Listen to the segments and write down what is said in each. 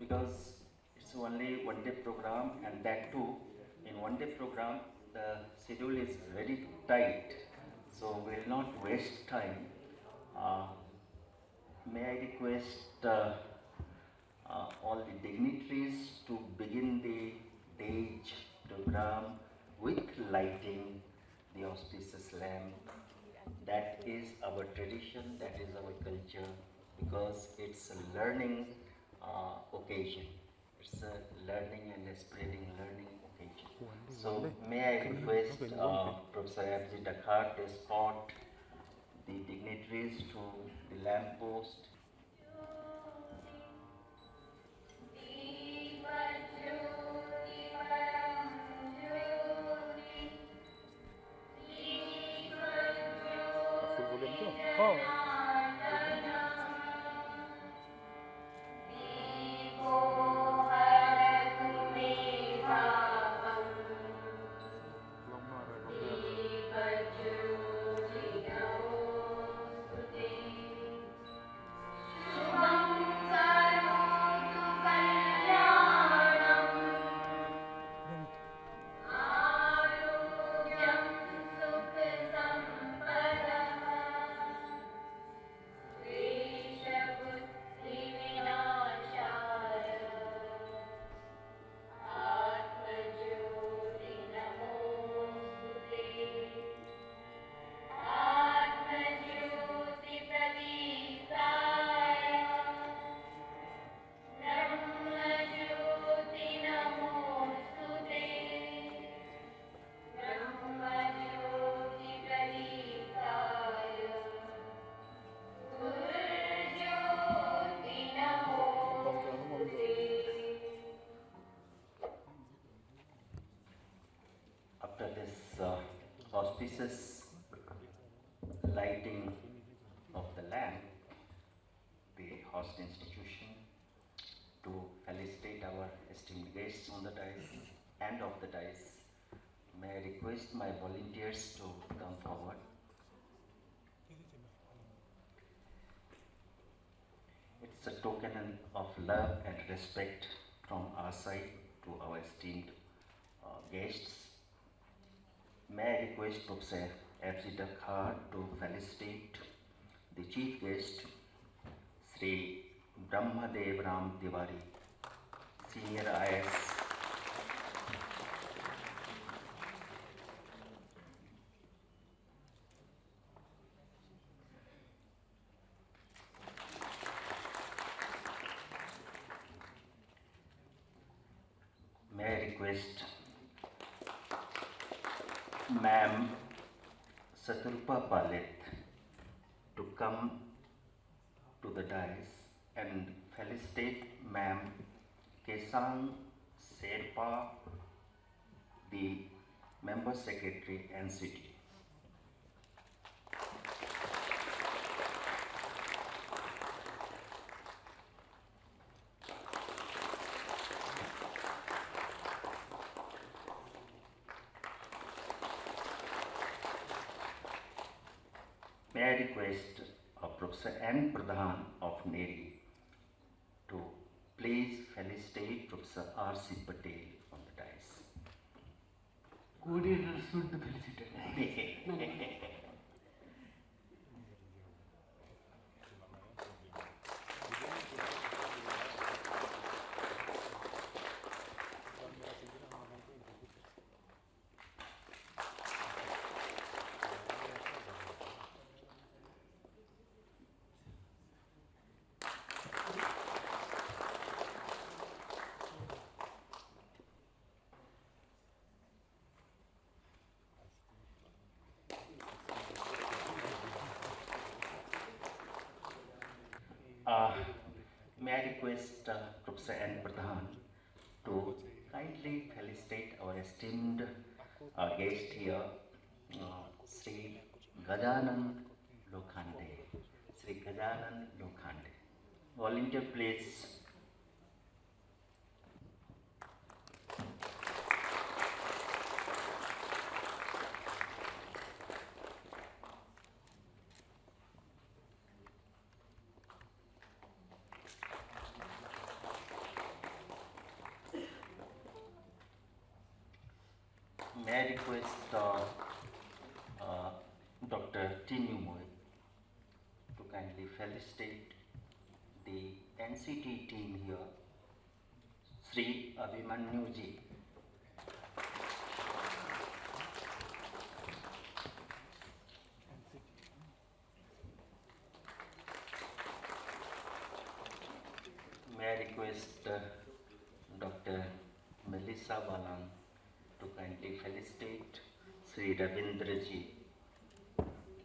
because it's only one-day program, and that too, in one-day program, the schedule is very tight, so we'll not waste time. May I request all the dignitaries to begin the stage program with lighting the auspicious lamp. That is our tradition, that is our culture, because it's a learning occasion. It's a learning and a spreading learning occasion. So may I request Professor Abhijit Dakhar to escort the dignitaries to the lamp post. After this auspicious lighting of the lamp, the host institution, to felicitate our esteemed guests on the dais and off the dais, may I request my volunteers to come forward. It's a token of love and respect from our side to our esteemed guests. May I request Professor Abhijit Dakhar to felicitate the chief guest, Sri Brahmadev Ram Tiwari, Senior IS. May I request Ma'am Saturpa Palit to come to the dais and felicitate Ma'am Kesang Sherpa, the Member Secretary NCTE. May I request Professor N. Pradhan of NERIE to please felicitate Professor R.C. Patel on the dais. Coordinators should be felicited. May I request Professor N. Pradhan to kindly felicitate our esteemed guest here, Sri Gajanan Lokhande. Sri Gajanan Lokhande. Volunteer, please. May I request Dr. Tinumoy to kindly felicitate the NCTE team here, Sri Abhimanyuji. May I request Dr. Melissa Balan to kindly felicitate Sri Ravindraji,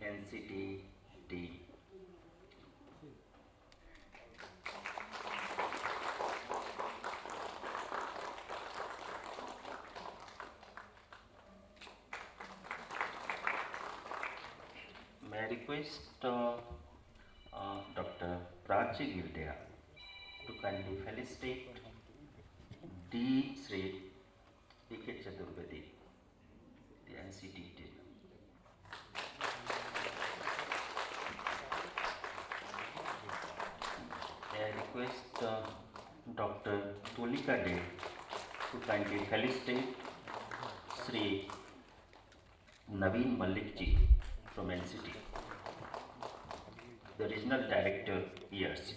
NCTE team. May I request Dr. Prachi Gildea to kindly felicitate D. Sri D.K. Chaturvedi, the NCTE team. May I request Dr. Tulika De to kindly felicitate Sri Naveen Mallikji from NCTE, the Regional Director, ERC.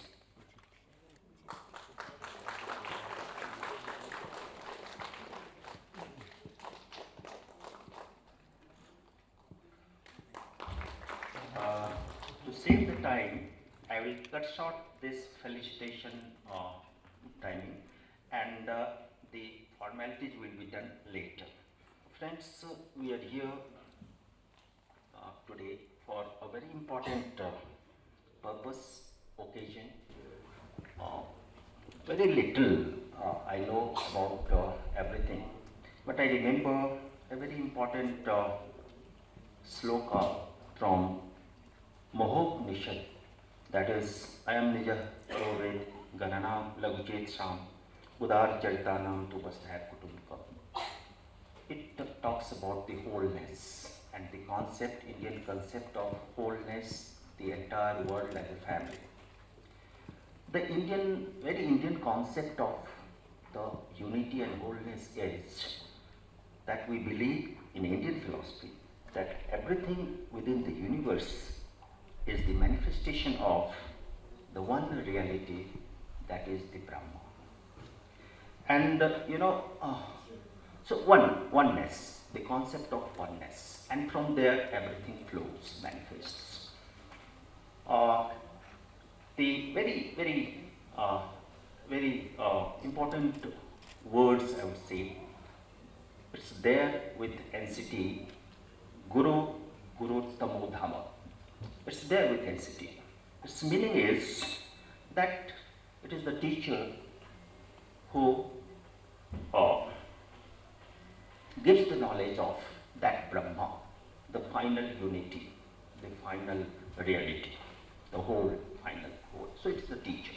To save the time, I will cut short this felicitation timing, and the formalities will be done later. Friends, we are here today for a very important purpose, occasion. Very little I know about everything, but I remember a very important sloka from Mahopnishad, that is, I am Nija Rovid Gananam Laguchet Sham Udar Charitanam Tupasthat Kutumka. It talks about the wholeness and the concept, Indian concept of wholeness, the entire world as a family. The very Indian concept of the unity and wholeness is that we believe in Indian philosophy that everything within the universe is the manifestation of the one reality, that is the Brahma. And so oneness, the concept of oneness, and from there everything flows, manifests. The very important words, I would say, it's there with NCTE, Guru Tamo Dhamma. It's there with NCTE. Its meaning is that it is the teacher who gives the knowledge of that Brahma, the final unity, the final reality, the whole, final whole. So it's the teacher.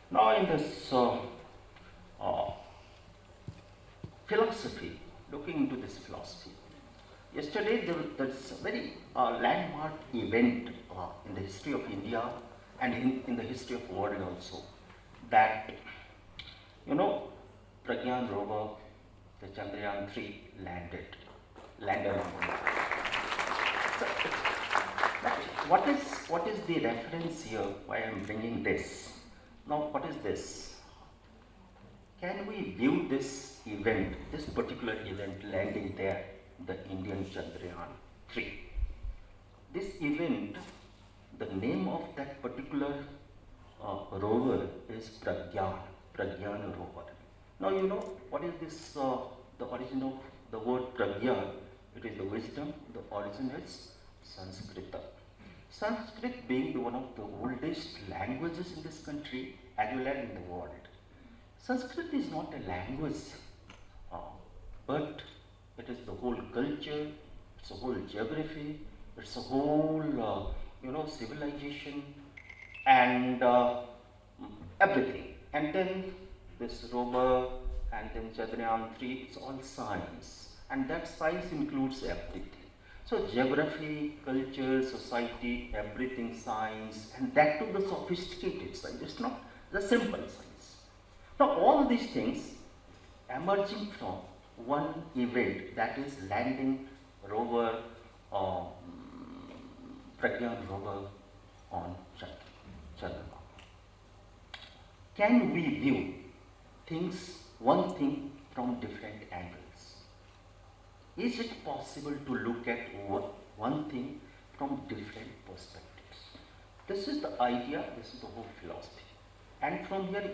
Now in this philosophy, looking into this philosophy, yesterday there's a very landmark event in the history of India and in the history of the world also, that, Pragyan rover, the Chandrayaan-3 landed on Moon. So, what is the reference here, why I am bringing this? Now, what is this? Can we view this event, this particular event landing there, the Indian Chandrayaan-3? This event, the name of that particular rover is Pragyan rover. Now you know what is this, the origin of the word Pragyan. It is the wisdom, the origin is Sanskrit. Sanskrit being one of the oldest languages in this country as well as in the world. Sanskrit is not a language, but it is the whole culture, it's a whole geography, it's a whole, civilization and everything. And then this rover and then Chandrayaan-3, it's all science. And that science includes everything. So geography, culture, society, everything science, and that too the sophisticated science. It's not the simple science. Now all these things emerging from one event, that is landing rover, Pragyan rover on Chandrama. Can we view one thing from different angles? Is it possible to look at one thing from different perspectives? This is the idea, this is the whole philosophy. And from here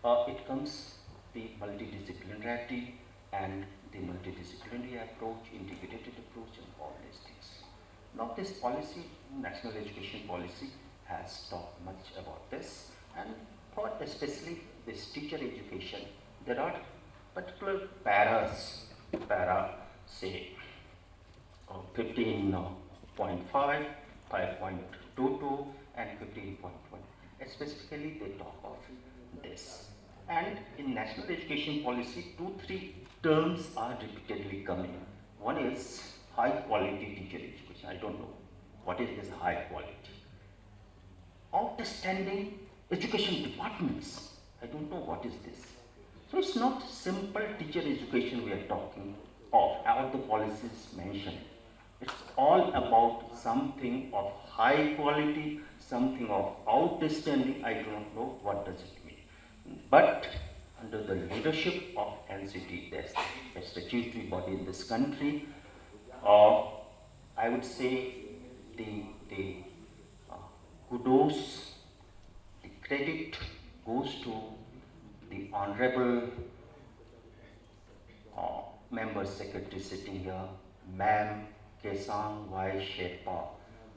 it comes the multidisciplinarity and the multidisciplinary approach, integrated approach, and all these things. Now this policy, national education policy, has talked much about this, and for especially this teacher education, there are particular paras, say 15.5, 5.22 and 15.1. Specifically they talk of this. And in national education policy, 2-3 terms are repeatedly coming. One is high quality teacher education. I don't know what is this high quality. Outstanding education departments. I don't know what is this. So it's not simple teacher education we are talking of, how the policies mentioned. It's all about something of high quality, something of outstanding. I don't know what does it mean. But under the leadership of NCTE, that's the statutory body in this country, I would say the kudos, the credit goes to the Honorable Member Secretary sitting here, Ma'am Kesang Sherpa.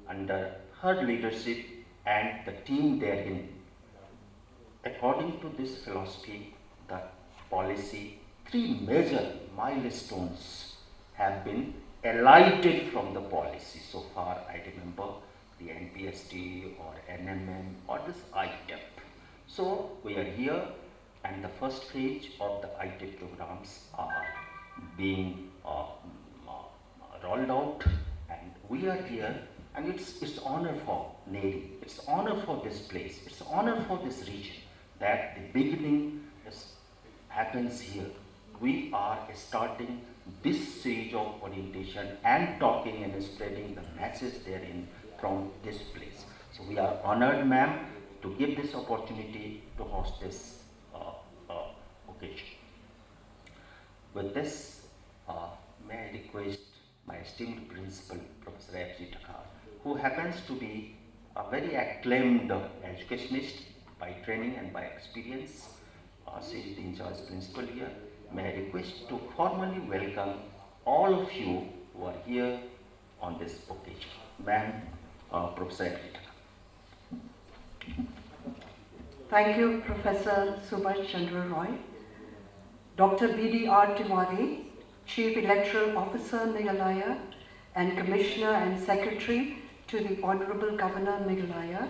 Under her leadership and the team therein, according to this philosophy, the policy, 3 major milestones have been elided from the policy. So far I remember the NPST or NMM or this ITEP. So we are here, and the first phase of the ITEP programs are being rolled out, and we are here, and it's honor for NERIE, it's honor for this place, it's honor for this region that the beginning happens here. We are starting this stage of orientation and talking and spreading the message therein from this place. So we are honored, ma'am, to give this opportunity to host this occasion. With this, may I request my esteemed principal, Professor F.G. Thakar, who happens to be a very acclaimed educationist by training and by experience. She is the in-charge principal here. May I request to formally welcome all of you who are here on this occasion. Ma'am, Professor F.G. Thakar. Thank you, Professor Subhash Chandra Roy. Dr. B.D.R. Tiwari, Chief Electoral Officer, Meghalaya, and Commissioner and Secretary to the Honorable Governor, Meghalaya.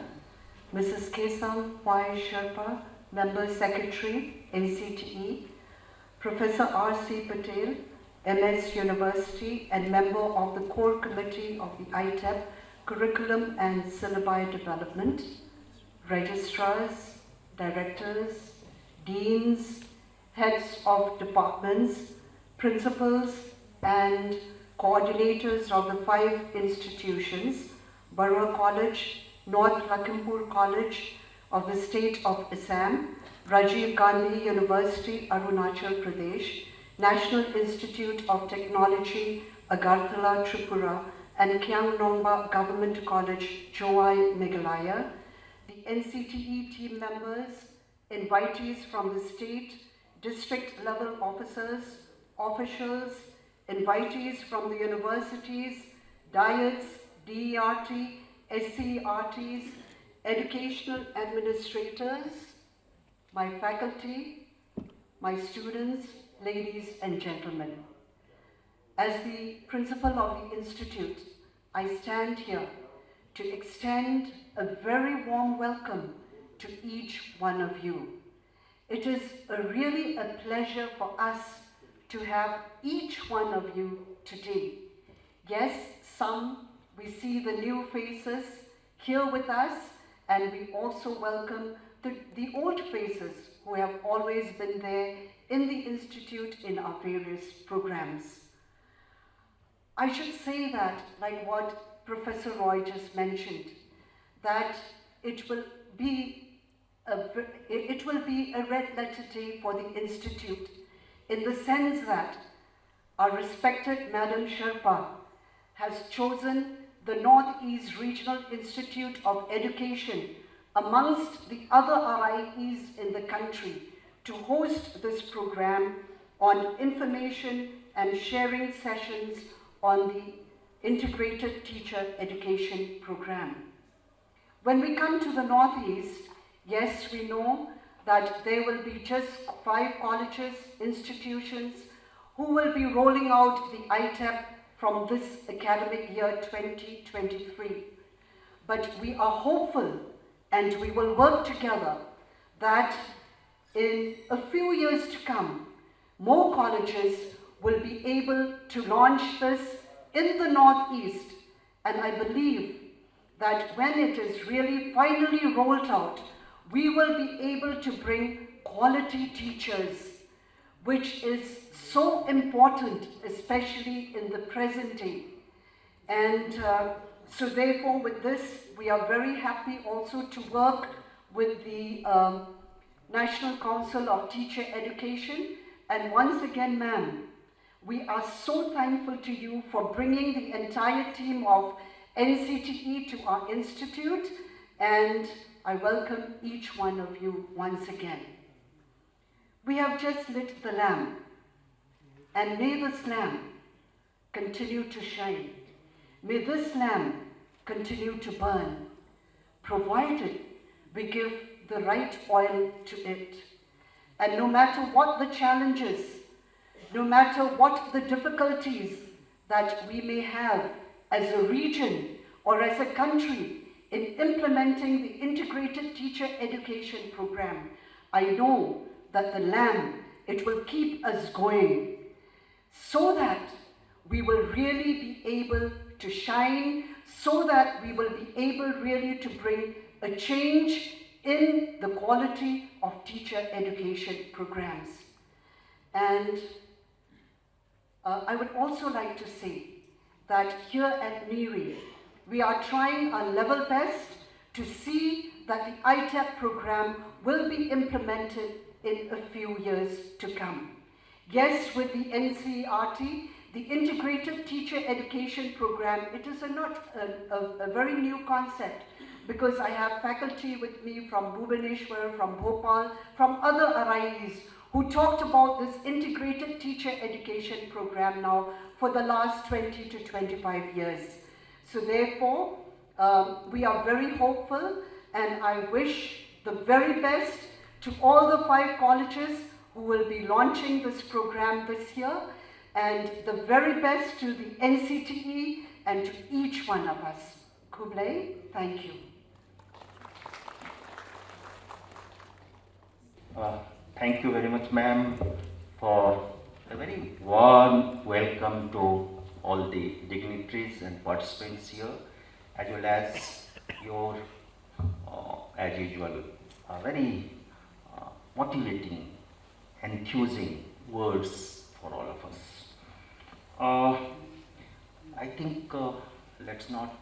Mrs. Kesang Sherpa, Member Secretary, NCTE. Professor R.C. Patel, MS University, and member of the Core Committee of the ITEP Curriculum and Syllabi Development. Registrars, directors, deans, heads of departments, principals, and coordinators of the 5 institutions, Borough College, North Lakhimpur College of the State of Assam, Rajiv Gandhi University, Arunachal Pradesh, National Institute of Technology, Agartala, Tripura, and Kyang-Nongba Government College, Joai, Meghalaya, the NCTE team members, invitees from the state, district level officers, officials, invitees from the universities, dietes, DERT, SCERTs, educational administrators, my faculty, my students, ladies and gentlemen. As the principal of the Institute, I stand here to extend a very warm welcome to each one of you. It is really a pleasure for us to have each one of you today. Yes, some we see the new faces here with us, and we also welcome the old faces who have always been there in the Institute in our various programs. I should say that, like what Professor Roy just mentioned, that it will be a red letter day for the Institute, in the sense that our respected Madam Sherpa has chosen the Northeast Regional Institute of Education amongst the other RIEs in the country to host this program on information and sharing sessions on the Integrated Teacher Education Program. When we come to the Northeast, yes, we know that there will be just 5 colleges, institutions, who will be rolling out the ITEP from this academic year 2023. But we are hopeful, and we will work together, that in a few years to come, more colleges will be able to launch this in the Northeast. And I believe that when it is really finally rolled out, we will be able to bring quality teachers, which is so important, especially in the present day. And so therefore, with this, we are very happy also to work with the National Council of Teacher Education. And once again, ma'am, we are so thankful to you for bringing the entire team of NCTE to our institute, and I welcome each one of you once again. We have just lit the lamp, and may this lamp continue to shine. May this lamp continue to burn, provided we give the right oil to it. And no matter what the challenges, no matter what the difficulties that we may have as a region or as a country in implementing the Integrated Teacher Education Program, I know that the lamp, it will keep us going, so that we will really be able to shine, so that we will be able really to bring a change in the quality of teacher education programs. And I would also like to say that here at NERIE, we are trying our level best to see that the ITEP program will be implemented in a few years to come. Yes, with the NCERT, the Integrated Teacher Education Program, it is not a very new concept, because I have faculty with me from Bhubaneswar, from Bhopal, from other RIEs who talked about this Integrated Teacher Education Program now for the last 20 to 25 years. So therefore, we are very hopeful, and I wish the very best to all the 5 colleges who will be launching this program this year, and the very best to the NCTE and to each one of us. Kublai, thank you. Thank you very much, ma'am, for a very warm welcome to all the dignitaries and participants here, as well as your, as usual, very motivating, enthusing words for all of us. I think let's not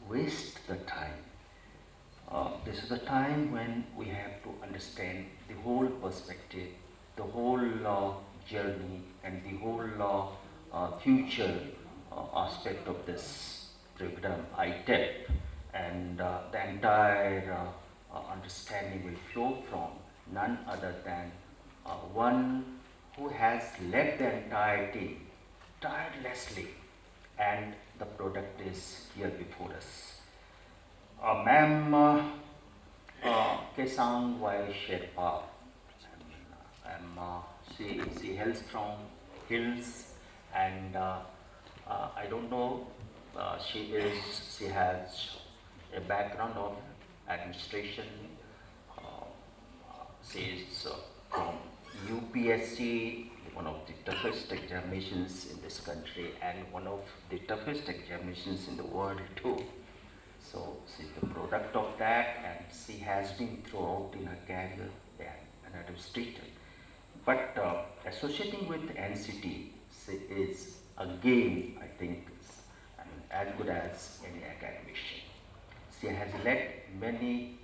waste the time. This is the time when we have to understand the whole perspective, the whole journey, and the whole future aspect of this program, ITEP, and the entire understanding will flow from none other than one who has led the entire team tirelessly, and the product is here before us. Ma'am Kesang Sherpa, she hails from hills, and I don't know, she has a background of administration. She is from UPSC, one of the toughest examinations in this country and one of the toughest examinations in the world too. So she's the product of that, and she has been throughout in her career an administrator. but associating with NCTE is again, I think, as good as any academician. She has led many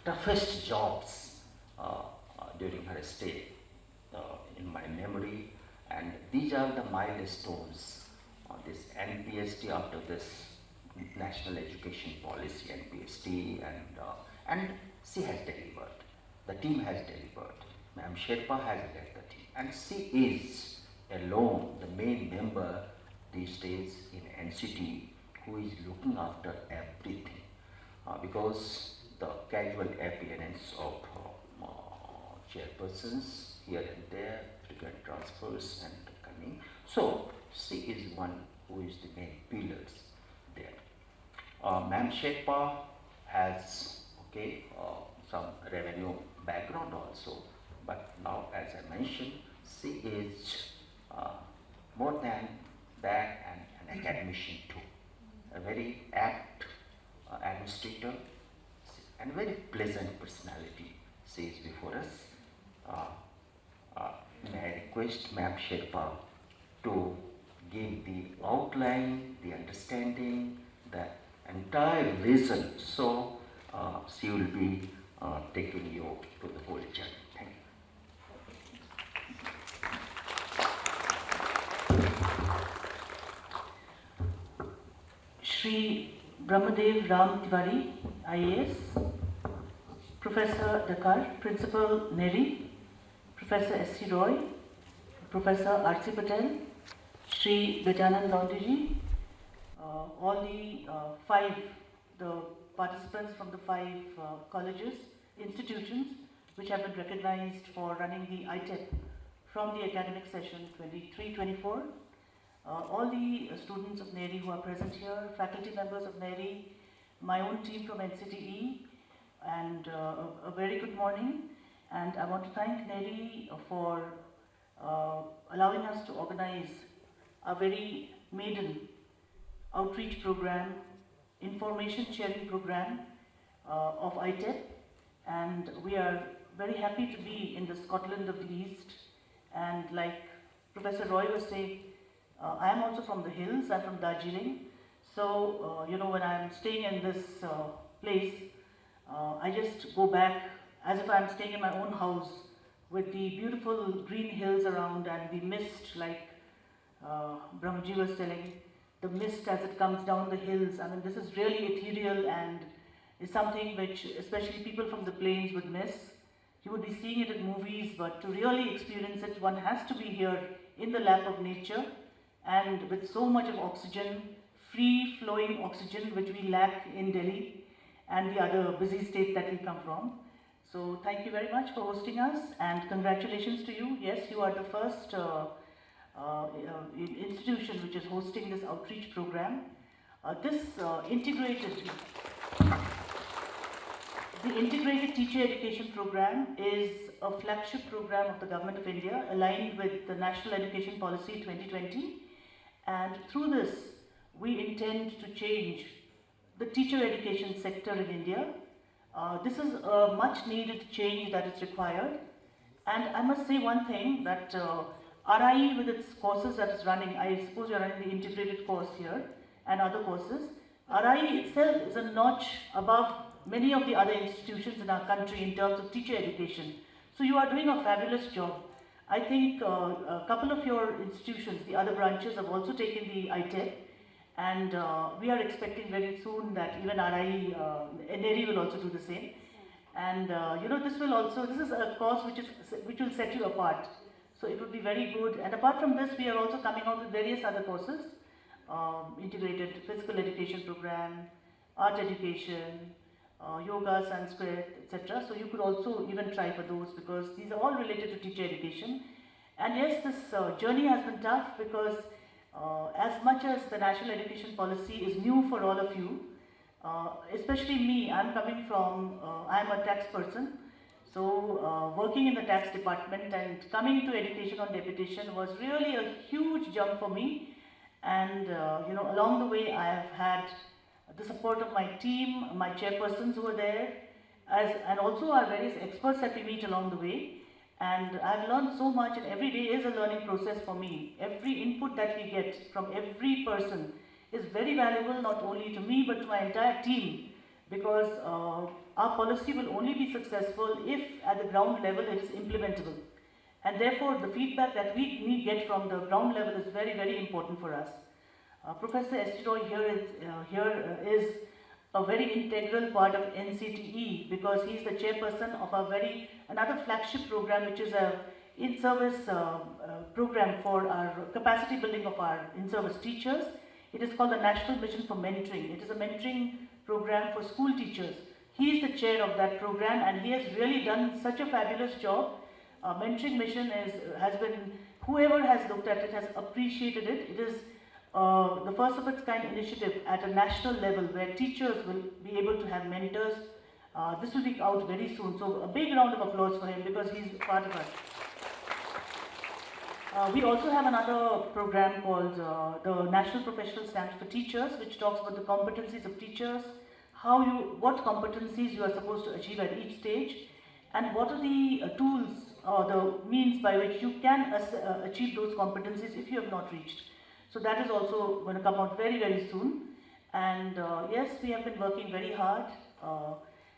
toughest jobs during her stay in my memory, and these are the milestones on this NPST after this National Education Policy NPST, and she has delivered. The team has delivered. Ma'am Sherpa has led the team, and she is alone the main member these days in NCTE who is looking after everything, because the casual appearance of chairpersons here and there, frequent transfers and coming. So she is one who is the main pillars there. Ma'am Sherpa has some revenue background also, but now, as I mentioned, she is more than that, an academician too. A very apt administrator and very pleasant personality. She is before us. May I request Ma'am Sherpa to give the outline, the understanding, the entire vision. So she will be taking you to the whole journey. Thank you. Shri Brahmadev Ram Tiwari, IAS, Professor Dakar, Principal NERIE, Professor S.C. Roy, Professor R.C. Patel, Shri Gajanan Laundriji, all the participants from the 5 colleges, institutions which have been recognized for running the ITEP from the academic session 23-24, all the students of NERIE who are present here, faculty members of NERIE, my own team from NCTE, and a very good morning. And I want to thank NERIE for allowing us to organize a very maiden outreach program, information sharing program of ITEP, and we are very happy to be in the Scotland of the East. And like Professor Roy was saying, I am also from the hills. I'm from Darjeeling, so when I'm staying in this place, I just go back as if I'm staying in my own house with the beautiful green hills around and the mist, like Brahmaji was telling, the mist as it comes down the hills. I mean, this is really ethereal and is something which especially people from the plains would miss. You would be seeing it in movies, but to really experience it, one has to be here in the lap of nature and with so much of oxygen, free flowing oxygen, which we lack in Delhi and the other busy states that we come from. So thank you very much for hosting us, and congratulations to you. Yes, you are the first institution which is hosting this outreach program. The Integrated Teacher Education Program is a flagship program of the Government of India aligned with the National Education Policy 2020, and through this we intend to change the teacher education sector in India. This is a much needed change that is required, and I must say one thing, that RIE with its courses that is running, I suppose you are running the integrated course here and other courses, RIE itself is a notch above many of the other institutions in our country in terms of teacher education. So you are doing a fabulous job. I think a couple of your institutions, the other branches, have also taken the ITEP, and we are expecting very soon that even RIE, NERIE will also do the same. And this is a course which will set you apart. So it would be very good. And apart from this, we are also coming out with various other courses, integrated physical education program, art education, yoga, Sanskrit, etc. So you could also even try for those, because these are all related to teacher education. And yes, this journey has been tough, because as much as the national education policy is new for all of you, especially me, I'm coming from, I'm a tax person. So working in the tax department and coming to education on deputation was really a huge jump for me. And along the way I have had the support of my team, my chairpersons who were there, and also our various experts that we meet along the way. And I've learned so much, and every day is a learning process for me. Every input that we get from every person is very valuable, not only to me but to my entire team, because our policy will only be successful if at the ground level it is implementable. And therefore the feedback that we get from the ground level is very, very important for us. Professor S. Roy here is a very integral part of NCTE, because he is the chairperson of another flagship program, which is a in-service program for our capacity building of our in-service teachers. It is called the National Mission for Mentoring. It is a mentoring program for school teachers. He is the chair of that program, and he has really done such a fabulous job. Mentoring mission has been, whoever has looked at it has appreciated it. It is the first of its kind initiative at a national level where teachers will be able to have mentors. This will be out very soon, so a big round of applause for him, because he's part of us. We also have another program called the National Professional Standard for Teachers, which talks about the competencies of teachers, what competencies you are supposed to achieve at each stage, and what are the tools or the means by which you can achieve those competencies if you have not reached. So that is also going to come out very, very soon. And yes, we have been working very hard.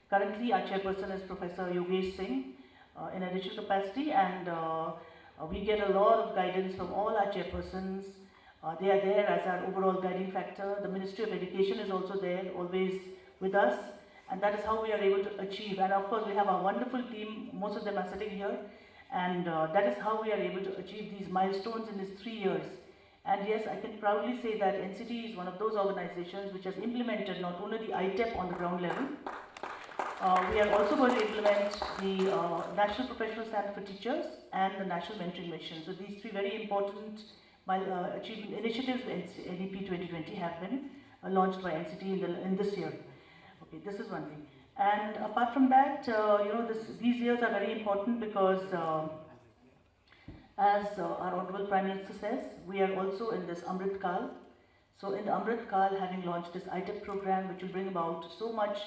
Currently, our chairperson is Professor Yogesh Singh in additional capacity, and we get a lot of guidance from all our chairpersons. They are there as our overall guiding factor. The Ministry of Education is also there, always with us, and that is how we are able to achieve. And of course, we have a wonderful team, most of them are sitting here, and that is how we are able to achieve these milestones in these 3 years. And yes, I can proudly say that NCTE is one of those organizations which has implemented not only the ITEP on the ground level, we are also going to implement the National Professional Standard for Teachers and the National Mentoring Mission. So these 3 very important achievement initiatives NEP-2020 have been launched by NCTE in this year. Okay, this is one thing. And apart from that, these years are very important because as our Honorable Prime Minister says, we are also in this Amrit Kal. So in the Amrit Kal, having launched this ITEP program, which will bring about so much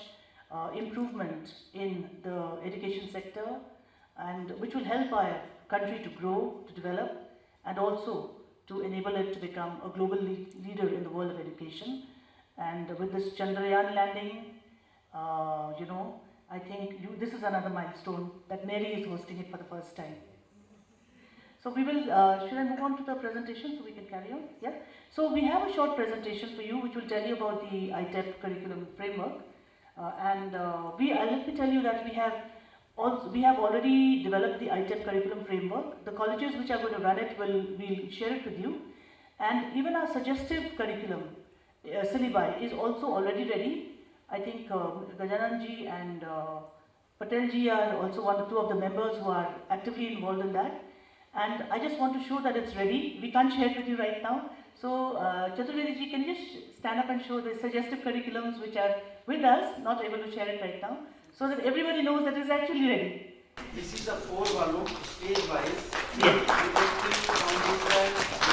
improvement in the education sector, and which will help our country to grow, to develop, and also to enable it to become a global leader in the world of education. And with this Chandrayaan landing, I think this is another milestone that NERIE is hosting it for the first time. So we will, should I move on to the presentation so we can carry on? Yeah. So we have a short presentation for you which will tell you about the ITEP curriculum framework. Let me tell you that we have already developed the ITEP curriculum framework. The colleges which are going to run it will share it with you. And even our suggestive curriculum, syllabi, is also already ready. I think Gajananji and Patelji are also 2 of the members who are actively involved in that. And I just want to show that it's ready. We can't share it with you right now. So, Chaturvediji, can you just stand up and show the suggestive curriculums which are with us, not able to share it right now, so that everybody knows that it's actually ready. This is a 4 volume, stage-wise, foundation,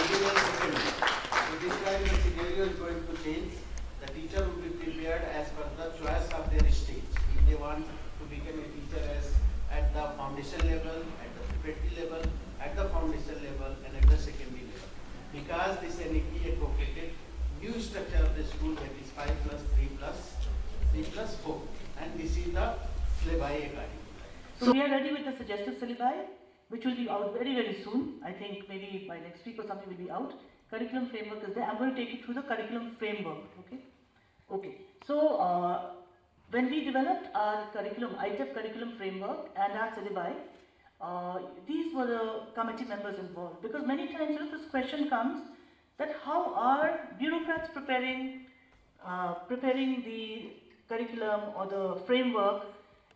middle and secondary. So this time the scenario is going to change. The teacher will be prepared as per the choice of their stage. If they want to become a teacher at the foundation level, at the preparatory level, at the foundation level, and at the secondary level. Because this NEP advocated new structure of the school, that is 5 plus 3 plus 3 plus 4, and this is the syllabi according. So we are ready with the suggestive syllabi, which will be out very, very soon. I think maybe by next week or something will be out. Curriculum framework is there. I'm going to take you through the curriculum framework. Okay. So when we developed our curriculum, ITEP curriculum framework and our syllabi, these were the committee members involved, because many times this question comes that how are bureaucrats preparing the curriculum or the framework.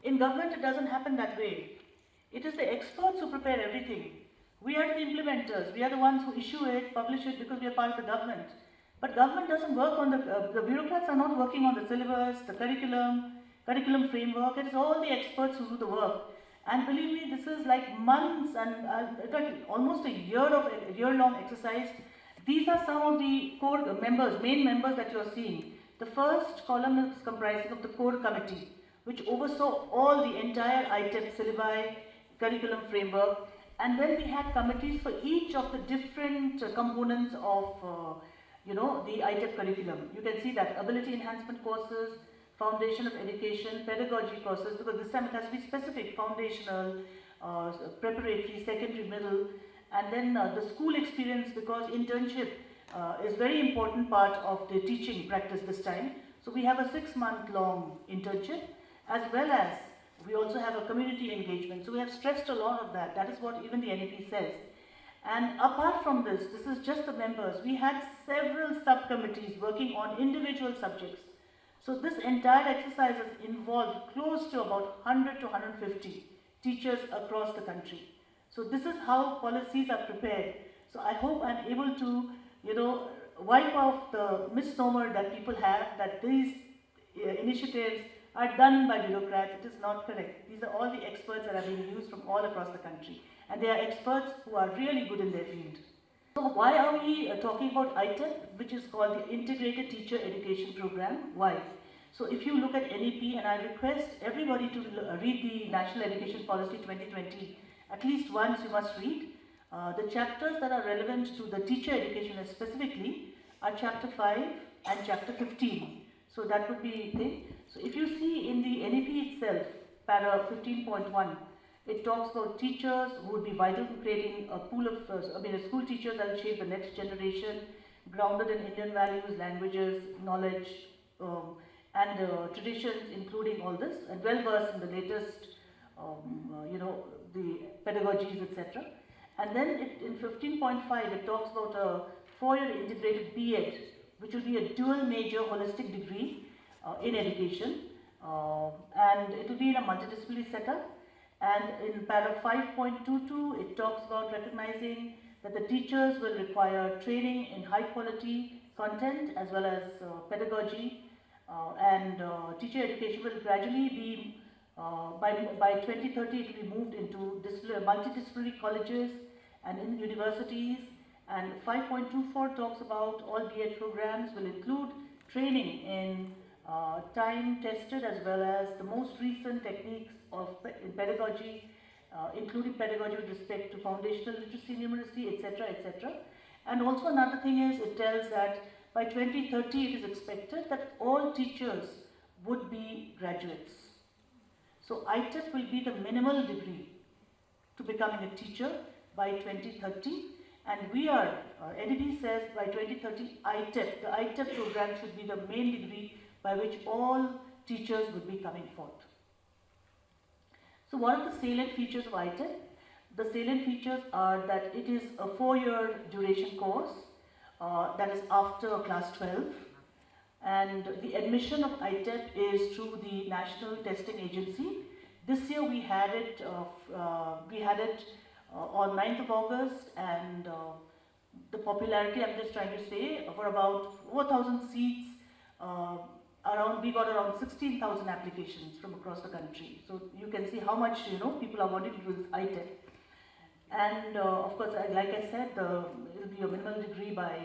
In government it doesn't happen that way. It is the experts who prepare everything. We are the implementers, we are the ones who issue it, publish it, because we are part of the government. But government doesn't work on the bureaucrats are not working on the syllabus, the curriculum framework. It is all the experts who do the work. And believe me, this is like months and almost a year-long exercise. These are some of the core members, main members that you are seeing. The first column is comprising of the core committee, which oversaw all the entire ITEP syllabi, curriculum framework, and then we had committees for each of the different components of the ITEP curriculum. You can see that ability enhancement courses, foundation of education, pedagogy courses, because this time it has to be specific, foundational, preparatory, secondary, middle, and then the school experience, because internship is very important part of the teaching practice this time. So we have a 6-month long internship, as well as we also have a community engagement. So we have stressed a lot of that. That is what even the NEP says. And apart from this is just the members. We had several subcommittees working on individual subjects. So this entire exercise has involved close to about 100 to 150 teachers across the country. So this is how policies are prepared. So I hope I'm able to, wipe off the misnomer that people have that these initiatives are done by bureaucrats. It is not correct. These are all the experts that are being used from all across the country. And they are experts who are really good in their field. So why are we talking about ITEP, which is called the Integrated Teacher Education Program? Why? So if you look at NEP, and I request everybody to read the National Education Policy 2020, at least once you must read. The chapters that are relevant to the teacher education specifically are chapter 5 and chapter 15. So that would be the thing. So if you see in the NEP itself, para 15.1, it talks about teachers who would be vital to creating a pool of, school teachers that will shape the next generation, grounded in Indian values, languages, knowledge, and traditions, including all this, and well versed in the latest, the pedagogies, etc. And then in 15.5, it talks about a 4-year integrated B.Ed, which will be a dual major holistic degree in education, and it will be in a multidisciplinary setup. And in para 5.22, it talks about recognizing that the teachers will require training in high quality content as well as pedagogy, and teacher education will gradually be, by 2030, it will be moved into multidisciplinary colleges and in universities. And 5.24 talks about all B.Ed programs will include training in time-tested as well as the most recent techniques in pedagogy, including pedagogy with respect to foundational literacy, numeracy, etc., etc. And also another thing is, it tells that by 2030 it is expected that all teachers would be graduates. So ITEP will be the minimal degree to becoming a teacher by 2030. And we are, NEP says by 2030, ITEP, the ITEP program should be the main degree by which all teachers would be coming forth. So what are the salient features of ITEP? The salient features are that it is a 4-year duration course that is after class 12. And the admission of ITEP is through the National Testing Agency. This year we had it on 9th of August, and the popularity, I'm just trying to say, for about 4,000 seats, we got around 16,000 applications from across the country. So you can see how much people are wanting to do this ITEP. And of course, like I said, it will be a minimal degree by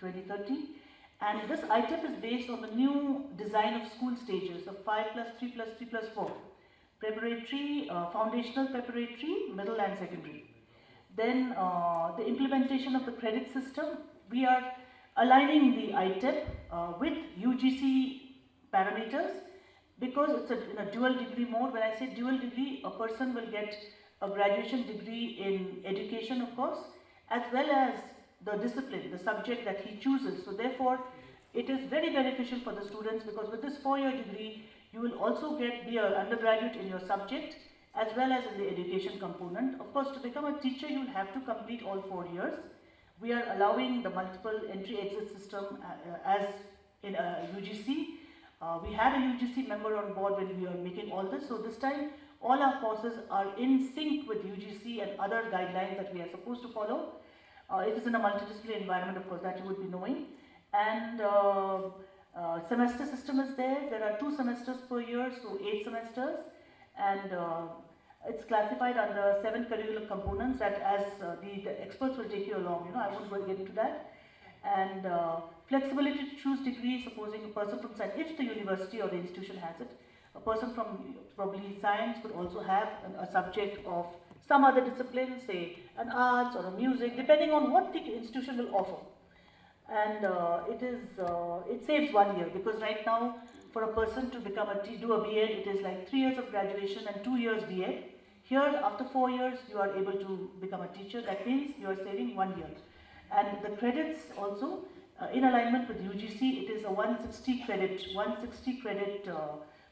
2030. And this ITEP is based on the new design of school stages of 5+3+3+4. Preparatory, foundational preparatory, middle and secondary. Then the implementation of the credit system. We are aligning the ITEP with UGC parameters, because it's in a dual degree mode. When I say dual degree, a person will get a graduation degree in education, of course, as well as the discipline, the subject that he chooses. So therefore, it is very beneficial for the students, because with this 4-year degree, you will also be an undergraduate in your subject as well as in the education component. Of course, to become a teacher, you will have to complete all 4 years. We are allowing the multiple entry-exit system as in UGC. We had a UGC member on board when we were making all this. So this time, all our courses are in sync with UGC and other guidelines that we are supposed to follow. It is in a multidisciplinary environment, of course, that you would be knowing. And semester system is there. There are 2 semesters per year, so 8 semesters. And it's classified under 7 curricular components that, as the experts will take you along, I won't go get into that. And flexibility to choose degree, supposing a person from side, if the university or the institution has it. a person from probably science could also have a subject of some other discipline, say an arts or a music, depending on what the institution will offer. And it saves 1 year, because right now for a person to become do a B.Ed, it is like 3 years of graduation and 2 years B.Ed. Here, after 4 years, you are able to become a teacher. That means you are saving 1 year. And the credits also, in alignment with UGC, it is a 160 credit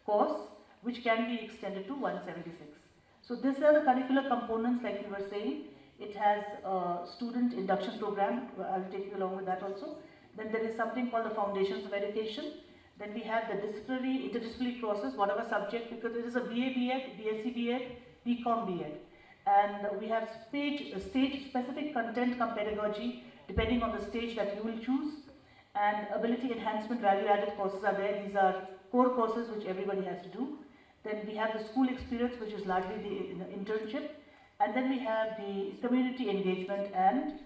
course, which can be extended to 176. So these are the curricular components, like we were saying. It has a student induction program. I'll take you along with that also. Then there is something called the Foundations of Education. Then we have the interdisciplinary courses, whatever subject, because it is a BA B.Ed, BSc B.Ed, BCom B.Ed. And we have stage-specific content come pedagogy, depending on the stage that you will choose. And ability enhancement value-added courses are there. These are core courses which everybody has to do. Then we have the school experience, which is largely the internship. And then we have the community engagement and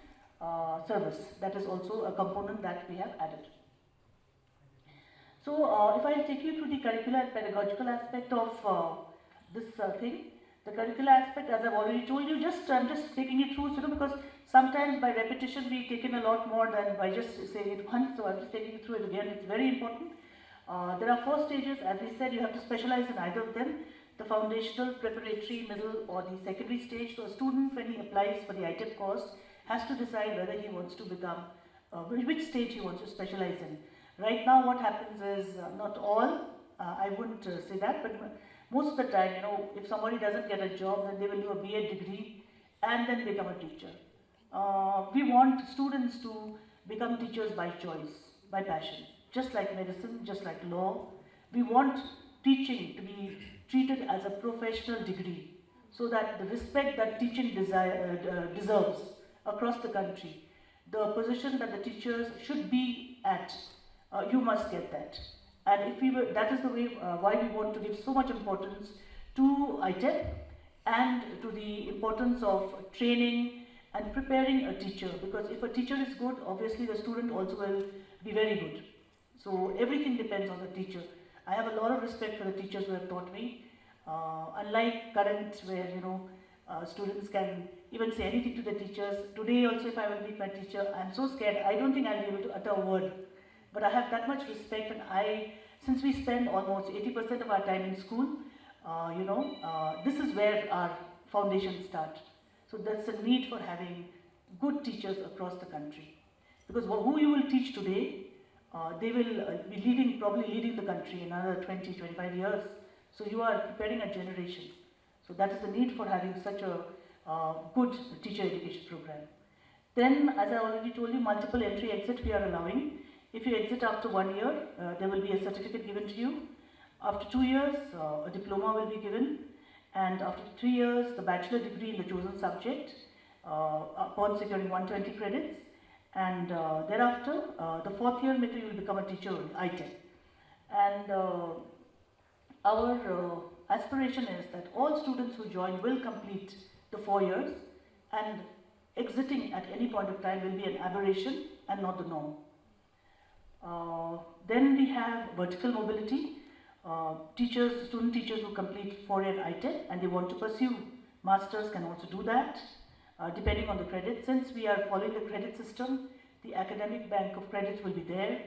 service. That is also a component that we have added. So if I take you through the curricular and pedagogical aspect of this thing, the curricular aspect, as I've already told you, I'm just taking it through, because sometimes by repetition we take in a lot more than by just saying it once, so I'm just taking you through it again. It's very important. There are 4 stages. As we said, you have to specialize in either of them, the foundational, preparatory, middle, or the secondary stage. So a student, when he applies for the ITEP course, has to decide whether he wants to become, which stage he wants to specialize in. Right now what happens is, not all, I wouldn't say that, but most of the time, if somebody doesn't get a job, then they will do a B.Ed degree and then become a teacher. We want students to become teachers by choice, by passion. Just like medicine, just like law, we want teaching to be treated as a professional degree, so that the respect that teaching deserves across the country, the position that the teachers should be at, you must get that. And if that is the way why we want to give so much importance to ITEP and to the importance of training and preparing a teacher, because if a teacher is good, obviously the student also will be very good. So everything depends on the teacher. I have a lot of respect for the teachers who have taught me. Unlike current, where students can even say anything to the teachers. Today also, if I will meet my teacher, I'm so scared. I don't think I'll be able to utter a word. But I have that much respect, and since we spend almost 80% of our time in school, this is where our foundations start. So there's a need for having good teachers across the country, because who you will teach today, they will be probably leading the country in another 20-25 years. So you are preparing a generation. So that is the need for having such a good teacher education program. Then, as I already told you, multiple entry exit we are allowing. If you exit after 1 year, there will be a certificate given to you. After 2 years, a diploma will be given. And after 3 years, the bachelor degree in the chosen subject, upon securing 120 credits. And thereafter, the 4th year, maybe you will become a teacher in ITEP. And our aspiration is that all students who join will complete the 4 years, and exiting at any point of time will be an aberration and not the norm. Then we have vertical mobility. Student teachers who complete 4-year ITEP and they want to pursue masters can also do that, depending on the credit. Since we are following the credit system, the academic bank of credits will be there.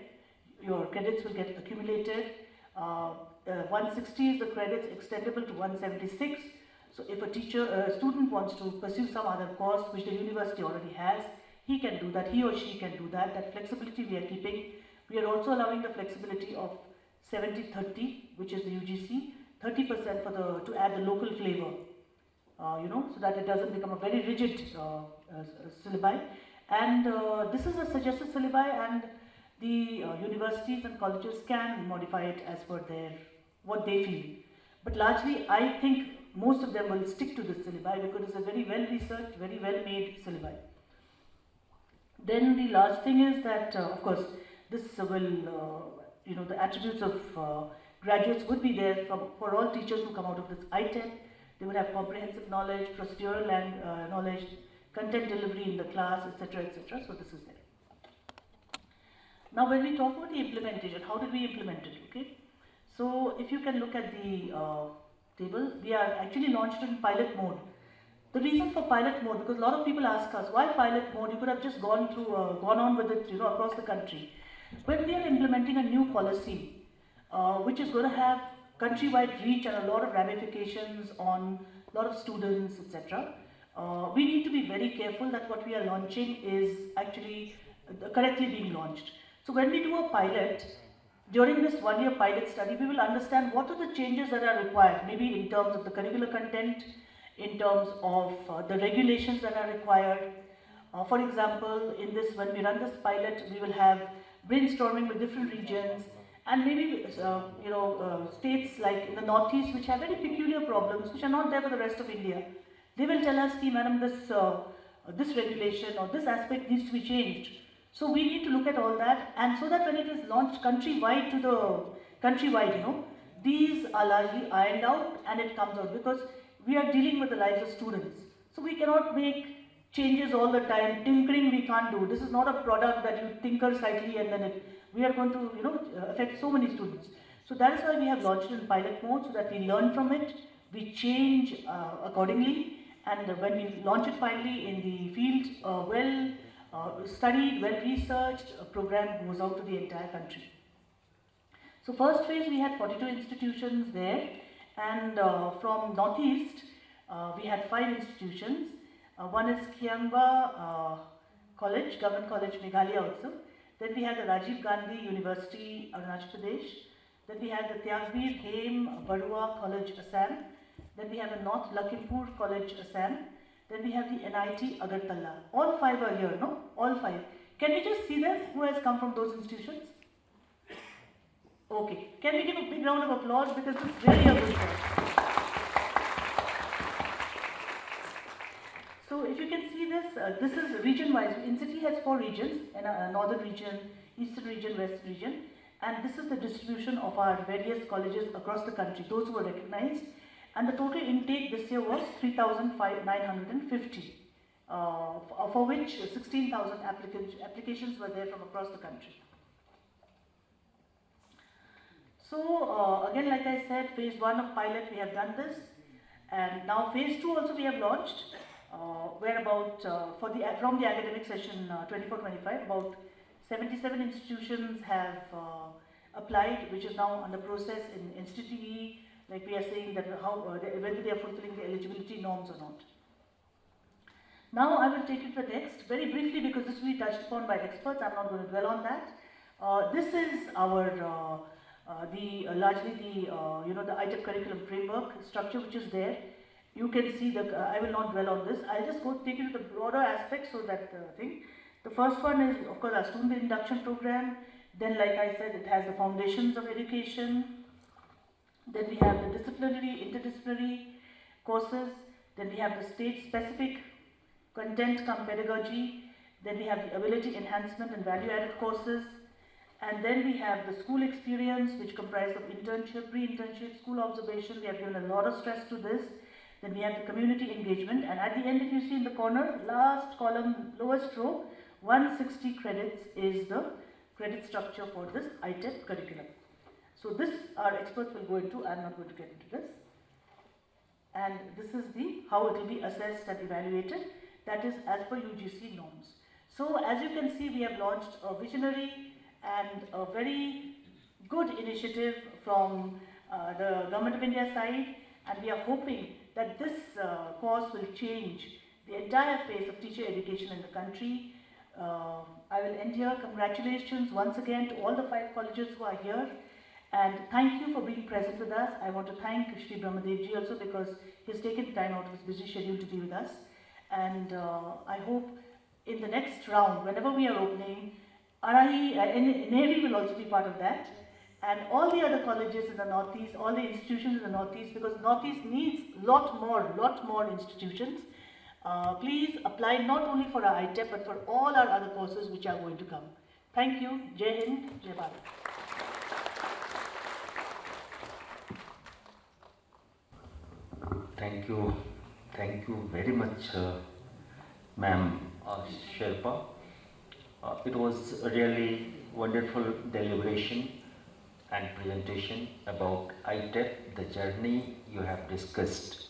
Your credits will get accumulated. 160 is the credits extendable to 176. So if a student wants to pursue some other course which the university already has, he can do that, he or she can do that. That flexibility we are keeping. We are also allowing the flexibility of 70-30, which is the UGC, 30% to add the local flavor, so that it doesn't become a very rigid syllabi. And this is a suggested syllabi, and the universities and colleges can modify it as per what they feel. But largely, I think most of them will stick to this syllabi because it's a very well researched, very well made syllabi. Then the last thing is that, of course, this will, the attributes of graduates would be there for all teachers who come out of this ITEP. They would have comprehensive knowledge, procedural knowledge, content delivery in the class, etc., etc. So this is there. Now, when we talk about the implementation, how did we implement it? Okay. So if you can look at the table, we are actually launched in pilot mode. The reason for pilot mode, because a lot of people ask us, why pilot mode? You could have just gone on with it, across the country. When we are implementing a new policy, which is going to have countrywide reach and a lot of ramifications on a lot of students, etc., we need to be very careful that what we are launching is actually correctly being launched. So when we do a pilot, during this one-year pilot study, we will understand what are the changes that are required, maybe in terms of the curricular content, in terms of the regulations that are required. For example, in this, when we run this pilot, we will have brainstorming with different regions, and maybe states like in the Northeast which have very peculiar problems which are not there for the rest of India. They will tell us, madam, this regulation or this aspect needs to be changed. So we need to look at all that, and so that when it is launched countrywide these are largely ironed out and it comes out, because we are dealing with the lives of students. So we cannot make changes all the time. Tinkering we can't do. This is not a product that you tinker slightly and then we are going to affect so many students. So that is why we have launched it in pilot mode, so that we learn from it, we change accordingly, and when we launch it finally in the field, well studied, well researched, a program goes out to the entire country. So first phase we had 42 institutions there, and from Northeast we had 5 institutions. One is Kyangba College, Government College Meghalaya also. Then we had the Rajiv Gandhi University Arunachal Pradesh. Then we had the Tyagbir Hem Barua College Assam. Then we have the North Lakhimpur College Assam. Then we have the NIT Agartala. All 5 are here, no? All 5. Can we just see them? Who has come from those institutions? Okay. Can we give a big round of applause, because this is really a good one. So if you can see this, this is region-wise. NCTE has 4 regions, northern region, eastern region, western region, and this is the distribution of our various colleges across the country, those who were recognized. And the total intake this year was 3,950, for which 16,000 applications were there from across the country. So again, like I said, phase 1 of pilot we have done this, and now phase 2 also we have launched, where about from the academic session 24-25, about 77 institutions have applied, which is now under process in NCTE. Like we are saying that whether they are fulfilling the eligibility norms or not. Now I will take you to the next very briefly, because this will be touched upon by experts. I'm not going to dwell on that. This is our largely the ITEP curriculum framework structure which is there. You can see that I will not dwell on this. I'll just take you to the broader aspects so that thing. The first one is, of course, our student induction program. Then, like I said, it has the foundations of education. Then we have the disciplinary, interdisciplinary courses. Then we have the state-specific content cum pedagogy. Then we have the ability enhancement and value-added courses. And then we have the school experience, which comprised of internship, pre-internship, school observation. We have given a lot of stress to this. Then we have the community engagement. And at the end, if you see in the corner, last column, lowest row, 160 credits is the credit structure for this ITEP curriculum. So this our experts will go into. I'm not going to get into this. And this is how it will be assessed and evaluated. That is as per UGC norms. So as you can see, we have launched a visionary and a very good initiative from the Government of India side, and we are hoping that this course will change the entire face of teacher education in the country. I will end here. Congratulations once again to all the 5 colleges who are here, and thank you for being present with us. I want to thank Shri Brahmadevji also, because he has taken time out of his busy schedule to be with us, and I hope in the next round, whenever we are opening, NERIE will also be part of that, and all the other colleges in the Northeast, all the institutions in the Northeast, because Northeast needs lot more institutions. Please apply not only for our ITEP but for all our other courses which are going to come. Thank you. Jai Hind, Jai Bharat. Thank you very much, ma'am Sherpa. It was a really wonderful deliberation and presentation about ITEP, the journey you have discussed.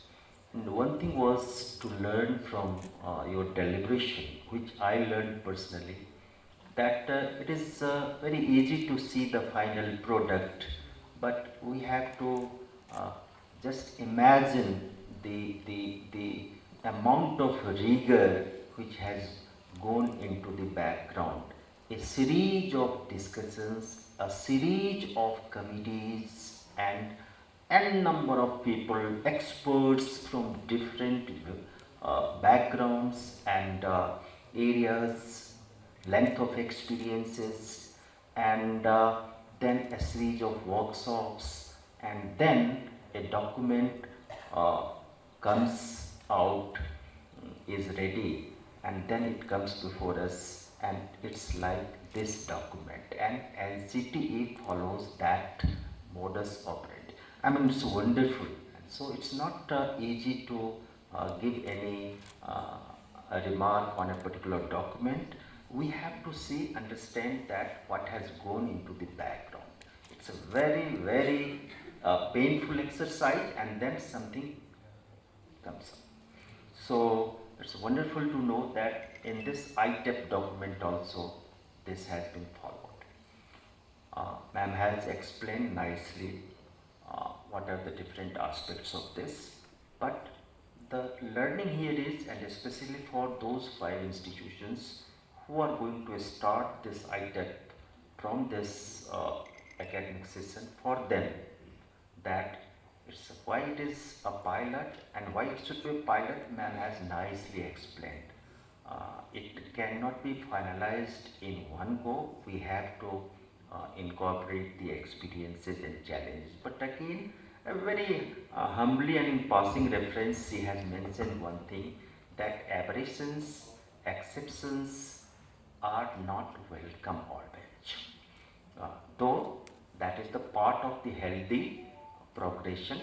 And one thing was to learn from your deliberation, which I learned personally, that it is very easy to see the final product, but we have to just imagine the amount of rigor which has gone into the background. A series of discussions, a series of committees, and n number of people, experts from different backgrounds and areas, length of experiences, and then a series of workshops, and then a document comes out, is ready, and then it comes before us, and it's like this document, and NCTE follows that modus operandi. I mean, it's wonderful, and so it's not easy to give any a remark on a particular document. We have to see, understand that what has gone into the background. It's a very painful exercise, and then something comes up. So it's wonderful to know that in this ITEP document also this has been followed. Ma'am has explained nicely what are the different aspects of this, but the learning here is, and especially for those 5 institutions who are going to start this ITEP from this academic session, for them, that it's why it is a pilot and why it should be a pilot, ma'am has nicely explained. It cannot be finalized in one go. We have to incorporate the experiences and challenges. But again, very humbly and in passing reference, she has mentioned one thing, that aberrations, exceptions are not welcome always. Though that is the part of the healthy progression.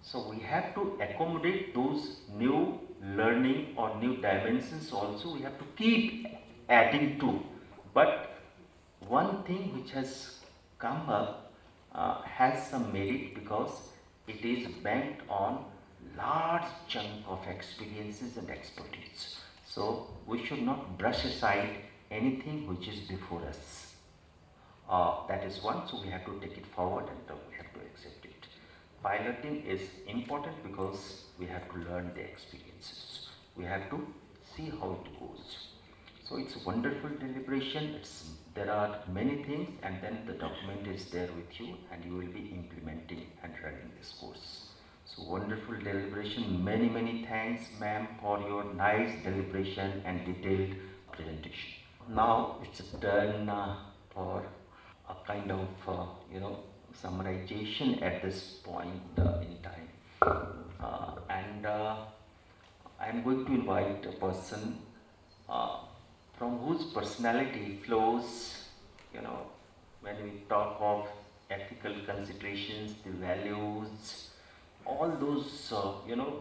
So we have to accommodate those new learning or new dimensions also. We have to keep adding to. But one thing which has come up has some merit, because it is banked on large chunk of experiences and expertise. So we should not brush aside anything which is before us. That is one, so we have to take it forward and we have to accept it. Piloting is important because we have to learn the experiences. We have to see how it goes. So it's a wonderful deliberation. There are many things, and then the document is there with you, and you will be implementing and running this course. So wonderful deliberation. Many thanks, ma'am, for your nice deliberation and detailed presentation. Now it's a turn for a kind of summarization at this point in time, and I am going to invite a person from whose personality flows, when we talk of ethical considerations, the values, all those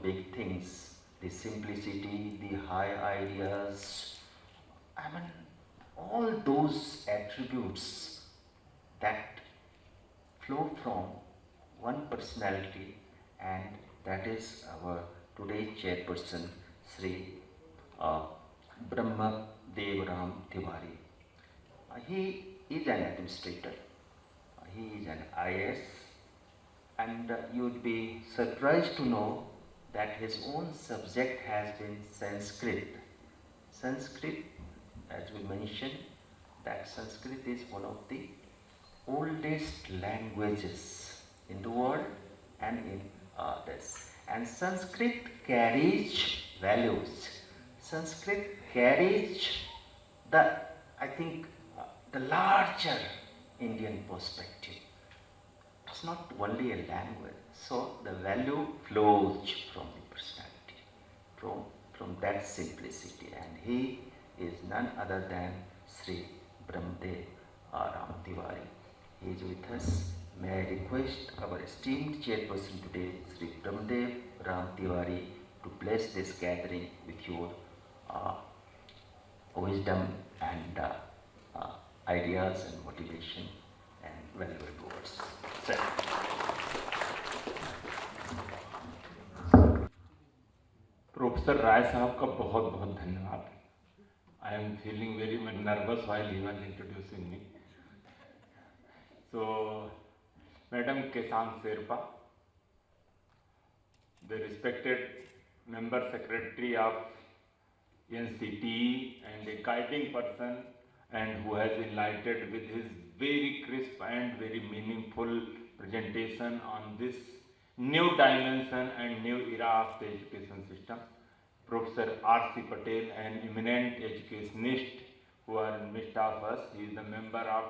big things, the simplicity, the high ideas, I mean, all those attributes that flow from one personality, and that is our today's chairperson, Sri Brahma Devram Tiwari. He is an administrator, he is an IAS, and you would be surprised to know that his own subject has been Sanskrit. Sanskrit, as we mentioned, that Sanskrit is one of the oldest languages in the world and in this. And Sanskrit carries values. Sanskrit carries the larger Indian perspective. It's not only a language. So the value flows from the personality, from that simplicity. And he is none other than Sri Brahmadev Ram Tiwari. He is with us. May I request our esteemed chairperson today, Sri Brahmadev Ram Tiwari, to bless this gathering with your wisdom and ideas and motivation and valuable words. Sir. Professor Rai साहब का बहुत बहुत धन्यवाद. I am feeling very much nervous while he was introducing me. So, Madam Kesang Sherpa, the respected member secretary of NCTE and a guiding person, and who has enlightened with his very crisp and very meaningful presentation on this new dimension and new era of the education system. Professor R.C. Patel, an eminent educationist who are in midst of us. He is a member of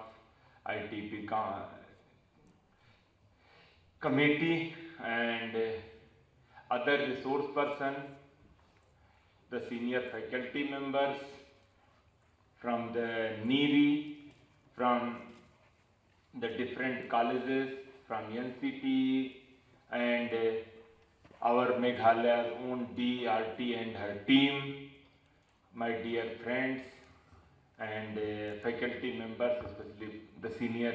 ITEP committee and other resource person, the senior faculty members from the NERIE, from the different colleges, from NCTE, and our Meghalaya's own DRT and her team, my dear friends and faculty members, especially the senior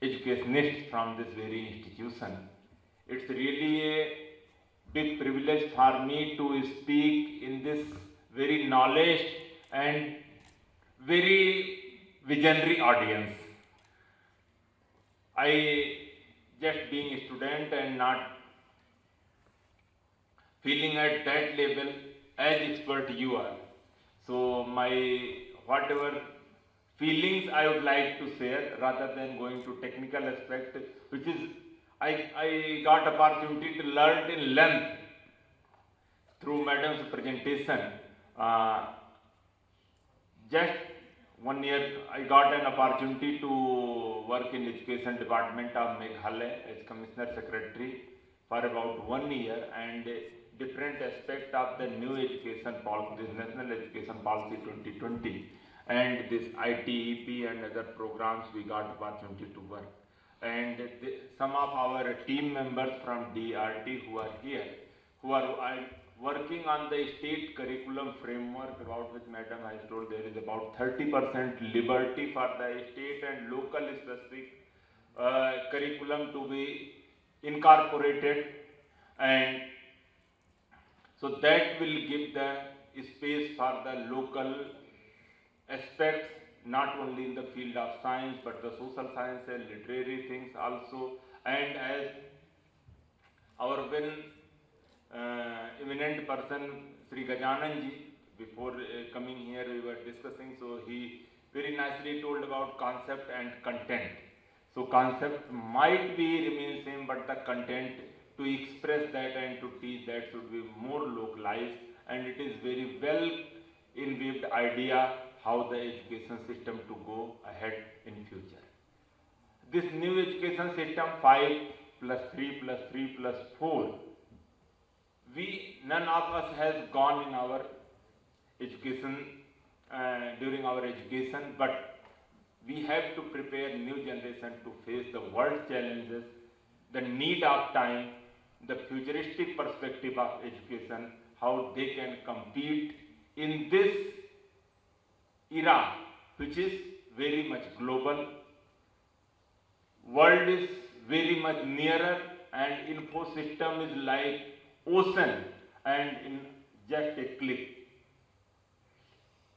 educationists from this very institution. It's really a big privilege for me to speak in this very knowledge and very visionary audience. I, just being a student and not feeling at that level as expert you are. So my whatever feelings I would like to share rather than going to technical aspect, which is I got opportunity to learn in length through madam's presentation. Just 1 year I got an opportunity to work in education department of Meghalaya as commissioner secretary for about 1 year, and different aspect of the new education policy, this National Education Policy 2020, and this ITEP and other programs we got opportunity to work. And some of our team members from DRT who are here, who are working on the state curriculum framework, about which madam has told there is about 30% liberty for the state and local specific curriculum to be incorporated, and so that will give the space for the local aspects, not only in the field of science but the social sciences, literary things also. And as our well eminent person Sri Gajanan ji, before coming here we were discussing, so he very nicely told about concept and content. So concept might be remain same, but the content to express that and to teach that should be more localized, and it is very well inweaved idea how the education system to go ahead in future. This new education system 5 plus 3 plus 3 plus 4, none of us has gone in our education during our education, but we have to prepare new generation to face the world challenges, the need of time, the futuristic perspective of education, how they can compete in this era, which is very much global. World is very much nearer, and info system is like ocean, and in just a click.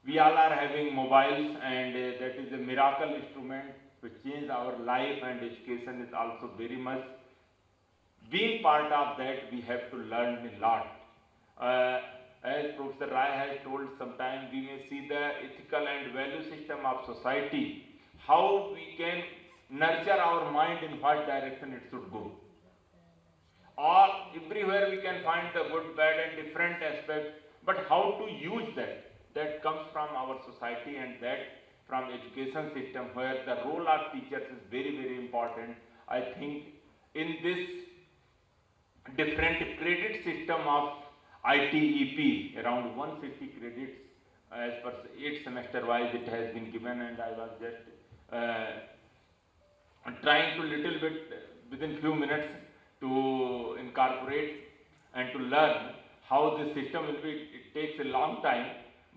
We all are having mobiles, and that is a miracle instrument which changed our life, and education is also very much being part of that. We have to learn a lot. As Professor Rai has told, sometimes we may see the ethical and value system of society, how we can nurture our mind in what direction it should go. Or everywhere we can find the good, bad and different aspects, but how to use that comes from our society, and that from education system, where the role of teachers is very, very important. I think in this different credit system of ITEP, around 150 credits as per 8 semester wise it has been given, and I was just trying to little bit within few minutes to incorporate and to learn how this system will be. It takes a long time,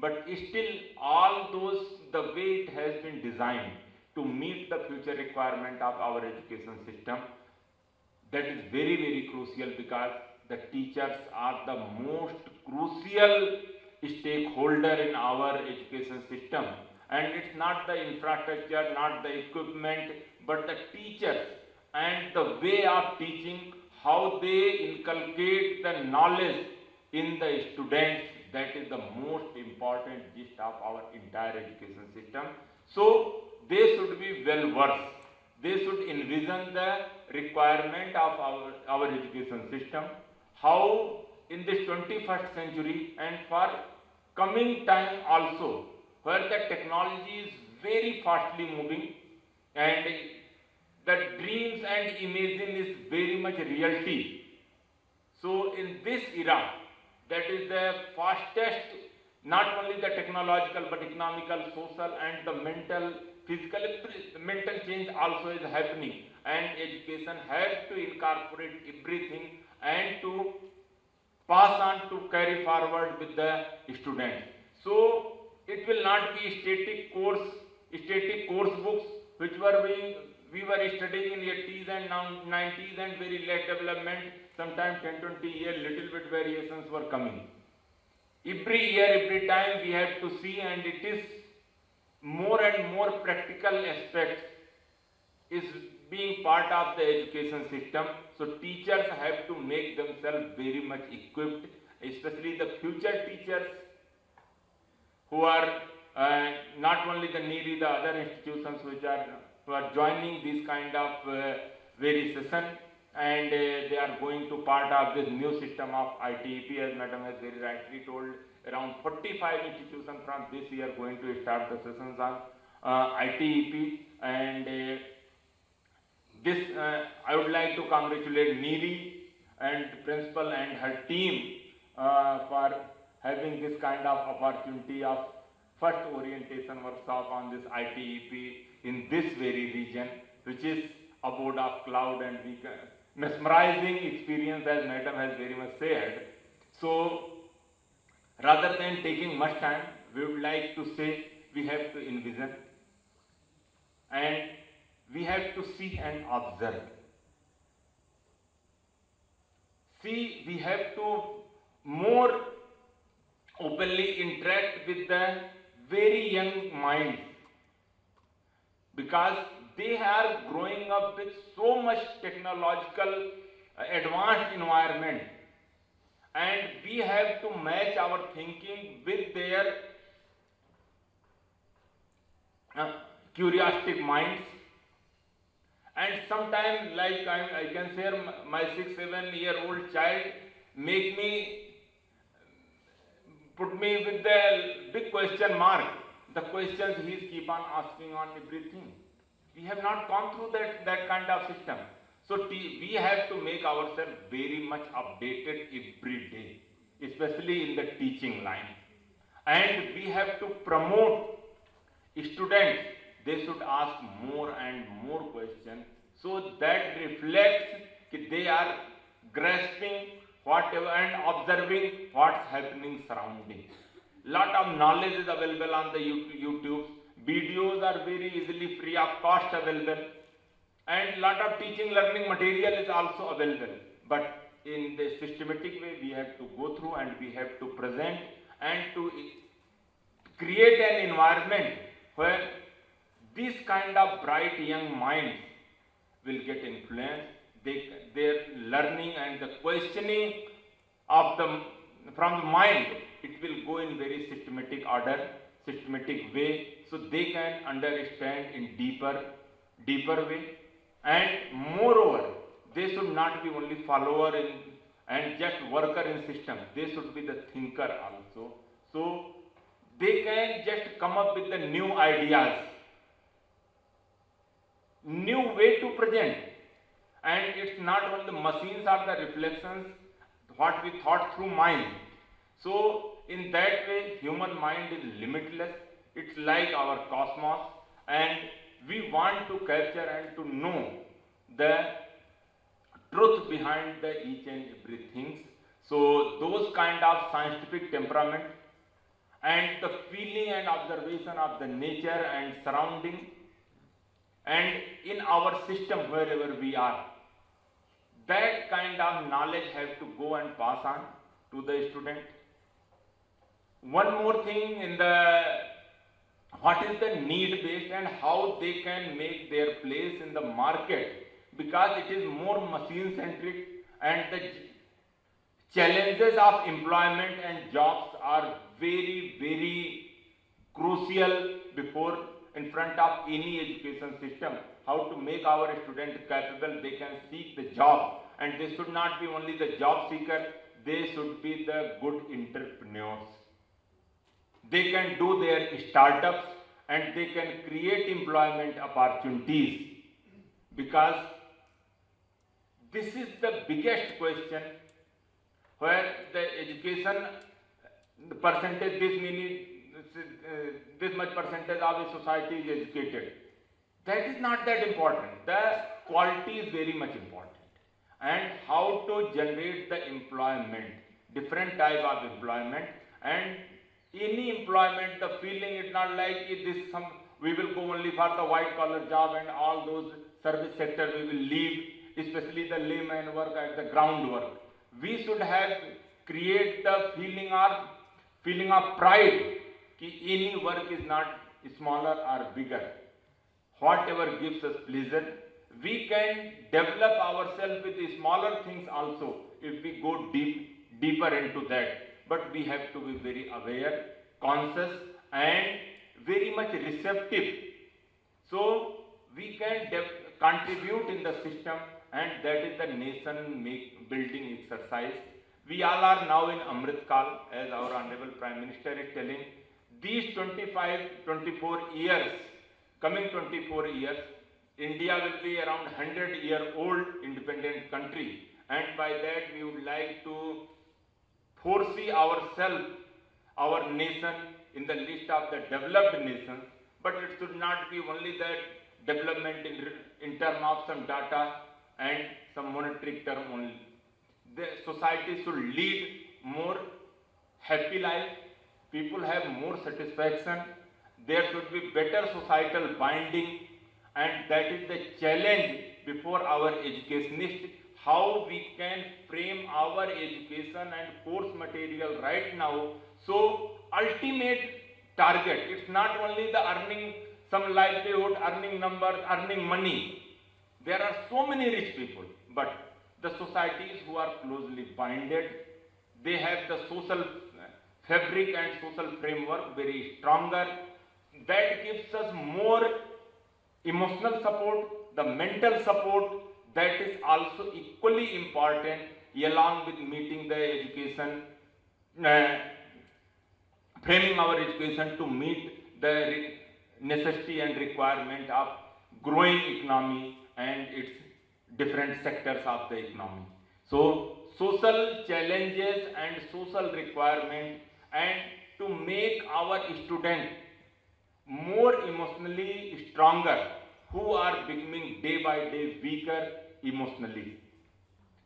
but still all those, the way it has been designed to meet the future requirement of our education system, that is very, very crucial, because the teachers are the most crucial stakeholder in our education system. And it's not the infrastructure, not the equipment, but the teachers and the way of teaching, how they inculcate the knowledge in the students. That is the most important gist of our entire education system. So they should be well versed. They should envision the requirement of our education system, how in this 21st century and for coming time also, where the technology is very fastly moving and the dreams and imagine is very much reality. So in this era, that is the fastest, not only the technological but economical, social and the mental, physical, mental change also is happening, and education has to incorporate everything and to pass on, to carry forward with the students. So it will not be static course books which we were studying in 80s and 90s and very late development, sometimes 10-20 years, little bit variations were coming. Every year, every time we have to see, and it is more and more practical aspects is being part of the education system. So teachers have to make themselves very much equipped, especially the future teachers who are not only the NERIE, the other institutions who are joining this kind of very session, and they are going to part of this new system of ITEP, as Madam has very rightly told. Around 45 institutions from this year going to start the sessions on ITEP, and this I would like to congratulate NERIE and principal and her team for having this kind of opportunity of first orientation workshop on this ITEP in this very region, which is abode of cloud and mesmerizing experience, as Madam has very much said. So rather than taking much time, we would like to say we have to envision and we have to see and observe. See, we have to more openly interact with the very young minds, because they are growing up with so much technological advanced environment, and we have to match our thinking with their curiosity minds. And sometimes, like I can share, my 6-7-year-old child put me with the big question mark. The questions he keep on asking on everything. We have not gone through that kind of system. So we have to make ourselves very much updated every day, especially in the teaching line. And we have to promote students. They should ask more and more questions, so that reflects that they are grasping whatever and observing what's happening surrounding. Lot of knowledge is available on the YouTube. Videos are very easily free of cost available, and lot of teaching learning material is also available. But in the systematic way, we have to go through and we have to present and to create an environment where this kind of bright young minds will get influenced. Their learning and the questioning of from the mind, it will go in very systematic order, systematic way, so they can understand in deeper way. And moreover, they should not be only follower and just worker in system. They should be the thinker also. So they can just come up with the new ideas, new way to present. And it's not only machines are the reflections what we thought through mind. So in that way, human mind is limitless. It's like our cosmos, and we want to capture and to know the truth behind each and everything. So those kind of scientific temperament and the feeling and observation of the nature and surrounding, and in our system wherever we are, that kind of knowledge have to go and pass on to the student. One more thing in the, what is the need based and how they can make their place in the market, because it is more machine centric and the challenges of employment and jobs are very, very crucial before in front of any education system. How to make our students capable, they can seek the job, and they should not be only the job seeker, they should be the good entrepreneurs. They can do their startups and they can create employment opportunities, because this is the biggest question, where the education the percentage, this much percentage of the society is educated. That is not that important. The quality is very much important. And how to generate the employment, different type of employment, and any employment, the feeling is not like this some we will go only for the white collar job and all those service sector we will leave, especially the layman work and the ground work. We should have create the feeling of pride that any work is not smaller or bigger. Whatever gives us pleasure, we can develop ourselves with the smaller things also if we go deeper into that. But we have to be very aware, conscious and very much receptive. So we can contribute in the system, and that is the nation building exercise. We all are now in Amrit Kal, as our Honorable Prime Minister is telling. These 24 years, coming 24 years, India will be around 100-year-old independent country, and by that we would like to foresee ourselves, our nation in the list of the developed nations, but it should not be only that development in terms of some data and some monetary term only. The society should lead more happy life, people have more satisfaction, there should be better societal binding, and that is the challenge before our educationists, how we can frame our education and course material right now. So ultimate target, it's not only the earning some livelihood, earning numbers, earning money. There are so many rich people, but the societies who are closely binded, they have the social fabric and social framework very stronger. That gives us more emotional support, the mental support, that is also equally important along with meeting the education, framing our education to meet the necessity and requirement of growing economy and its different sectors of the economy. So social challenges and social requirement, and to make our students more emotionally stronger, who are becoming day by day weaker emotionally.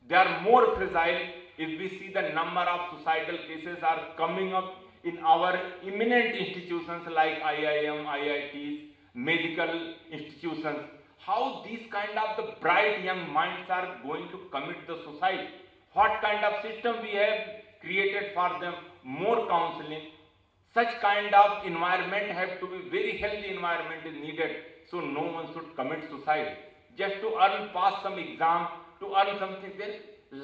They are more fragile. If we see the number of suicidal cases are coming up in our eminent institutions like IIM, IITs, medical institutions, how these kind of the bright young minds are going to commit the suicide. What kind of system we have created for them? More counseling. Such kind of environment have to be very healthy environment is needed, so no one should commit suicide. Just to pass some exam, to earn something, then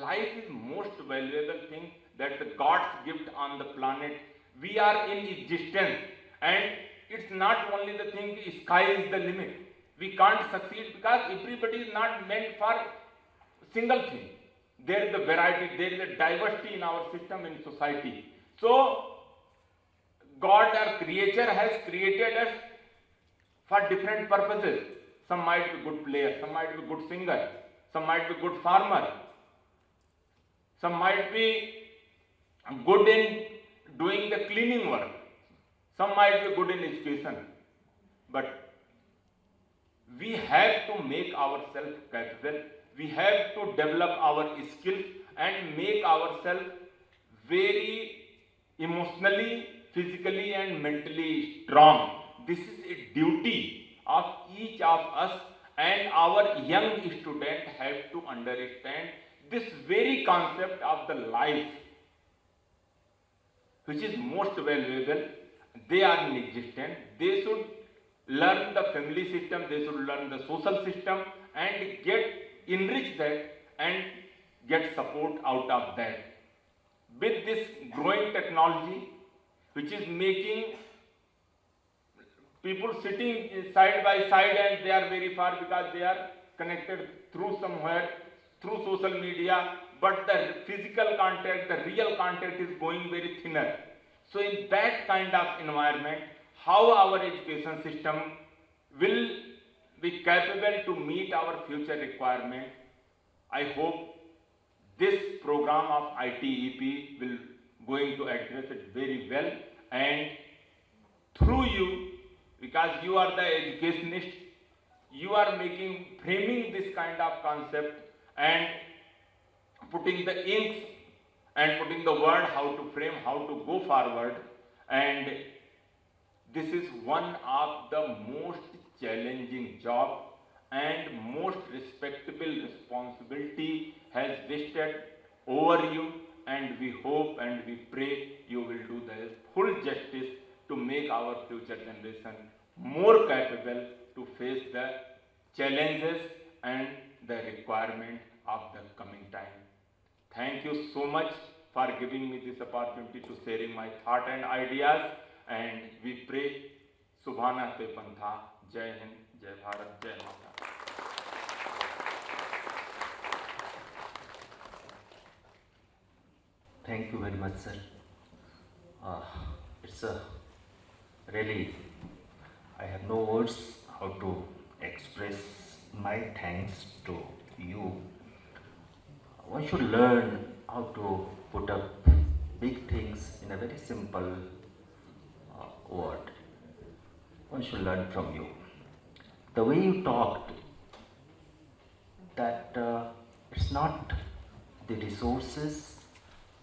life is most valuable thing that the God's gift on the planet. We are in existence, and it's not only the thing, sky is the limit. We can't succeed because everybody is not meant for single thing. There is a variety, there is a diversity in our system, in society. So God, our creator, has created us for different purposes. Some might be good player, some might be good singer, some might be good farmer, some might be good in doing the cleaning work, some might be good in education. But we have to make ourselves capable, we have to develop our skills and make ourselves very emotionally, physically and mentally strong. This is a duty of each of us, and our young students have to understand this very concept of the life, which is most valuable. They are inexistent. They should learn the family system, they should learn the social system and enrich that and get support out of that. With this growing technology, which is making people sitting side by side and they are very far because they are connected through somewhere, through social media, but the physical contact, the real contact is going very thinner. So in that kind of environment, how our education system will be capable to meet our future requirement, I hope this program of ITEP will going to address it very well, and through you, because you are the educationist, you are framing this kind of concept and putting the inks and putting the word how to frame, how to go forward, and this is one of the most challenging job and most respectable responsibility has vested over you, and we hope and we pray you will do the full justice to make our future generation more capable to face the challenges and the requirement of the coming time. Thank you so much for giving me this opportunity to sharing my thought and ideas, and we pray Subhana Te Pantha, Jai Hind, Jai Bharat, Jai Mata. Thank you very much, sir. It's a really, I have no words how to express my thanks to you. One should learn how to put up big things in a very simple word. One should learn from you. The way you talked, that it's not the resources,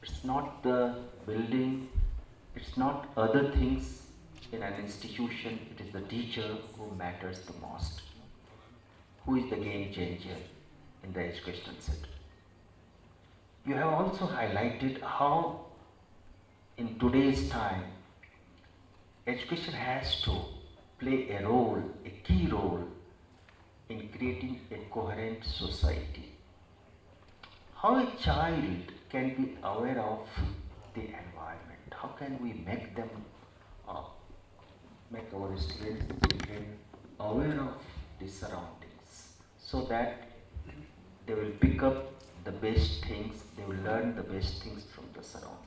it's not the building, it's not other things in an institution, it is the teacher who matters the most, who is the game changer in the educational sector. You have also highlighted how in today's time education has to play a role, a key role in creating a coherent society. How a child can be aware of the environment, how can we make them, make our students aware of the surroundings so that they will pick up the best things, they will learn the best things from the surrounding.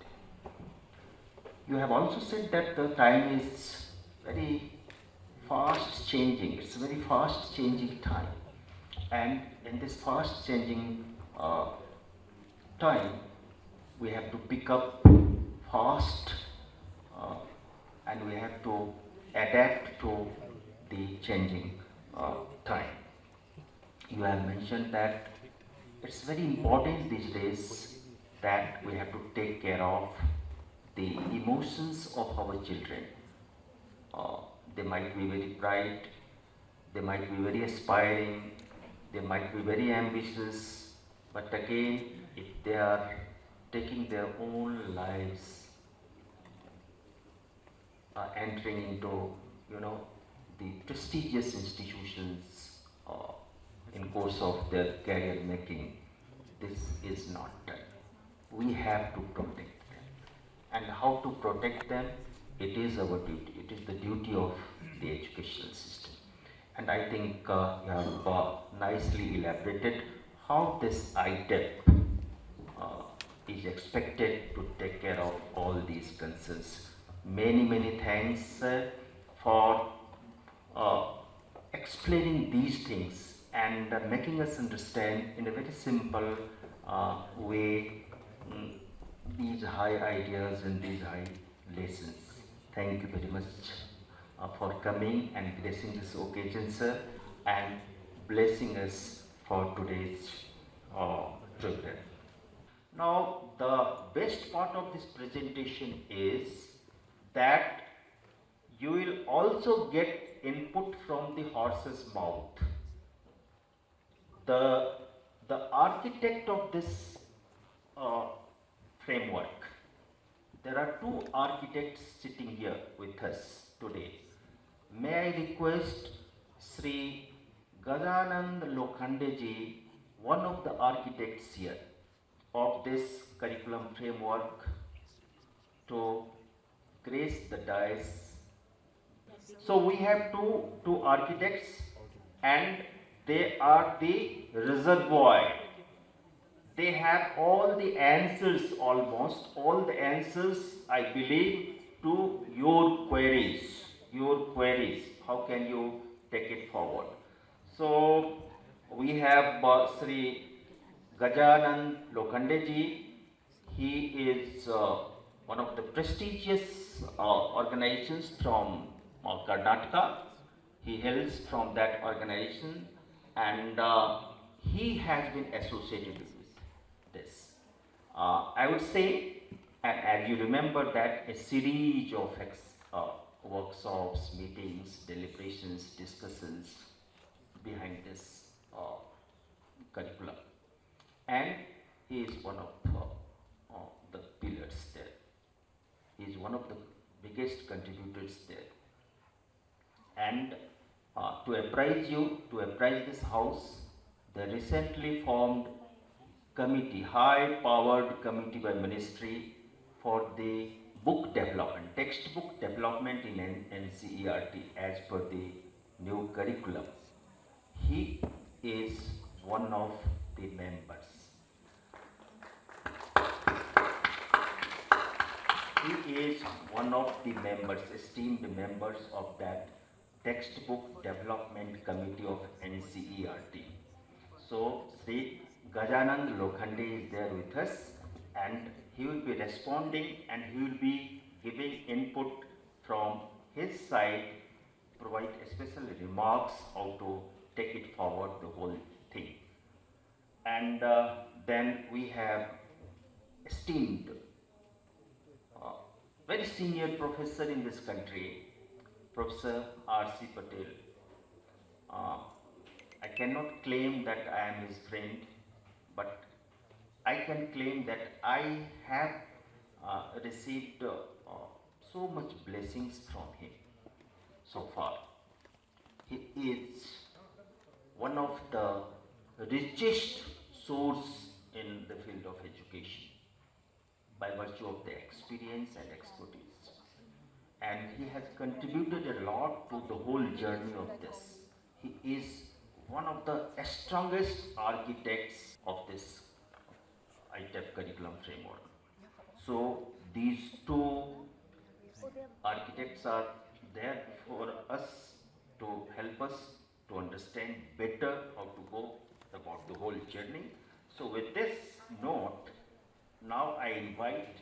You have also said that the time is very fast changing, it's a very fast changing time, and in this fast changing time we have to pick up fast and we have to adapt to the changing time. You have mentioned that it's very important these days that we have to take care of the emotions of our children. They might be very bright, they might be very aspiring, they might be very ambitious, but again, if they are taking their own lives, entering into, the prestigious institutions in course of their career making, this is not done. We have to protect them. And how to protect them? It is our duty. It is the duty of the educational system. And I think you have nicely elaborated how this ITEP is expected to take care of all these concerns. Many thanks for explaining these things and making us understand in a very simple way these high ideas and these high lessons. Thank you very much for coming and blessing this occasion, sir, and blessing us for today's program. Now, the best part of this presentation is that you will also get input from the horse's mouth. the, the architect of this framework, there are two architects sitting here with us today. May I request Sri Gajanand Lokhandeji, one of the architects here of this curriculum framework, to grace the dais. So we have two architects, and they are the reservoir. They have all the answers, almost all the answers, I believe, to your queries. How can you take it forward? So we have Sri Gajanand Lokhandeji. He is one of the prestigious organizations from Karnataka. He hails from that organization, and he has been associated with this. I would say, and as you remember, that a series of workshops, meetings, deliberations, discussions behind this curriculum, and he is one of the pillars there. He is one of the biggest contributors there. And to apprise this house, the recently formed committee, high-powered committee by ministry for the book development, textbook development in NCERT as per the new curriculum. He is one of the members. He is one of the members, esteemed members of that textbook development committee of NCERT. So Sri Gajanand Lokhande is there with us, and he will be responding, and he will be giving input from his side, provide special remarks how to take it forward, the whole thing. And then we have esteemed, very senior professor in this country, Professor R.C. Patel. I cannot claim that I am his friend, but I can claim that I have received so much blessings from him so far. He is one of the richest source in the field of education by virtue of the experience and expertise. And he has contributed a lot to the whole journey of this. He is one of the strongest architects of this ITEP curriculum framework. So these two architects are there for us to help us to understand better how to go about the whole journey. So with this note, now I invite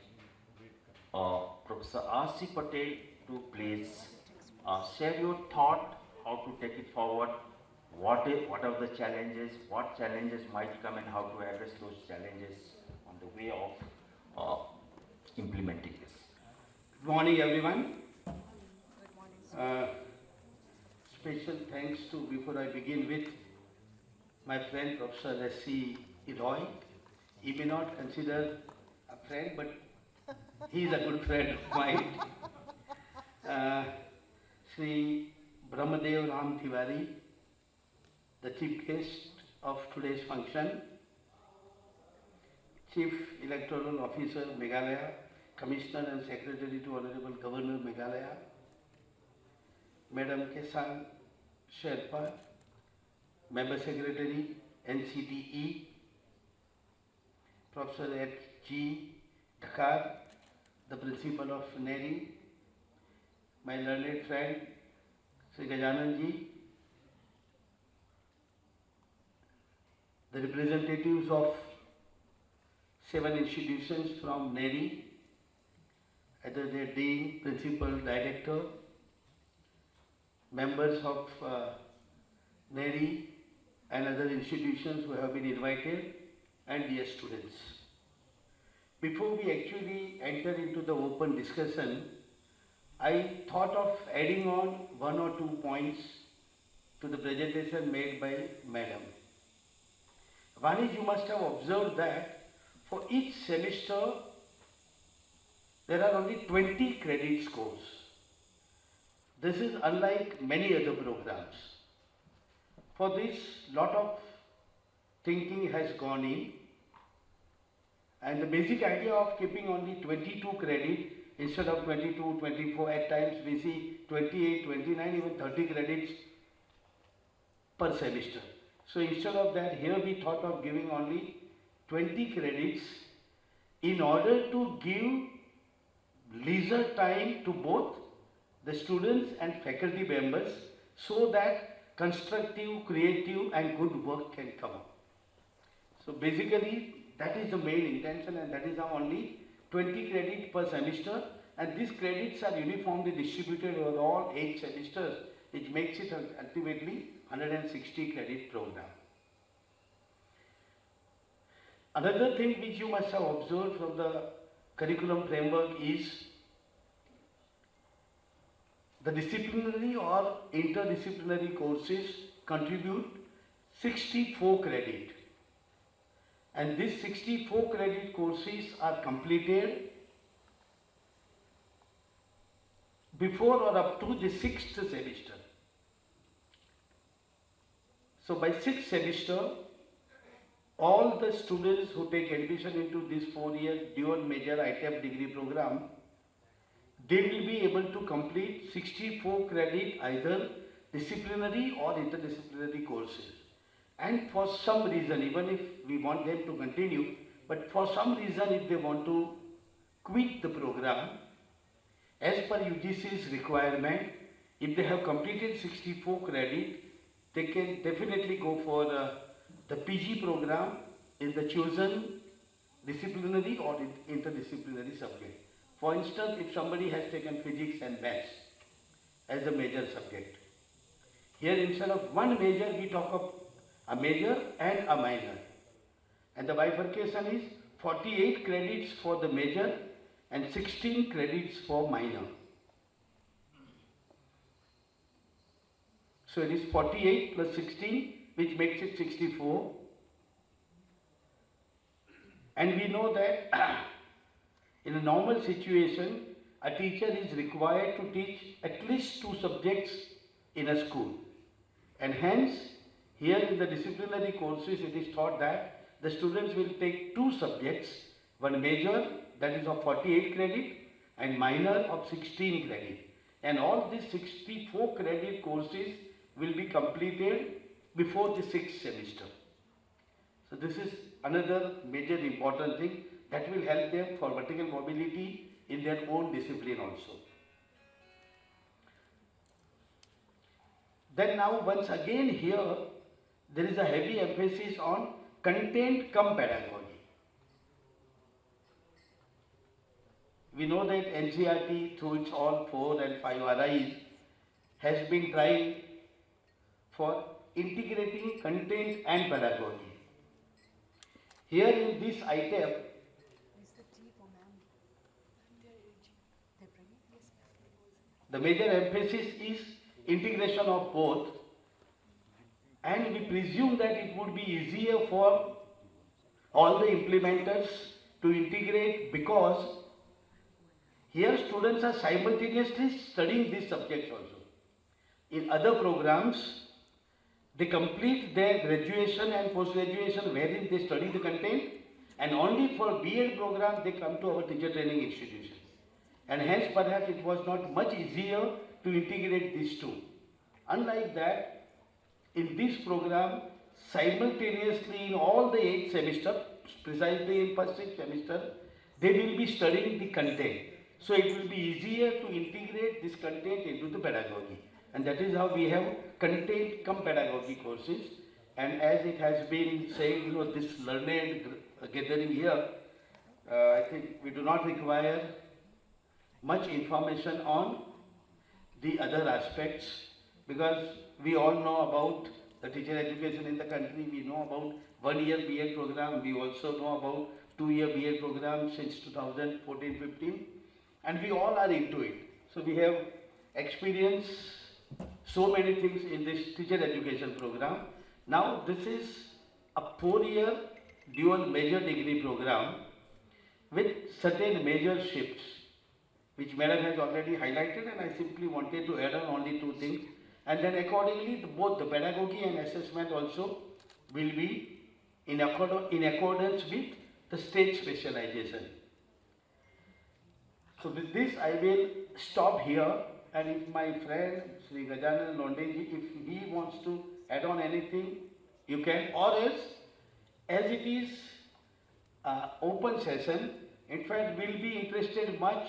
Professor R.C. Patel to please share your thought, how to take it forward, what are the challenges, what challenges might come, and how to address those challenges on the way of implementing this. Good morning, everyone. Special thanks to, before I begin with, my friend Professor S.C. Roy. He may not consider a friend, but he is a good friend of mine. Sri Brahmadev Ram Tiwari, the chief guest of today's function, Chief Electoral Officer Meghalaya, Commissioner and Secretary to Honorable Governor Meghalaya, Madam Kesang Sherpa, Member Secretary NCTE, Professor H.G. Dhakar, the Principal of NERIE, my learned friend Sri Gajananji, the representatives of 7 institutions from NERIE, either their dean, principal, director, members of NERIE and other institutions who have been invited, and dear students. Before we actually enter into the open discussion, I thought of adding on 1 or 2 points to the presentation made by Madam. One is, you must have observed that for each semester there are only 20 credits course. This is unlike many other programs. For this, lot of thinking has gone in, and the basic idea of keeping only 22 credit instead of 22, 24, at times we see 28, 29, even 30 credits per semester. So instead of that, here we thought of giving only 20 credits in order to give leisure time to both the students and faculty members, so that constructive, creative and good work can come up. So basically that is the main intention, and that is how only 20 credits per semester, and these credits are uniformly distributed over all 8 semesters, which makes it ultimately 160 credit program. Another thing which you must have observed from the curriculum framework is the disciplinary or interdisciplinary courses contribute 64 credit, and these 64 credit courses are completed before or up to the 6th semester. So by 6th semester, all the students who take admission into this 4-year dual major ITEP degree program, they will be able to complete 64 credit either disciplinary or interdisciplinary courses. And for some reason, even if we want them to continue, but for some reason if they want to quit the program, as per UGC's requirement, if they have completed 64 credit, they can definitely go for the PG program in the chosen disciplinary or interdisciplinary subject. For instance, if somebody has taken physics and maths as a major subject, here instead of one major we talk of a major and a minor, and the bifurcation is 48 credits for the major and 16 credits for minor. So it is 48 plus 16, which makes it 64. And we know that in a normal situation, a teacher is required to teach at least 2 subjects in a school. And hence, here in the disciplinary courses, it is taught that the students will take 2 subjects, one major that is of 48 credit and minor of 16 credit. And all these 64 credit courses will be completed before the 6th semester. So this is another major important thing that will help them for vertical mobility in their own discipline also. Then now once again here there is a heavy emphasis on content cum pedagogy. We know that NCERT through its all 4 and 5 RIEs has been trying for integrating content and pedagogy. Here in this ITEP, the major emphasis is integration of both, and we presume that it would be easier for all the implementers to integrate, because here students are simultaneously studying these subjects also. In other programs, they complete their graduation and post-graduation wherein they study the content, and only for B.Ed program they come to our teacher training institution. And hence perhaps it was not much easier to integrate these two. Unlike that, in this program, simultaneously in all the 8 semesters, precisely in first 6 semester, they will be studying the content. So it will be easier to integrate this content into the pedagogy. And that is how we have content cum pedagogy courses. And as it has been said, this learned gathering here, I think we do not require much information on the other aspects, because we all know about the teacher education in the country. We know about 1-year B.Ed program. We also know about 2-year B.Ed program since 2014-15, and we all are into it. So we have experienced so many things in this teacher education program. Now this is a 4-year dual major degree program with certain major shifts, which Madam has already highlighted, and I simply wanted to add on only 2 things. And then accordingly, both the pedagogy and assessment also will be in accordance with the state specialization. So with this, I will stop here, and if my friend Sri Gajanan Londeji, if he wants to add on anything, you can, or else, as it is open session, in fact, we'll be interested much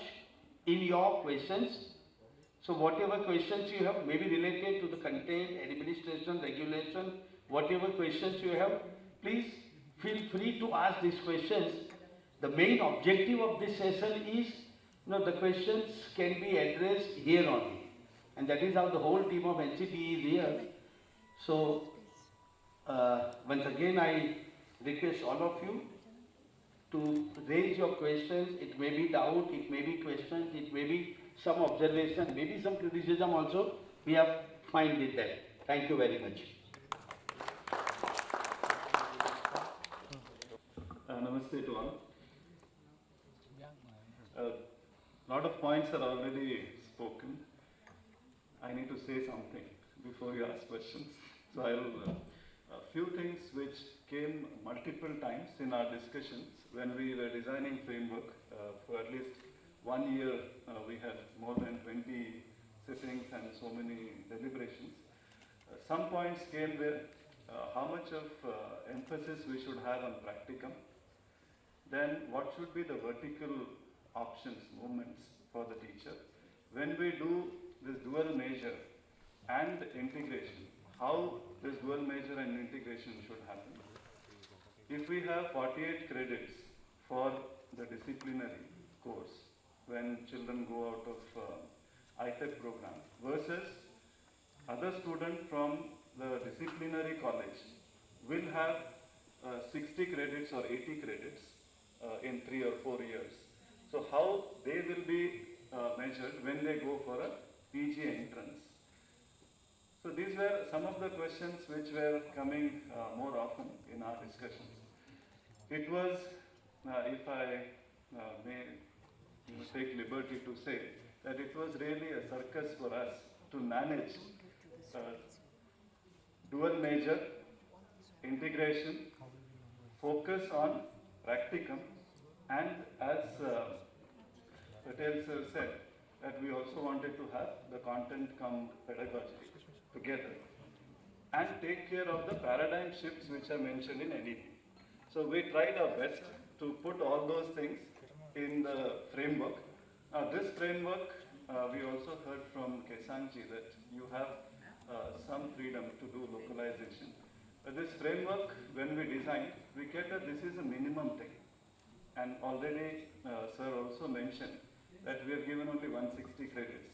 in your questions. So whatever questions you have, maybe related to the content, administration, regulation, whatever questions you have, please feel free to ask these questions. The main objective of this session is, the questions can be addressed here only. And that is how the whole team of NCTE is here. So, once again, I request all of you to raise your questions. It may be doubt, it may be questions, it may be some observation, maybe some criticism also. We are fine with that. Thank you very much. Namaste to all. A lot of points are already spoken. I need to say something before you ask questions. So a few things which came multiple times in our discussions when we were designing framework. For at least 1 year, we had more than 20 sittings and so many deliberations. Some points came where how much of emphasis we should have on practicum. Then what should be the vertical options, movements for the teacher. When we do this dual major and integration, how this dual major and integration should happen. If we have 48 credits for the disciplinary course, when children go out of ITEP program, versus other students from the disciplinary college will have 60 credits or 80 credits in 3 or 4 years. So how they will be measured when they go for a PG entrance. So these were some of the questions which were coming more often in our discussions. It was, if I may take liberty to say, that it was really a circus for us to manage dual major, integration, focus on practicum, and as Patel sir said, that we also wanted to have the content come pedagogy together and take care of the paradigm shifts which are mentioned in NEP. So we tried our best to put all those things in the framework. Now this framework, we also heard from Kesang ji that you have some freedom to do localization. But this framework, when we designed, we kept that this is a minimum thing. And already sir also mentioned that we are given only 160 credits.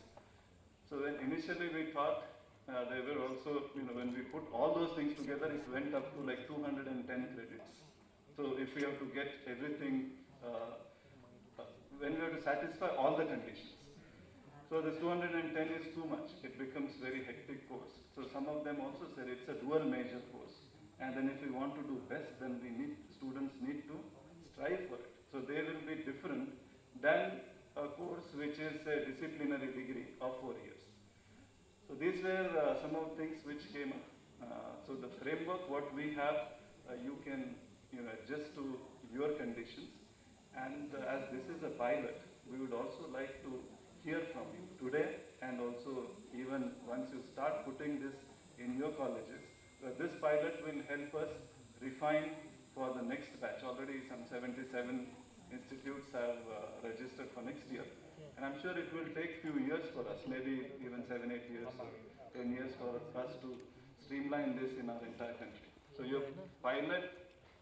So when initially we thought there were also, when we put all those things together, it went up to like 210 credits. So if we have to get everything, when we have to satisfy all the conditions. So this 210 is too much. It becomes very hectic course. So some of them also said it's a dual major course. And then if we want to do best, then students need to strive for it. So they will be different than a course which is a disciplinary degree of 4 years. So these were some of the things which came up. So the framework, what we have, you can adjust to your conditions. And as this is a pilot, we would also like to hear from you today, and also even once you start putting this in your colleges. This pilot will help us refine for the next batch. Already some 77 institutes have registered for next year. And I'm sure it will take few years for us, maybe even 7-8 years or 10 years for us to streamline this in our entire country. So your pilot,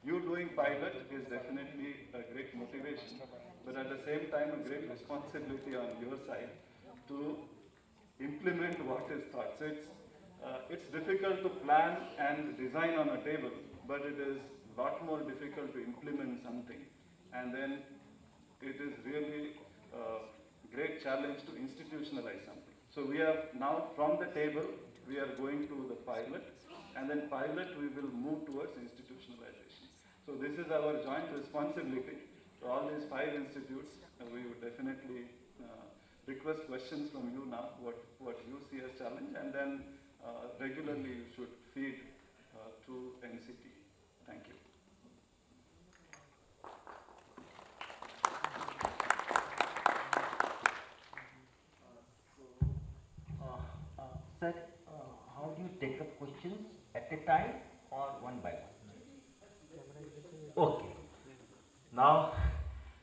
you doing pilot is definitely a great motivation, but at the same time a great responsibility on your side to implement what is taught. So it's difficult to plan and design on a table, but it is a lot more difficult to implement something. And then it is really a great challenge to institutionalize something. So we have now from the table, we are going to the pilot, and then pilot we will move towards institutionalization. So this is our joint responsibility to all these 5 institutes. We would definitely request questions from you now, what you see as challenge, and then regularly you should feed to NCTE. Thank you. Sir, how do you take up questions at a time or one by one? Okay. Now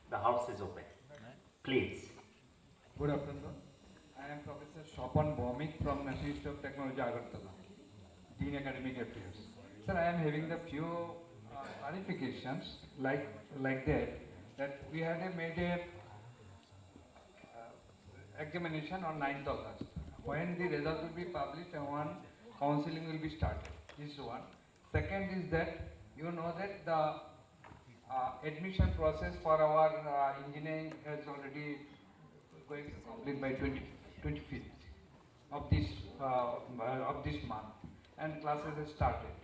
the house is open. Please. Good afternoon. I am Professor Sherpa from National Institute of Technology, Agartala, Dean Academic Affairs. Sir, I am having the few clarifications like that we had made a examination on 9th August. When the result will be published and when counseling will be started. This is one. Second is that you know that the admission process for our engineering has already going to complete by 25th of this month, and classes have started.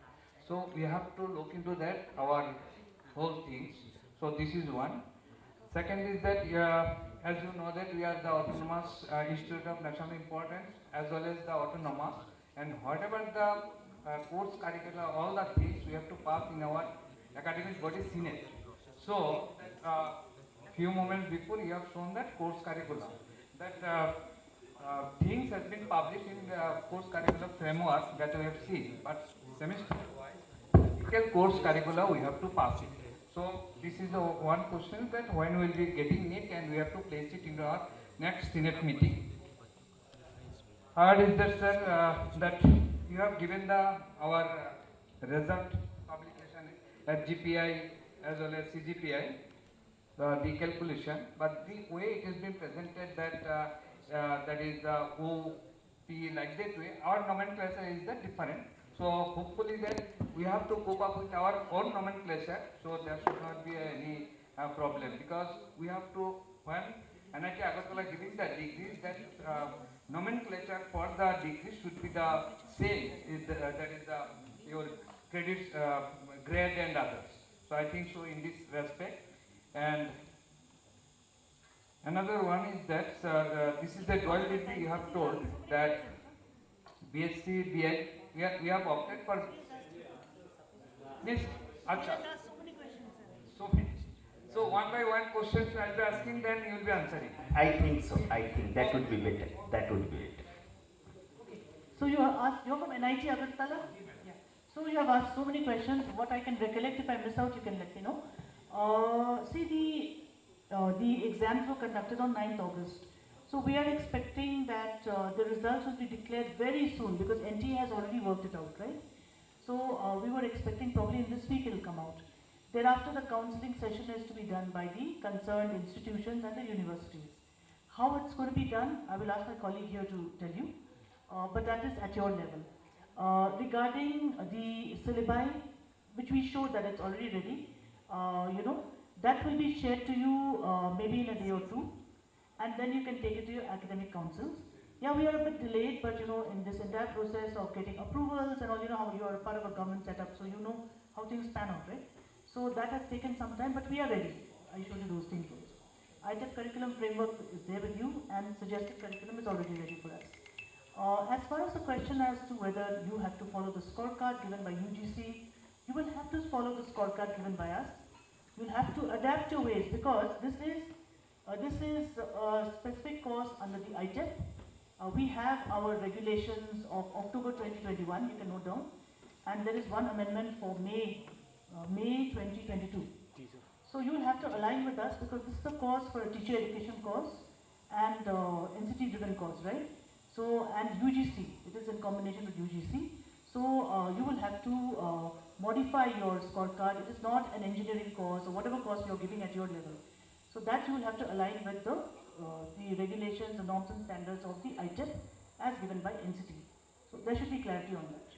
So we have to look into that, our whole things. So this is one. Second is that as you know that we are the autonomous institute of national importance as well as the autonomous, and whatever the course curricula, all the things we have to pass in our academic body Senate. So few moments before you have shown that course curriculum, that things has been published in the course curriculum framework that we have seen, but semester wise, detailed course curricula we have to pass it. So this is the one question, that when we will be getting it and we have to place it in our next Senate meeting. Third is that, sir, that you have given our result publication at GPI as well as CGPI, the calculation, but the way it has been presented, that is OP, like that way, our nomenclature is that different. So hopefully that we have to cope up with our own nomenclature, so there should not be any problem, because we have to, when NIT Agartala giving the degrees, that nomenclature for the degree should be the same, that is your credits, grade and others. So I think so in this respect. And another one is that this is the dual degree you have told, that BSc, BA, we have opted for this. Acha. So one by one questions I will be asking, then you will be answering. I think so. I think that would be better. That would be better. Okay. So you are asked, you're from NIT Agartala? Yeah. So you have asked so many questions. What I can recollect, if I miss out, you can let me know. See, the exams were conducted on 9th August. So we are expecting that the results will be declared very soon, because NTA has already worked it out, right? So we were expecting probably in this week it will come out. Thereafter, the counseling session is to be done by the concerned institutions and the universities. How it's going to be done, I will ask my colleague here to tell you, but that is at your level. Regarding the syllabi, which we showed that it's already ready, that will be shared to you maybe in a day or two, and then you can take it to your academic councils. Yeah, we are a bit delayed, but in this entire process of getting approvals and all, how you are part of a government setup, so you know how things pan out, right? So that has taken some time, but we are ready. I showed you those things also. ITEP curriculum framework is there with you, and suggested curriculum is already ready for us. As far as the question as to whether you have to follow the scorecard given by UGC, you will have to follow the scorecard given by us. You will have to adapt your ways, because this is a specific course under the ITEP. We have our regulations of October 2021, you can note down, and there is one amendment for May 2022. So you will have to align with us, because this is the course for a teacher education course and NCTE driven course, right? So, and UGC, it is in combination with UGC. So you will have to modify your scorecard. It is not an engineering course or whatever course you are giving at your level. So that you will have to align with the regulations, the norms and standards of the ITEP as given by NCTE. So there should be clarity on that.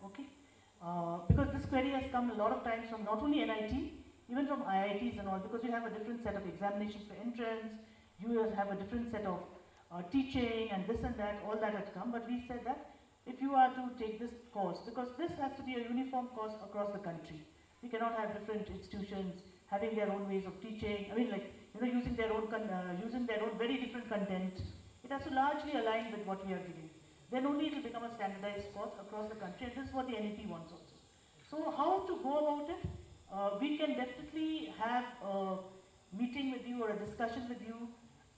Okay? Because this query has come a lot of times from not only NIT, even from IITs and all, because you have a different set of examinations for entrance, you have a different set of teaching and this and that, all that has come. But we said that if you are to take this course, because this has to be a uniform course across the country. We cannot have different institutions having their own ways of teaching. I mean, like, using their own very different content. It has to largely align with what we are giving. Then only it will become a standardized course across the country, and this is what the NEP wants also. So how to go about it? We can definitely have a meeting with you or a discussion with you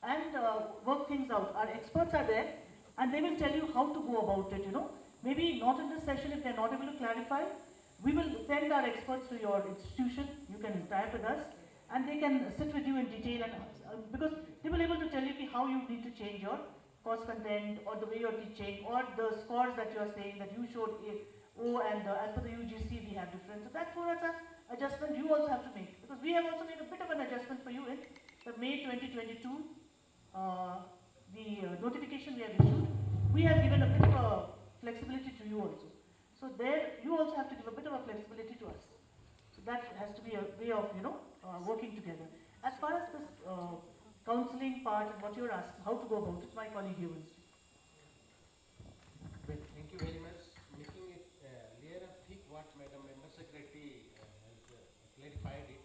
and work things out. Our experts are there and they will tell you how to go about it, Maybe not in this session if they're not able to clarify. We will send our experts to your institution. You can tie up with us and they can sit with you in detail and because they will be able to tell you how you need to change your course content or the way you're teaching or the scores that you're saying that you showed O and as per the UGC we have different. So that's an adjustment you also have to make because we have also made a bit of an adjustment for you in the May 2022 the notification we have issued. We have given a bit of a flexibility to you also. So there you also have to give a bit of a flexibility to us. So that has to be a way of working together. As far as this counseling part and what you're asking, how to go about it, my colleague here will speak. Well, thank you very much. Making it layer of thick what Madam Member Secretary has clarified it.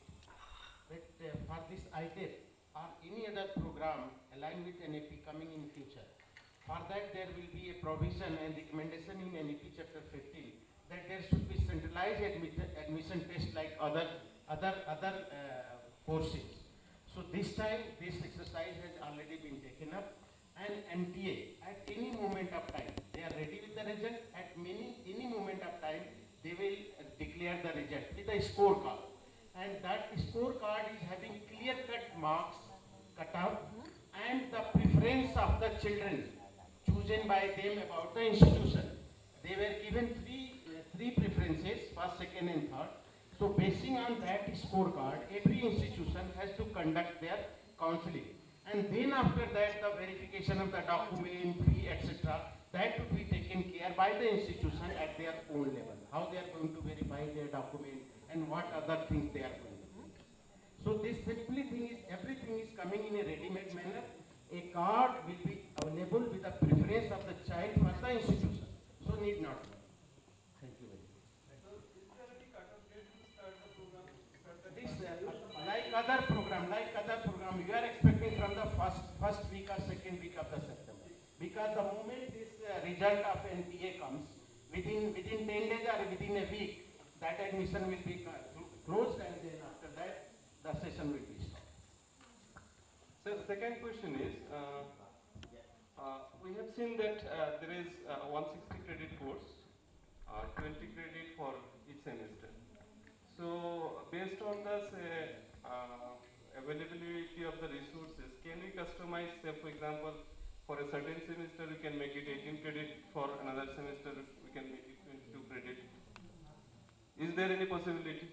But for this ITEP or any other program aligned with NEP coming in future, for that there will be a provision and recommendation in NEP chapter 15 that there should be centralized admission test like other courses. So this time this exercise has already been taken up and NTA at any moment of time they are ready with the result. At any moment of time they will declare the result with a scorecard, and that scorecard is having clear-cut marks cut out and the preference of the children chosen by them about the institution. They were given three preferences, first, second and third. So basing on that scorecard, every institution has to conduct their counseling. And then after that, the verification of the document, fee, etc., that would be taken care by the institution at their own level. How they are going to verify their document and what other things they are going to do. So this simply thing is, everything is coming in a ready-made manner. A card will be available with the preference of the child for the institution. So need not. Thank you very much. So is there any cut-off date to start the program? Like other program, we are expecting from the first week or second week of the September. Because the moment this result of NTA comes, within 10 days or within a week, that admission will be closed, and then after that, the session will be stopped. So the second question is, we have seen that there is a 160 credit course, 20 credit for each semester. So based on the availability of the resources, can we customize, say for example, for a certain semester we can make it 18 credit, for another semester we can make it 22 credit. Is there any possibility?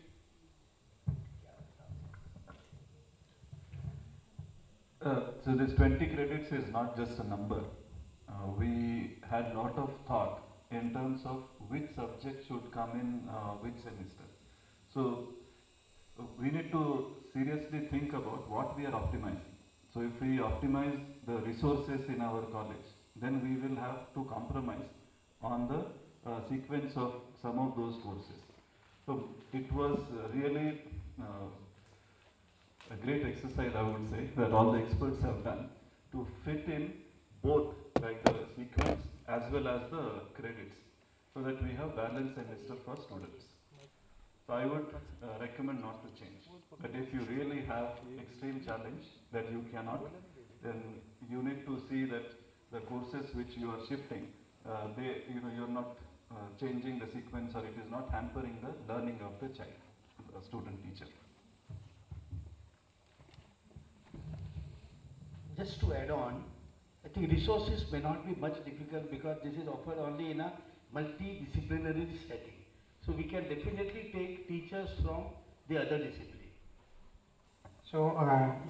So this 20 credits is not just a number. We had a lot of thought in terms of which subject should come in which semester. So we need to seriously think about what we are optimizing. So if we optimize the resources in our college, then we will have to compromise on the sequence of some of those courses. So it was really a great exercise, I would say, that all the experts have done to fit in both like the sequence as well as the credits, so that we have balanced semester for students. So I would recommend not to change. But if you really have extreme challenge that you cannot, then you need to see that the courses which you are shifting, you're not changing the sequence, or it is not hampering the learning of the child, student, teacher. Just to add on, I think resources may not be much difficult because this is offered only in a multidisciplinary setting. So we can definitely take teachers from the other discipline. So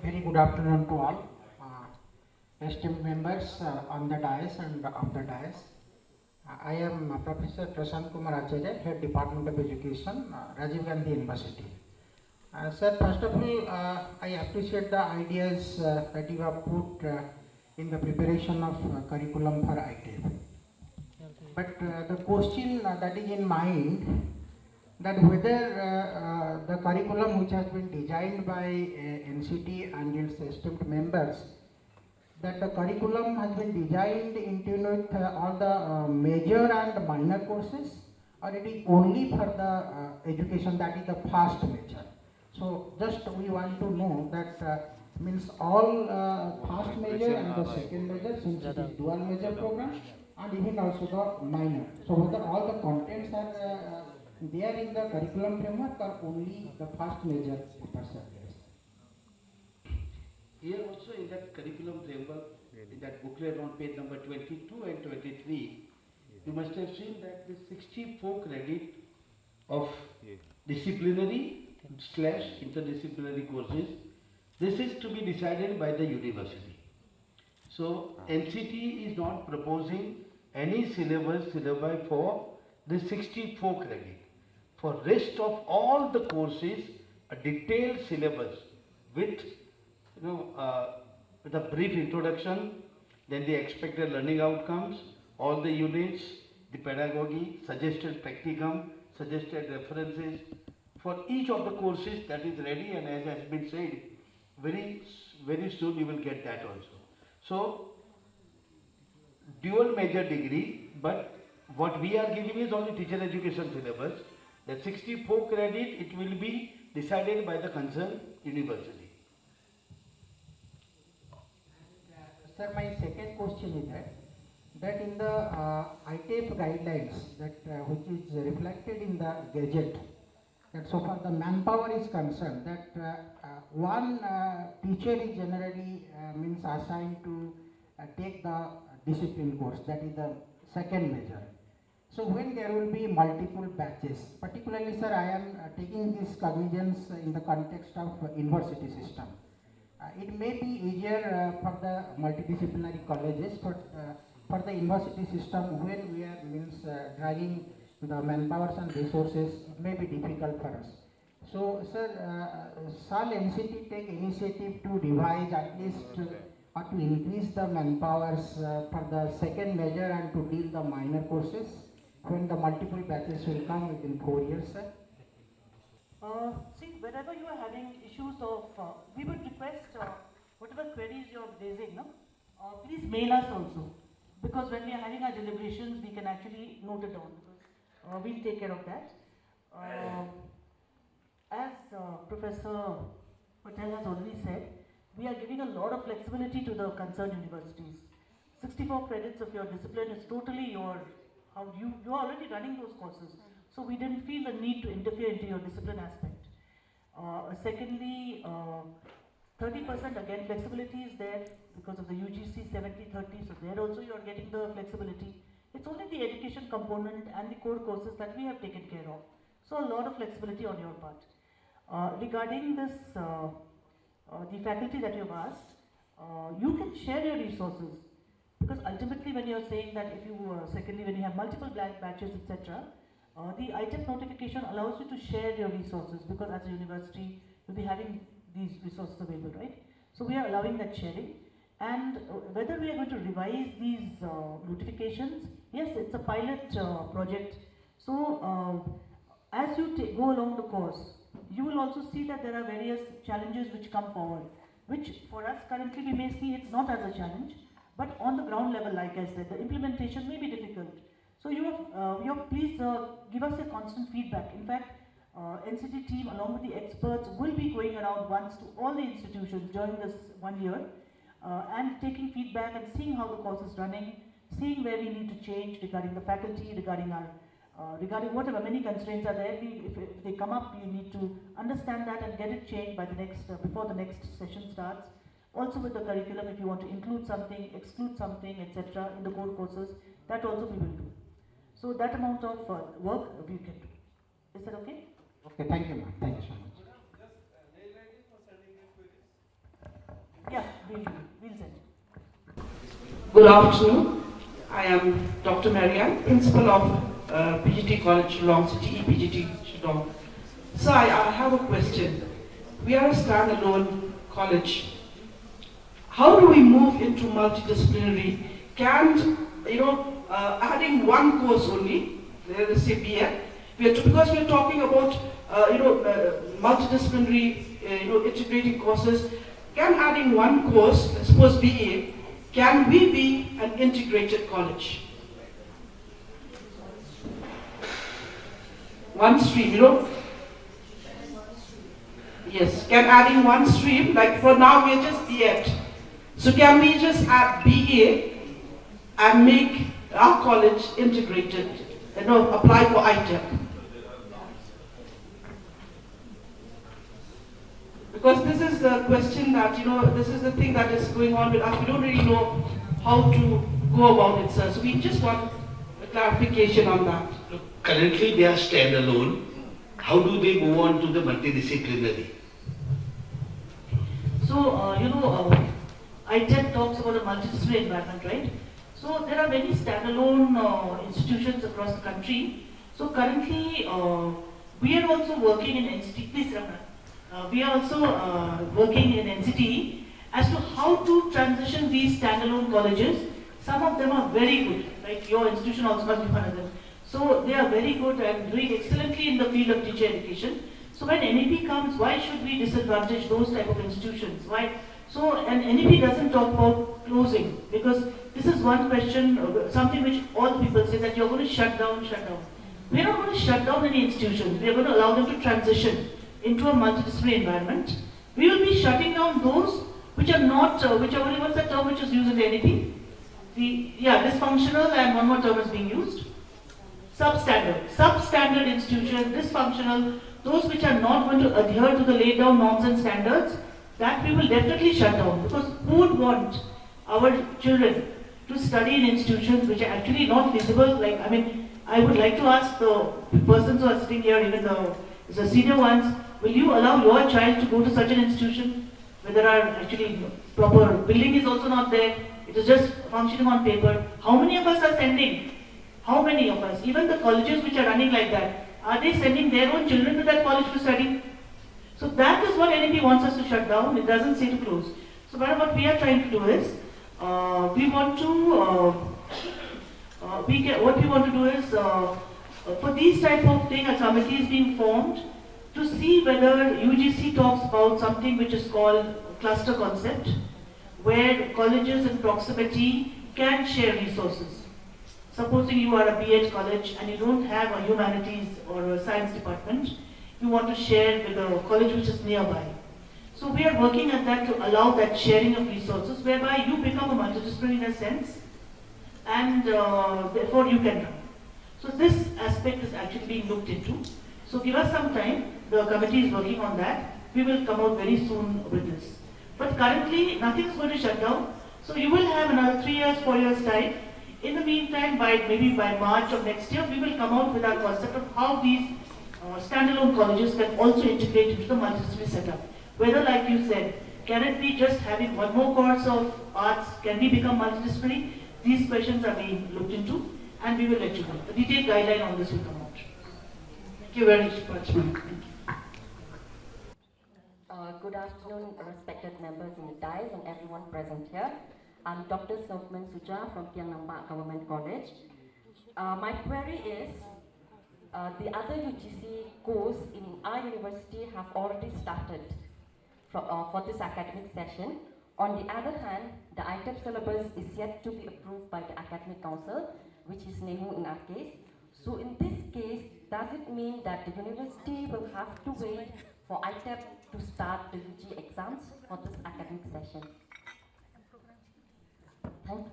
very good afternoon to all. Esteemed members on the dais and off the dais. I am Professor Prashant Kumar Acharya, Head Department of Education, Rajiv Gandhi University. Sir, first of all, I appreciate the ideas that you have put in the preparation of curriculum for ITEP. But the question that is in mind, that whether the curriculum which has been designed by NCTE and its esteemed members, that the curriculum has been designed in tune with all the major and minor courses, or it is only for the education that is the first major. So just we want to know that means all first major and the second major, since it is dual major program, and even also the minor. So whether all the contents are there in the curriculum framework or only the first major papers are there. Here also in that curriculum framework, in that booklet on page number 22 and 23, you must have seen that the 64 credit of disciplinary / interdisciplinary courses, this is to be decided by the university. So NCTE is not proposing any syllabi for the 64 credit. For rest of all the courses, a detailed syllabus with with a brief introduction, then the expected learning outcomes, all the units, the pedagogy, suggested practicum, suggested references for each of the courses, that is ready, and as has been said, very soon you will get that also. So dual major degree, but what we are giving is only teacher education syllabus. That 64 credit, it will be decided by the concerned university. Sir, my second question is that in the ITEP guidelines, that which is reflected in the gazette, that so far the manpower is concerned, that one teacher is generally means assigned to take the discipline course, that is the second major. So when there will be multiple batches, particularly sir, I am taking this cognizance in the context of university system. It may be easier for the multidisciplinary colleges, but for the university system, when we are dragging the manpower and resources, it may be difficult for us. So sir, shall NCT take initiative to revise at least or to increase the manpowers for the second major and to deal the minor courses when the multiple batches will come within 4 years, sir? See, wherever you are having issues of, we would request whatever queries you are raising, please mail us also. Because when we are having our deliberations, we can actually note it down. Because we'll take care of that. As Professor Patel has already said, we are giving a lot of flexibility to the concerned universities. 64 credits of your discipline is totally your, you are already running those courses. So we didn't feel the need to interfere into your discipline aspect. Secondly, 30% again, flexibility is there because of the UGC 70-30, so there also you are getting the flexibility. It's only the education component and the core courses that we have taken care of. So a lot of flexibility on your part. Regarding this, the faculty that you have asked, you can share your resources, because ultimately when you are saying that if you, secondly when you have multiple blank batches, etc., the ITEP notification allows you to share your resources, because as a university you'll be having these resources available, right? So we are allowing that sharing. And whether we are going to revise these notifications, yes, it's a pilot project. So as you go along the course, you will also see that there are various challenges which come forward, which for us currently we may see it's not as a challenge, but on the ground level, like I said, the implementation may be difficult. So please give us a constant feedback. In fact, NCT team along with the experts will be going around once to all the institutions during this 1 year and taking feedback and seeing how the course is running, seeing where we need to change regarding the faculty, regarding our regarding whatever many constraints are there. If they come up, you need to understand that and get it changed by the next before the next session starts. Also with the curriculum, if you want to include something, exclude something, etc. in the core courses, that also we will do. So that amount of work we can do. Is that okay? Okay, thank you, ma'am. Thank you so much. Yeah, we'll send it. Good afternoon. I am Dr. Marianne, Principal of PGT College, Shillong, CTE PGT Shillong. So I have a question. We are a standalone college. How do we move into multidisciplinary? Can adding one course only, let us say BA, because we are talking about multidisciplinary, integrating courses. Can adding one course, let's suppose BA, can we be an integrated college? One stream, Yes, can adding one stream, like for now we are just BA. So can we just add BA and make our college integrated, apply for ITEP? Because this is the question that, this is the thing that is going on with us. We don't really know how to go about it, sir. So we just want a clarification on that. Currently they are standalone. How do they move on to the multidisciplinary? So, ITEP talks about a multidisciplinary environment, right? So there are many standalone institutions across the country. So currently, we are also working in NCTE. Please, Ramana. We are also working in NCTE as to how to transition these standalone colleges. Some of them are very good, like your institution also must be one of them. So they are very good and doing excellently in the field of teacher education. So when NEP comes, why should we disadvantage those type of institutions? Why? So, and NEP doesn't talk about closing, because this is one question, something which all people say that you're going to shut down. We're not going to shut down any institutions. We're going to allow them to transition into a multidisciplinary environment. We will be shutting down those which are not, what's the term which is used in the NEP? Dysfunctional, and one more term is being used. Substandard institutions, dysfunctional, those which are not going to adhere to the laid down norms and standards, that we will definitely shut down, because who would want our children to study in institutions which are actually not feasible? I would like to ask the persons who are sitting here, even the senior ones, will you allow your child to go to such an institution where there are actually proper building is also not there, it is just functioning on paper? How many of us are sending? How many of us, even the colleges which are running like that, are they sending their own children to that college to study? So that is what NEP wants us to shut down. It doesn't say to close. So what we are trying to do is, what we want to do is, for these type of thing, a committee is being formed to see whether UGC talks about something which is called cluster concept, where colleges in proximity can share resources. Supposing you are a B.Ed college and you don't have a humanities or a science department, you want to share with a college which is nearby. So we are working at that to allow that sharing of resources, whereby you become a multidisciplinary in a sense, and therefore you can run. So this aspect is actually being looked into. So give us some time. The committee is working on that. We will come out very soon with this. But currently, nothing is going to shut down. So you will have another 3 years, 4 years time. In the meantime, maybe by March of next year, we will come out with our concept of how these standalone colleges can also integrate into the multidisciplinary setup. Whether, like you said, can it be just having one more course of arts? Can we become multidisciplinary? These questions are being looked into, and we will let you know. The detailed guideline on this will come out. Thank you very much, ma'am. Thank you. Good afternoon, respected members in the dais and everyone present here. I'm Dr. Sopman Suja from Piang Namba Government College. My query is, the other UGC course in our university have already started for this academic session. On the other hand, the ITEP syllabus is yet to be approved by the Academic Council, which is NEHU in our case. So in this case, does it mean that the university will have to wait for ITEP to start the UG exams for this academic session? Thank you.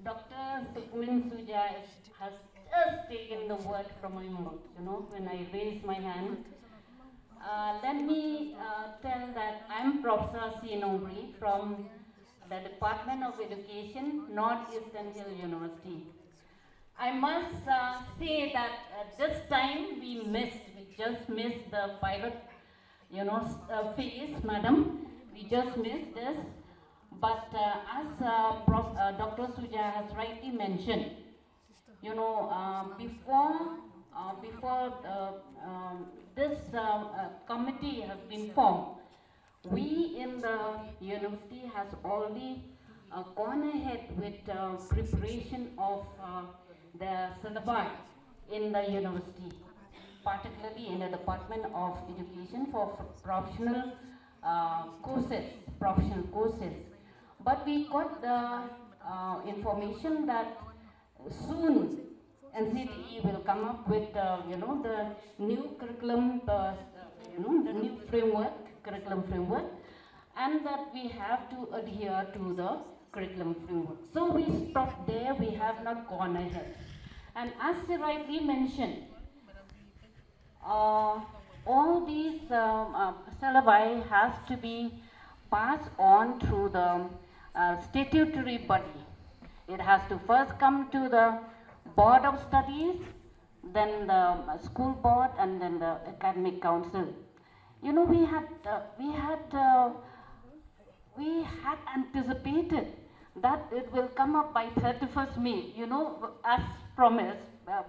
Dr. Sopman Suja has just taken the word from my mouth, when I raised my hand. Let me tell that I'm Professor C. Nobri from the Department of Education, Northeastern Hill University. I must say that this time we just missed the pilot, phase, madam. We just missed this. But as Dr. Suja has rightly mentioned, before before this committee has been formed, we in the university has already gone ahead with preparation of the syllabi in the university, particularly in the Department of Education for professional courses. But we got the information that soon NCTE will come up with the new curriculum, the new curriculum framework, and that we have to adhere to the curriculum framework. So we stopped there, we have not gone ahead. And as you rightly mentioned, all these syllabi has to be passed on through the statutory body. It has to first come to the Board of Studies, then the school board, and then the academic council. You know, we had anticipated that it will come up by 31st May, you know, as promised,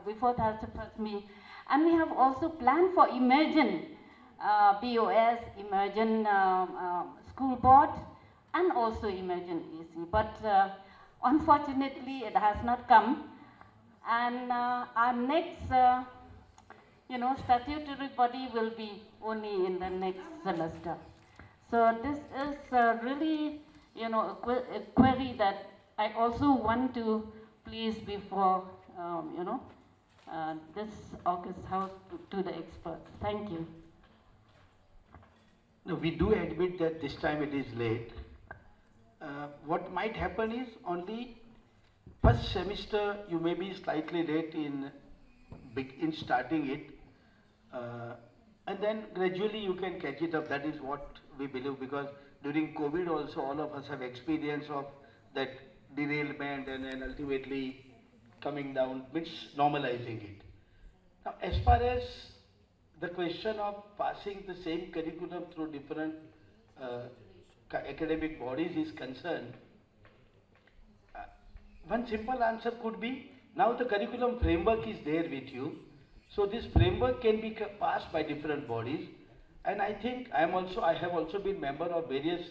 before 31st May. And we have also planned for Imagine BOS, Imagine School Board, and also Imagine EC. But unfortunately, it has not come. And our next, statutory body will be only in the next semester. So this is really, a query that I also want to place before, this August House to the experts. Thank you. No, we do admit that this time it is late. What might happen is on the first semester you may be slightly late in starting it, and then gradually you can catch it up. That is what we believe, because during COVID also all of us have experience of that derailment and then ultimately coming down, means normalizing it. Now, as far as the question of passing the same curriculum through different academic bodies is concerned, one simple answer could be, now the curriculum framework is there with you, so this framework can be passed by different bodies. And I think I have also been member of various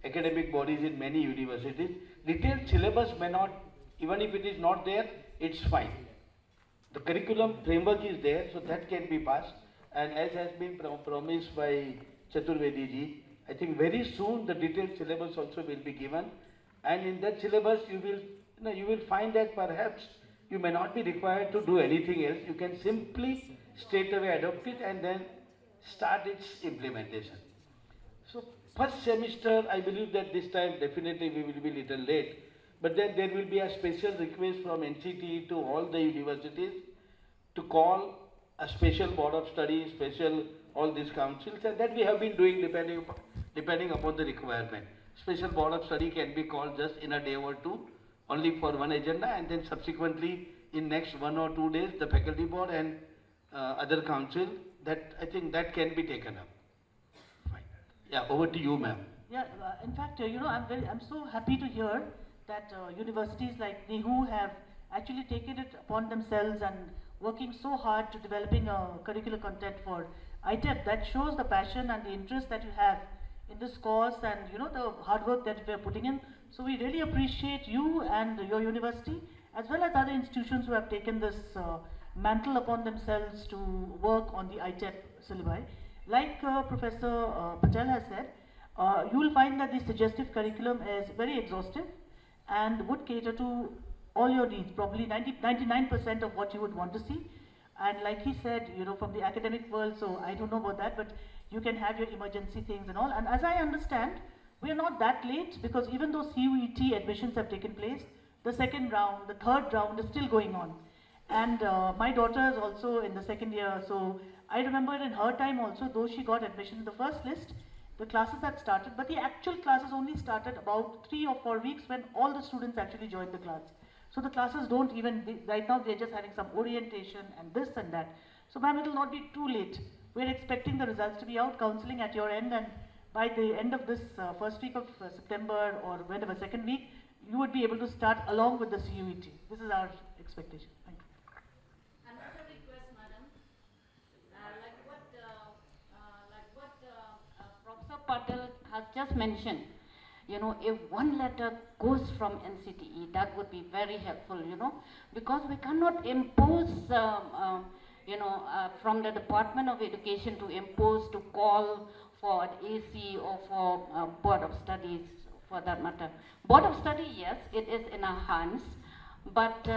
academic bodies in many universities. Detailed syllabus may not, even if it is not there, it's fine. The curriculum framework is there, so that can be passed. And as has been promised by Chaturvedi ji, I think very soon the detailed syllabus also will be given. And in that syllabus you will find that perhaps you may not be required to do anything else. You can simply straight away adopt it and then start its implementation. So first semester, I believe that this time definitely we will be little late, but then there will be a special request from NCTE to all the universities to call a special board of studies, special all these councils, and that we have been doing depending upon the requirement. Special board of study can be called just in a day or two, only for one agenda, and then subsequently in next 1 or 2 days the faculty board and other council. That I think that can be taken up. Fine. Yeah, over to you, ma'am. Yeah, in fact, I'm so happy to hear that universities like NEHU have actually taken it upon themselves and working so hard to developing a curricular content for ITEP. That shows the passion and the interest that you have in this course, and the hard work that we are putting in. So we really appreciate you and your university, as well as other institutions who have taken this mantle upon themselves to work on the ITEP syllabi. Like Professor Patel has said, you will find that the suggestive curriculum is very exhaustive and would cater to all your needs, probably 99% of what you would want to see. And like he said, from the academic world, so I don't know about that, but you can have your emergency things and all. And as I understand, we are not that late, because even though CUET admissions have taken place, the second round, the third round is still going on. And my daughter is also in the second year, so I remember in her time also, though she got admission in the first list, the classes had started, but the actual classes only started about 3 or 4 weeks when all the students actually joined the class. So the classes don't even, right now they're just having some orientation and this and that. So ma'am, it will not be too late. We're expecting the results to be out, counseling at your end, and by the end of this first week of September or whenever, second week, you would be able to start along with the CUET. This is our expectation. Thank you. Another request, madam. Patel has just mentioned, you know, if one letter goes from NCTE, that would be very helpful, you know, because we cannot impose, from the Department of Education to impose to call for an AC or for Board of Studies for that matter. Board of Study, yes, it is in our hands, but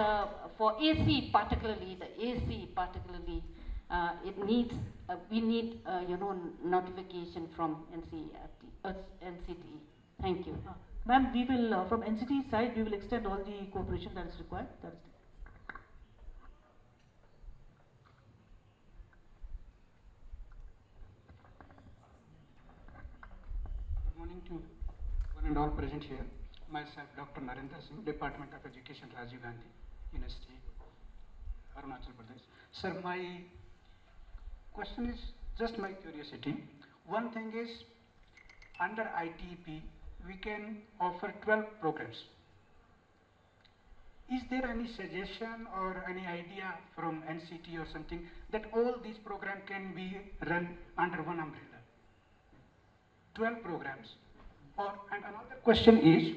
for AC particularly, it needs, we need, notification from NCTE. Thank you. Ma'am, we will, from NCTE side, we will extend all the cooperation that is required. That is Good morning to one and all present here. Myself, Dr. Narendra Singh, Department of Education, Rajiv Gandhi University, Arunachal Pradesh. Sir, my question is just my curiosity. One thing is, under ITEP, we can offer 12 programs. Is there any suggestion or any idea from NCT or something that all these programs can be run under one umbrella? 12 programs. And another question is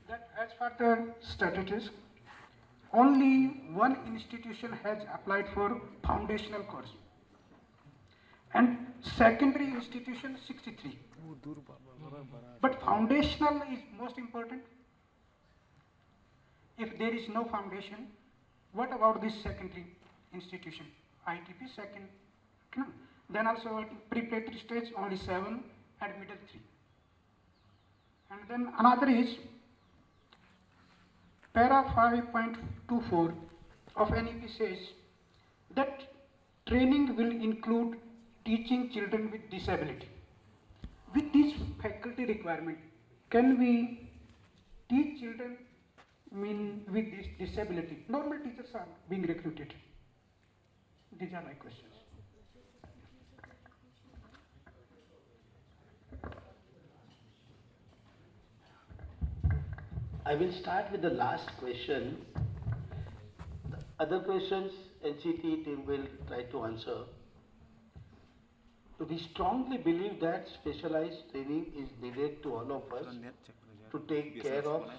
that as for the statistics, only one institution has applied for foundational course and secondary institution 63. But foundational is most important. If there is no foundation, what about this secondary institution? ITP second, no. Then also at preparatory stage only 7 and middle 3. And then another is para 5.24 of NEP says that training will include teaching children with disability. With this faculty requirement, can we teach children with this disability? Normal teachers are being recruited. These are my questions. I will start with the last question. The other questions NCTE team will try to answer. We strongly believe that specialized training is needed to all of us to take care of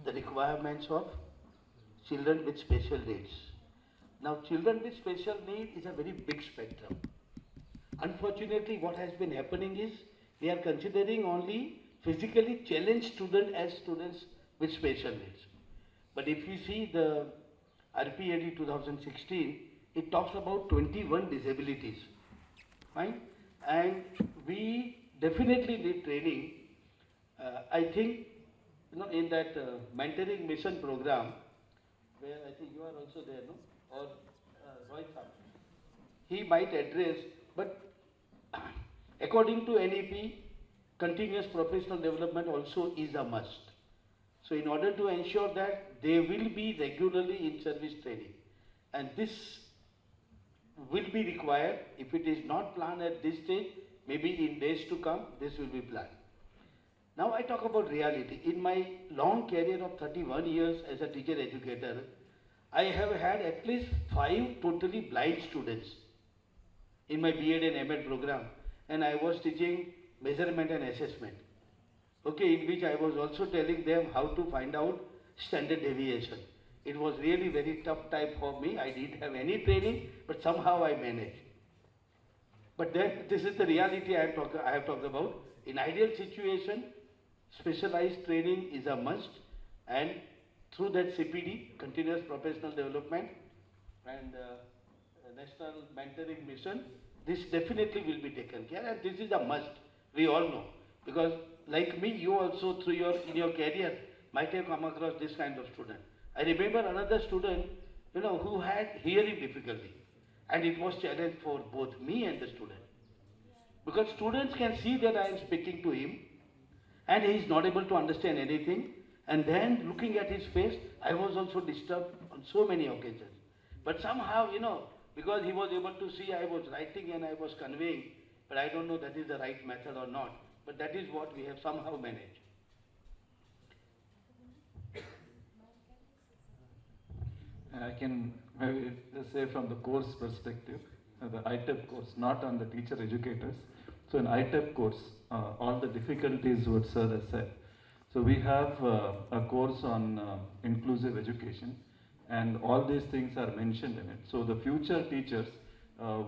the requirements of children with special needs. Now, children with special need is a very big spectrum. Unfortunately, what has been happening is we are considering only physically challenged students as students with special needs. But if we see the RPAD 2016, it talks about 21 disabilities, fine? And we definitely need training. I think, in that mentoring mission program, where I think you are also there, no? Or Roy Sam, he might address, but according to NEP, continuous professional development also is a must. So in order to ensure that they will be regularly in service training, and this will be required. If it is not planned at this stage, maybe in days to come, this will be planned. Now I talk about reality. In my long career of 31 years as a teacher educator, I have had at least 5 totally blind students in my B.Ed and M.Ed program, and I was teaching measurement and assessment. Okay, in which I was also telling them how to find out standard deviation. It was really very tough time for me. I didn't have any training, but somehow I managed. But then this is the reality I have talked about. In ideal situation, specialized training is a must, and through that CPD, continuous professional development, and national mentoring mission, this definitely will be taken care, and this is a must. We all know, because like me, you also in your career might have come across this kind of student. I remember another student, who had hearing difficulty, and it was challenge for both me and the student, because students can see that I am speaking to him, and he is not able to understand anything. And then looking at his face, I was also disturbed on so many occasions. But somehow, because he was able to see I was writing and I was conveying, but I don't know that is the right method or not. But that is what we have somehow managed. I can maybe say from the course perspective, the ITEP course, not on the teacher educators. So in ITEP course, all the difficulties what sir has said. So we have a course on inclusive education, and all these things are mentioned in it. So the future teachers,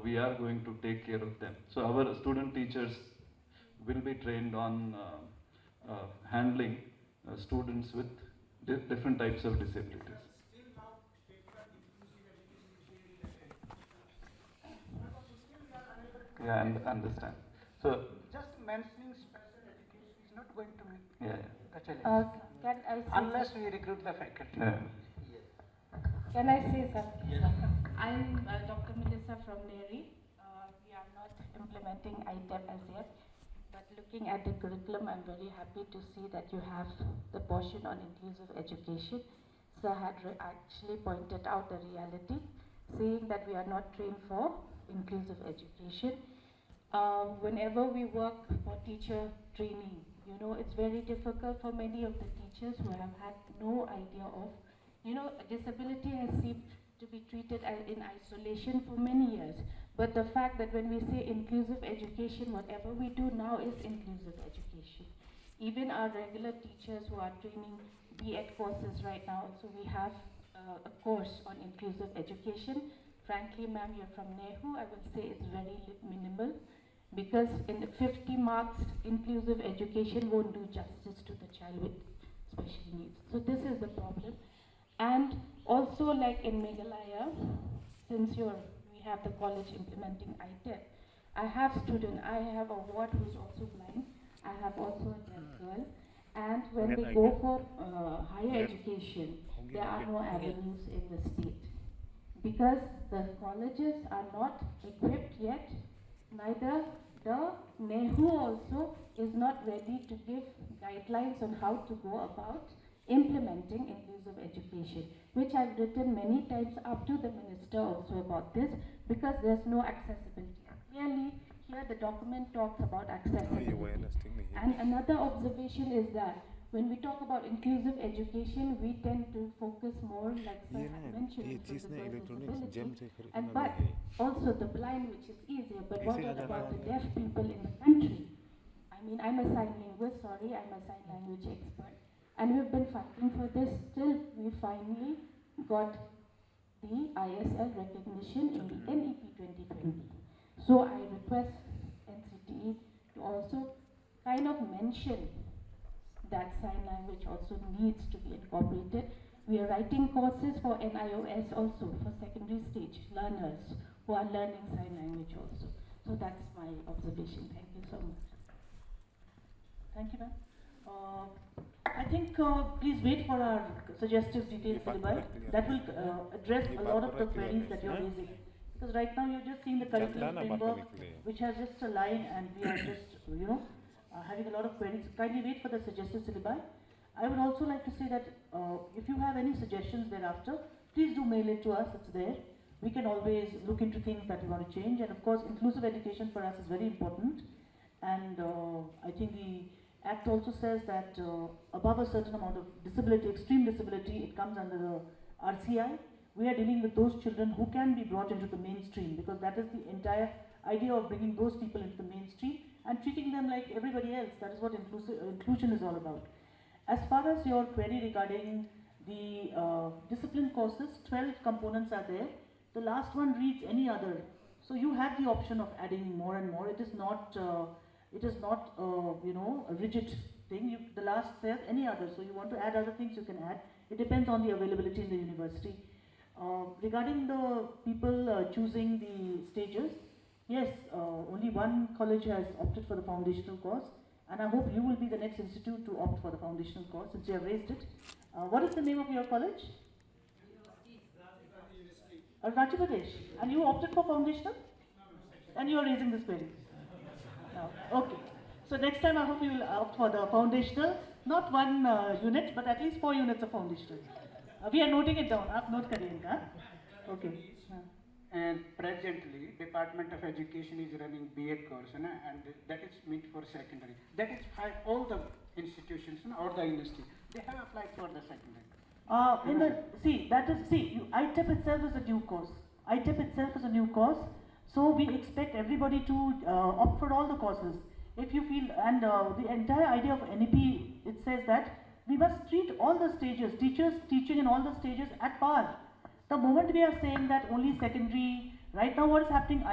we are going to take care of them. So our student teachers will be trained on handling students with different types of disabilities. Yeah, and understand. So just mentioning special education is not going to make the Can I challenge say unless we recruit the faculty. Can I say something? Yes. I'm Dr. Melissa from NERIE. We are not implementing ITEP as yet, but looking at the curriculum, I'm very happy to see that you have the portion on inclusive education. Sir had actually pointed out the reality, saying that we are not trained for inclusive education. Whenever we work for teacher training, you know, it's very difficult for many of the teachers who have had no idea of, you know, disability has seemed to be treated as in isolation for many years. But the fact that when we say inclusive education, whatever we do now is inclusive education. Even our regular teachers who are training B.Ed courses right now, so we have a course on inclusive education. Frankly, ma'am, you're from NEHU, I will say it's very minimal, because in 50 marks, inclusive education won't do justice to the child with special needs. So this is the problem. And also, like in Meghalaya, since we have the college implementing ITEP, I have a ward who's also blind, I have also a deaf girl, and when they go for higher education, there are no avenues in the state. Because the colleges are not equipped yet, neither the NEHU also is not ready to give guidelines on how to go about implementing inclusive education, which I've written many times up to the minister also about this, because there's no accessibility. Clearly, here the document talks about accessibility. And another observation is that when we talk about inclusive education, we tend to focus more, like sir had mentioned, disability, but also the blind, which is easier. But what about the deaf people in the country? I mean, I'm a sign linguist, sorry, I'm a sign language expert. And we've been fighting for this till we finally got the ISL recognition in the NEP-2020. So I request NCTE to also kind of mention that sign language also needs to be incorporated. We are writing courses for NIOS also, for secondary stage learners who are learning sign language also. So that's my observation. Thank you so much. Thank you, ma'am. I think please wait for our suggestive detailed syllabi. That will address a lot of the queries that you're raising. Because right now you're just seeing the curriculum framework, which has just a line, and we are just, you know, having a lot of queries. Kindly wait for the suggestive syllabi. I would also like to say that if you have any suggestions thereafter, please do mail it to us, it's there. We can always look into things that we want to change, and of course inclusive education for us is very important. And I think the Act also says that above a certain amount of disability, extreme disability, it comes under the RCI. We are dealing with those children who can be brought into the mainstream, because that is the entire idea of bringing those people into the mainstream and treating them like everybody else. That is what inclusion is all about. As far as your query regarding the discipline courses, 12 components are there. The last one reads any other. So you have the option of adding more and more. It is not you know, a rigid thing. The last says any other. So you want to add other things, you can add. It depends on the availability in the university. Regarding the people choosing the stages, yes, only one college has opted for the foundational course, and I hope you will be the next institute to opt for the foundational course since you have raised it. What is the name of your college? Arunachal Pradesh. And you opted for foundational? And you are raising this query? No. Okay. So next time I hope you will opt for the foundational, not one unit, but at least 4 units of foundational. We are noting it down. Aap note kariyega. Okay. And presently, Department of Education is running B.Ed course, and that is meant for secondary. That is all the institutions or the university, they have applied for the secondary. ITEP itself is a new course. ITEP itself is a new course. So we expect everybody to opt for all the courses. If you feel, and the entire idea of NEP, it says that we must treat all the stages, teachers teaching in all the stages at par. The moment we are saying that only secondary, right now what is happening,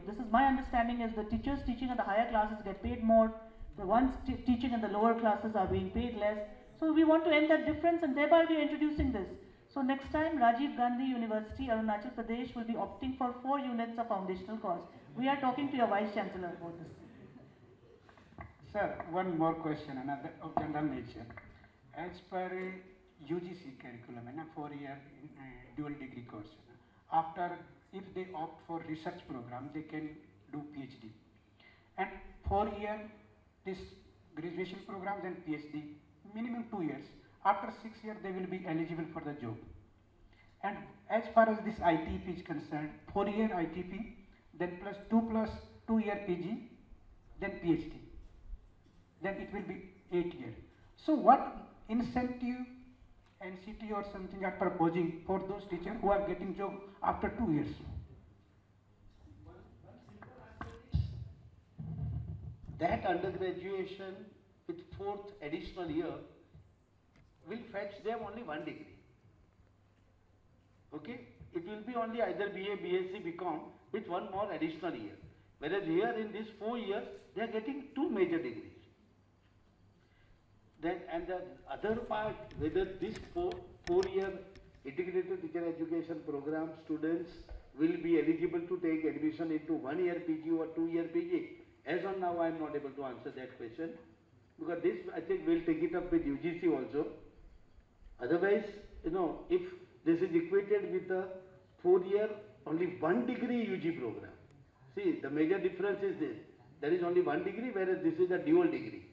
this is my understanding, is the teachers teaching at the higher classes get paid more, the ones teaching in the lower classes are being paid less. So we want to end that difference, and thereby we are introducing this. So next time Rajiv Gandhi University, Arunachal Pradesh will be opting for 4 units of foundational course. We are talking to your Vice Chancellor about this. Sir, one more question, another of general nature. As per UGC curriculum, and a 4-year dual degree course, after, if they opt for research program, they can do PhD. And 4-year this graduation program, then PhD, minimum 2 years. After 6 years, they will be eligible for the job. And as far as this ITEP is concerned, 4-year ITP, then plus 2 year PG, then PhD. Then it will be 8 years. So what incentive NCTE or something are proposing for those teachers who are getting job after 2 years? That undergraduation with 4th additional year will fetch them only 1 degree. Okay? It will be only either BA, BSc, BCom with 1 more additional year. Whereas here in these 4 years, they are getting 2 major degrees. Then, and the other part, whether this 4-year integrated teacher education program students will be eligible to take admission into 1-year PG or 2-year PG. As on now, I am not able to answer that question, because this, I think, we'll take it up with UGC also. Otherwise, you know, if this is equated with the 4-year, only 1 degree UG program. See, the major difference is this. There is only 1 degree, whereas this is a dual degree.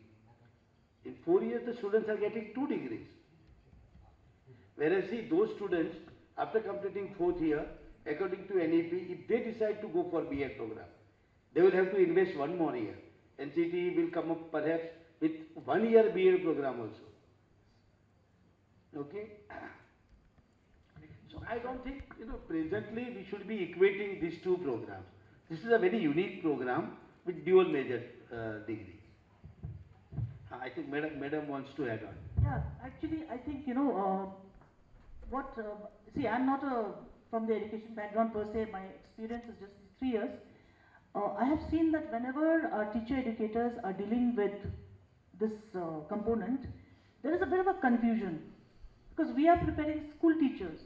In 4 years, the students are getting 2 degrees. Whereas, see, those students, after completing 4th year, according to NEP, if they decide to go for BA program, they will have to invest 1 more year. NCTE will come up perhaps with 1-year BA program also. Okay? So I don't think, you know, presently we should be equating these 2 programs. This is a very unique program with dual major degree. I think Madam wants to add on. Yeah, actually, I think, you know, see, I'm not from the education background per se, my experience is just 3 years. I have seen that whenever our teacher educators are dealing with this component, there is a bit of a confusion, because we are preparing school teachers.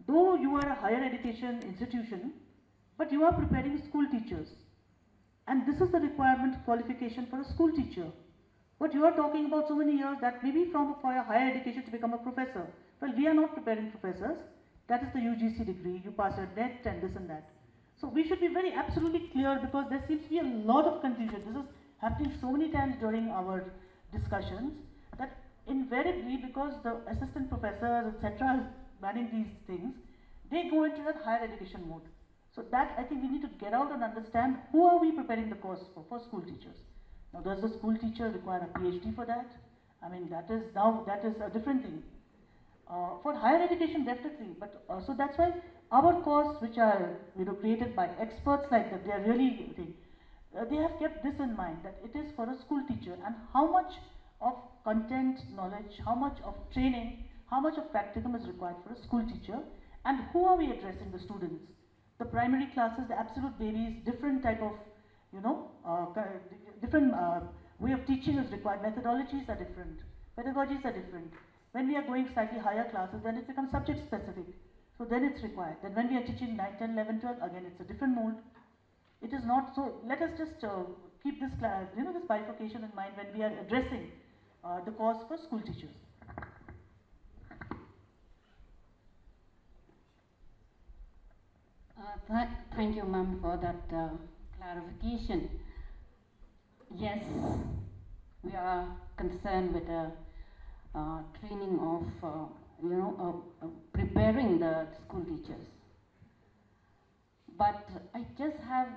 Though you are a higher education institution, but you are preparing school teachers. And this is the requirement qualification for a school teacher. What you are talking about so many years, that maybe for a higher education to become a professor. Well, we are not preparing professors. That is the UGC degree. You pass your NET and this and that. So we should be very absolutely clear, because there seems to be a lot of confusion. This is happening so many times during our discussions, that invariably, because the assistant professors, etc., manning these things, they go into that higher education mode. So that, I think we need to get out and understand who are we preparing the course for school teachers. Now, does the school teacher require a PhD for that? I mean, that is a different thing. For higher education, definitely, but so that's why our course, which are, you know, created by experts like that, they are really, they have kept this in mind, that it is for a school teacher, and how much of content knowledge, how much of training, how much of practicum is required for a school teacher, and who are we addressing the students? The primary classes, the absolute babies, different type of, you know, different way of teaching is required, methodologies are different, pedagogies are different. When we are going slightly higher classes, then it becomes subject specific. So then it's required. Then when we are teaching 9, 10, 11, 12, again it's a different mode. It is not so. Let us just keep this, you know, this bifurcation in mind when we are addressing the course for school teachers. Thank you, ma'am, for that clarification. Yes, we are concerned with the training of, you know, preparing the school teachers. But I just have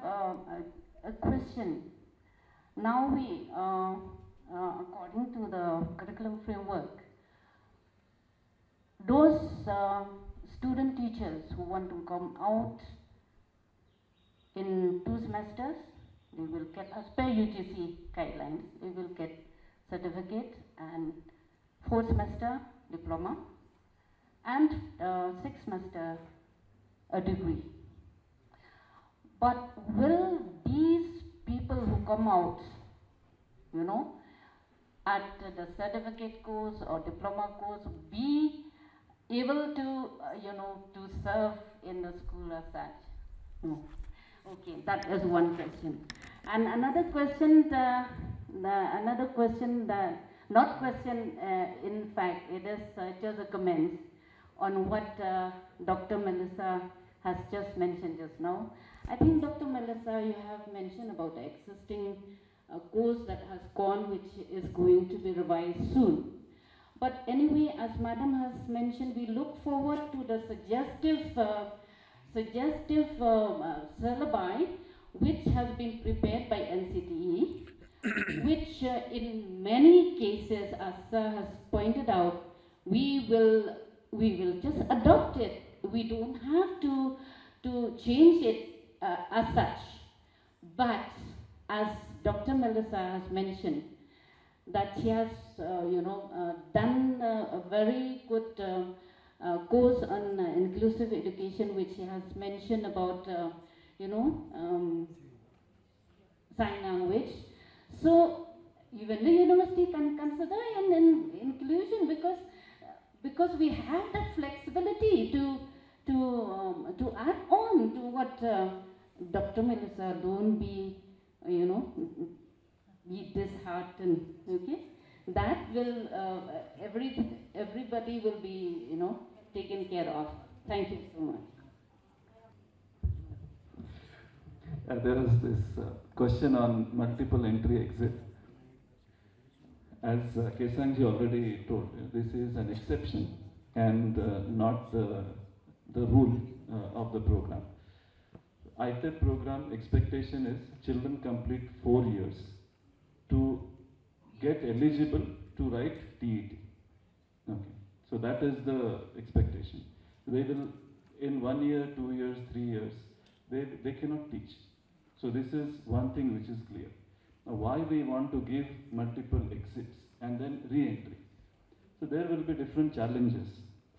a question. Now we, according to the curriculum framework, those student teachers who want to come out in 2 semesters, they will get, as per UGC guidelines, they will get certificate, and 4th semester diploma, and 6th semester a degree. But will these people who come out, you know, at the certificate course or diploma course be able to, you know, to serve in the school as such? No. Okay, that is one question. And another question, not question, in fact, it is just a comment on what Dr. Melissa has just mentioned just now. I think, Dr. Melissa, you have mentioned about the existing course that has gone, which is going to be revised soon. But anyway, as Madam has mentioned, we look forward to the suggestive syllabi which has been prepared by NCTE, which in many cases, as Sir has pointed out, we will just adopt it. We don't have to change it as such. But as Dr. Melissa has mentioned, that she has done a very good course on inclusive education, which she has mentioned about sign language. So even the university can consider an inclusion, because we have that flexibility to add on to what Dr. Melissa, don't be be disheartened. Okay, that will everybody will be taken care of. Thank you so much. There is this question on multiple entry exit. As Kesang ji already told, this is an exception and not the rule of the program. ITEP program expectation is children complete 4 years to get eligible to write TET. Okay, so that is the expectation. They will, in 1 year, 2 years, 3 years, they cannot teach. So this is one thing which is clear. Now, why we want to give multiple exits and then re-entry? So there will be different challenges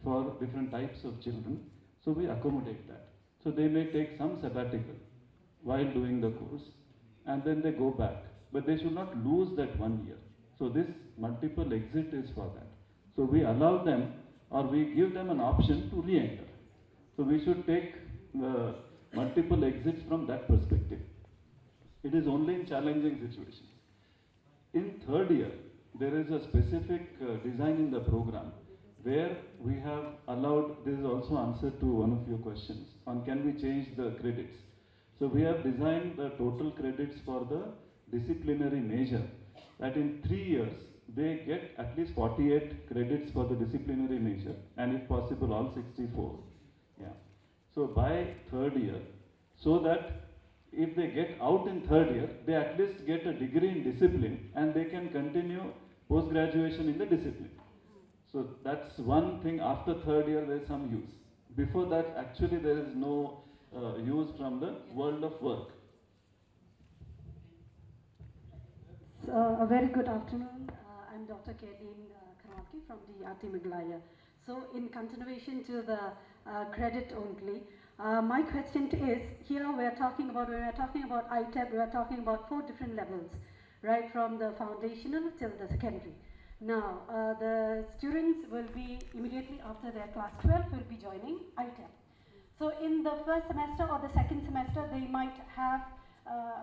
for different types of children. So we accommodate that. So they may take some sabbatical while doing the course and then they go back. But they should not lose that 1 year. So this multiple exit is for that. So we allow them, or we give them an option to re-enter. So we should take multiple exits from that perspective. It is only in challenging situations. In 3rd year, there is a specific design in the program where we have allowed, this is also answer to one of your questions, on can we change the credits. So we have designed the total credits for the disciplinary major, that in 3 years, they get at least 48 credits for the disciplinary major, and if possible, all 64. Yeah. So by 3rd year, so that if they get out in 3rd year, they at least get a degree in discipline and they can continue post-graduation in the discipline. So that's one thing. After 3rd year, there is some use. Before that, actually there is no use from the world of work. A very good afternoon. I'm Dr. Kathleen Krawaki from the RT Meghalaya. So in continuation to the credit only, my question is, here when we're talking about ITEP, we're talking about 4 different levels, right from the foundational till the secondary. Now, the students will be, immediately after their class 12, will be joining ITEP. So in the 1st semester or the 2nd semester, they might have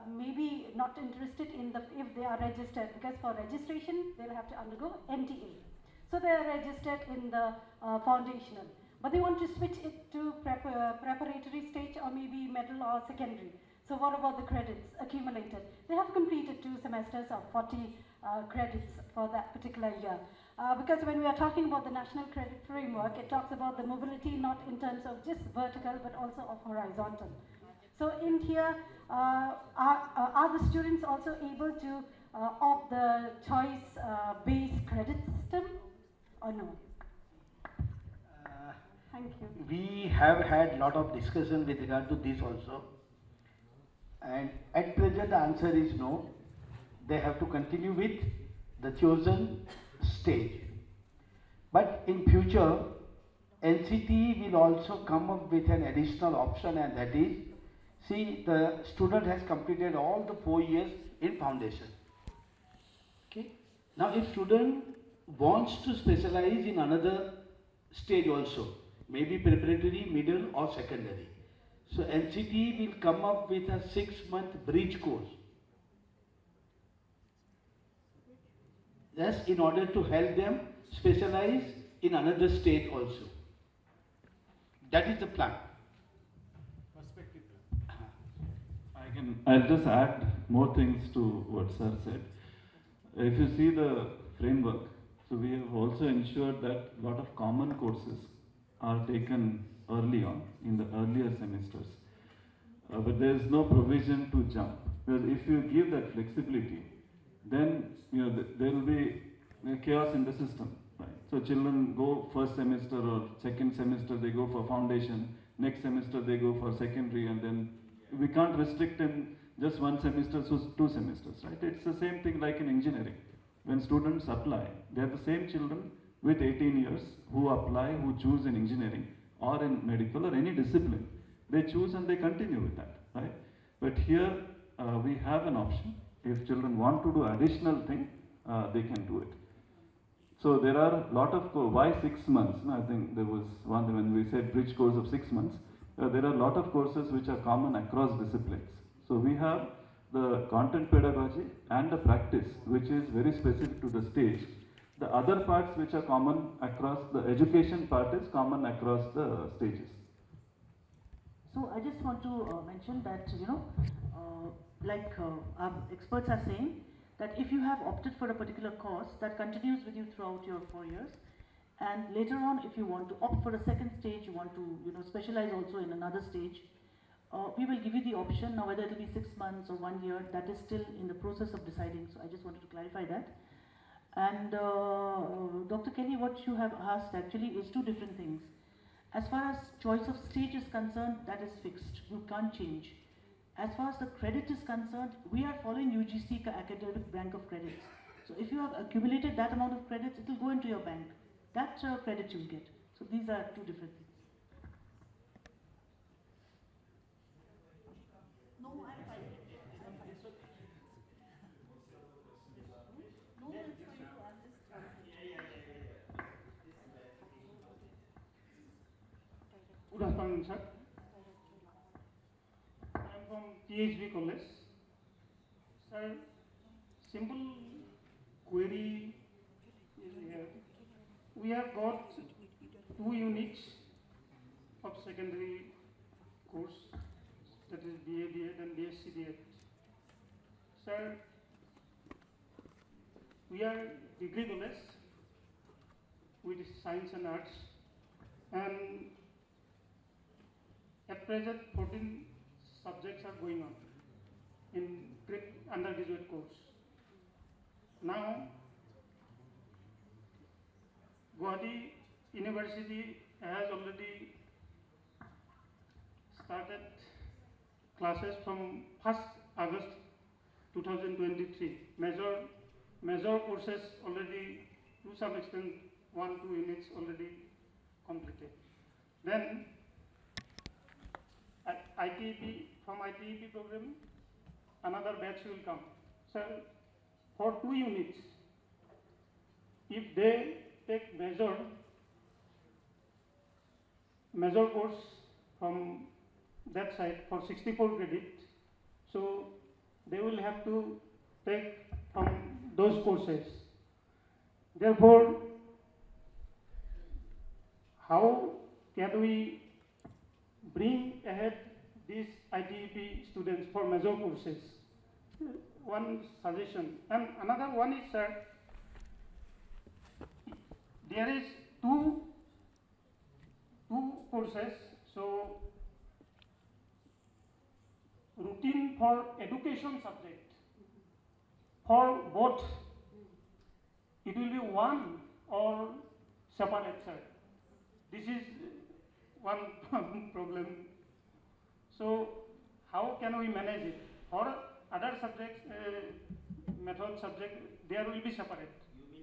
maybe not interested in if they are registered, because for registration, they'll have to undergo NTA. So they are registered in the foundational. But they want to switch it to preparatory stage or maybe middle or secondary. So what about the credits accumulated? They have completed 2 semesters of 40 credits for that particular year. Because when we are talking about the National Credit Framework, it talks about the mobility not in terms of just vertical but also of horizontal. So in here, are the students also able to opt the choice-based credit system or no? We have had a lot of discussion with regard to this also. And at present the answer is no. They have to continue with the chosen stage. But in future, NCTE will also come up with an additional option, and that is, see, the student has completed all the 4 years in foundation. Okay. Now if student wants to specialize in another stage also, maybe preparatory, middle or secondary. So NCTE will come up with a 6-month bridge course. Yes, in order to help them specialize in another stage also. That is the plan. Perspective plan. I'll just add more things to what sir said. If you see the framework, so we have also ensured that a lot of common courses are taken early on in the earlier semesters. But there is no provision to jump. Because if you give that flexibility, then there will be chaos in the system. Right? So children go first semester or second semester, they go for foundation. Next semester they go for secondary, and then we can't restrict in just one semester, so 2 semesters. Right? It's the same thing like in engineering. When students apply, they are the same children with 18 years who apply, who choose in engineering or in medical or any discipline. They choose and they continue with that. Right? But here we have an option. If children want to do additional thing, they can do it. So there are a lot of, why 6 months? I think there was one when we said bridge course of 6 months. There are a lot of courses which are common across disciplines. So we have the content pedagogy and the practice, which is very specific to the stage. The other parts which are common across, the education part is common across the stages. So I just want to mention that, our experts are saying, that if you have opted for a particular course, that continues with you throughout your 4 years, and later on, if you want to opt for a second stage, you want to specialize also in another stage, we will give you the option. Now whether it will be 6 months or 1 year, that is still in the process of deciding, so I just wanted to clarify that. And Dr. Kelly, what you have asked actually is 2 different things. As far as choice of stage is concerned, that is fixed, you can't change. As far as the credit is concerned, we are following UGC academic bank of credits. So if you have accumulated that amount of credits, it will go into your bank. That credit you will get. So these are 2 different things. No, I'm fine. Good afternoon, sir. I am from PHB College. Sir, simple query is here. We have got 2 units of secondary course, that is BA, B.Ed and BSc, B.Ed. Sir, we are degree college with science and arts, and at present 14 subjects are going on in undergraduate course. Now, Guwahati University has already started classes from 1st August 2023. Major courses already, to some extent, 1-2 units already completed. Then, ITEP, from ITEP program, another batch will come. So, for 2 units, if they take major course from that side for 64 credit, so they will have to take from those courses. Therefore, how can we bring ahead these ITEP students for major courses? One suggestion. And another one is, sir, there is two courses, so routine for education subject. For both, it will be one or separate, sir. This is one problem. So how can we manage it? For other subjects, method subject, there will be separate.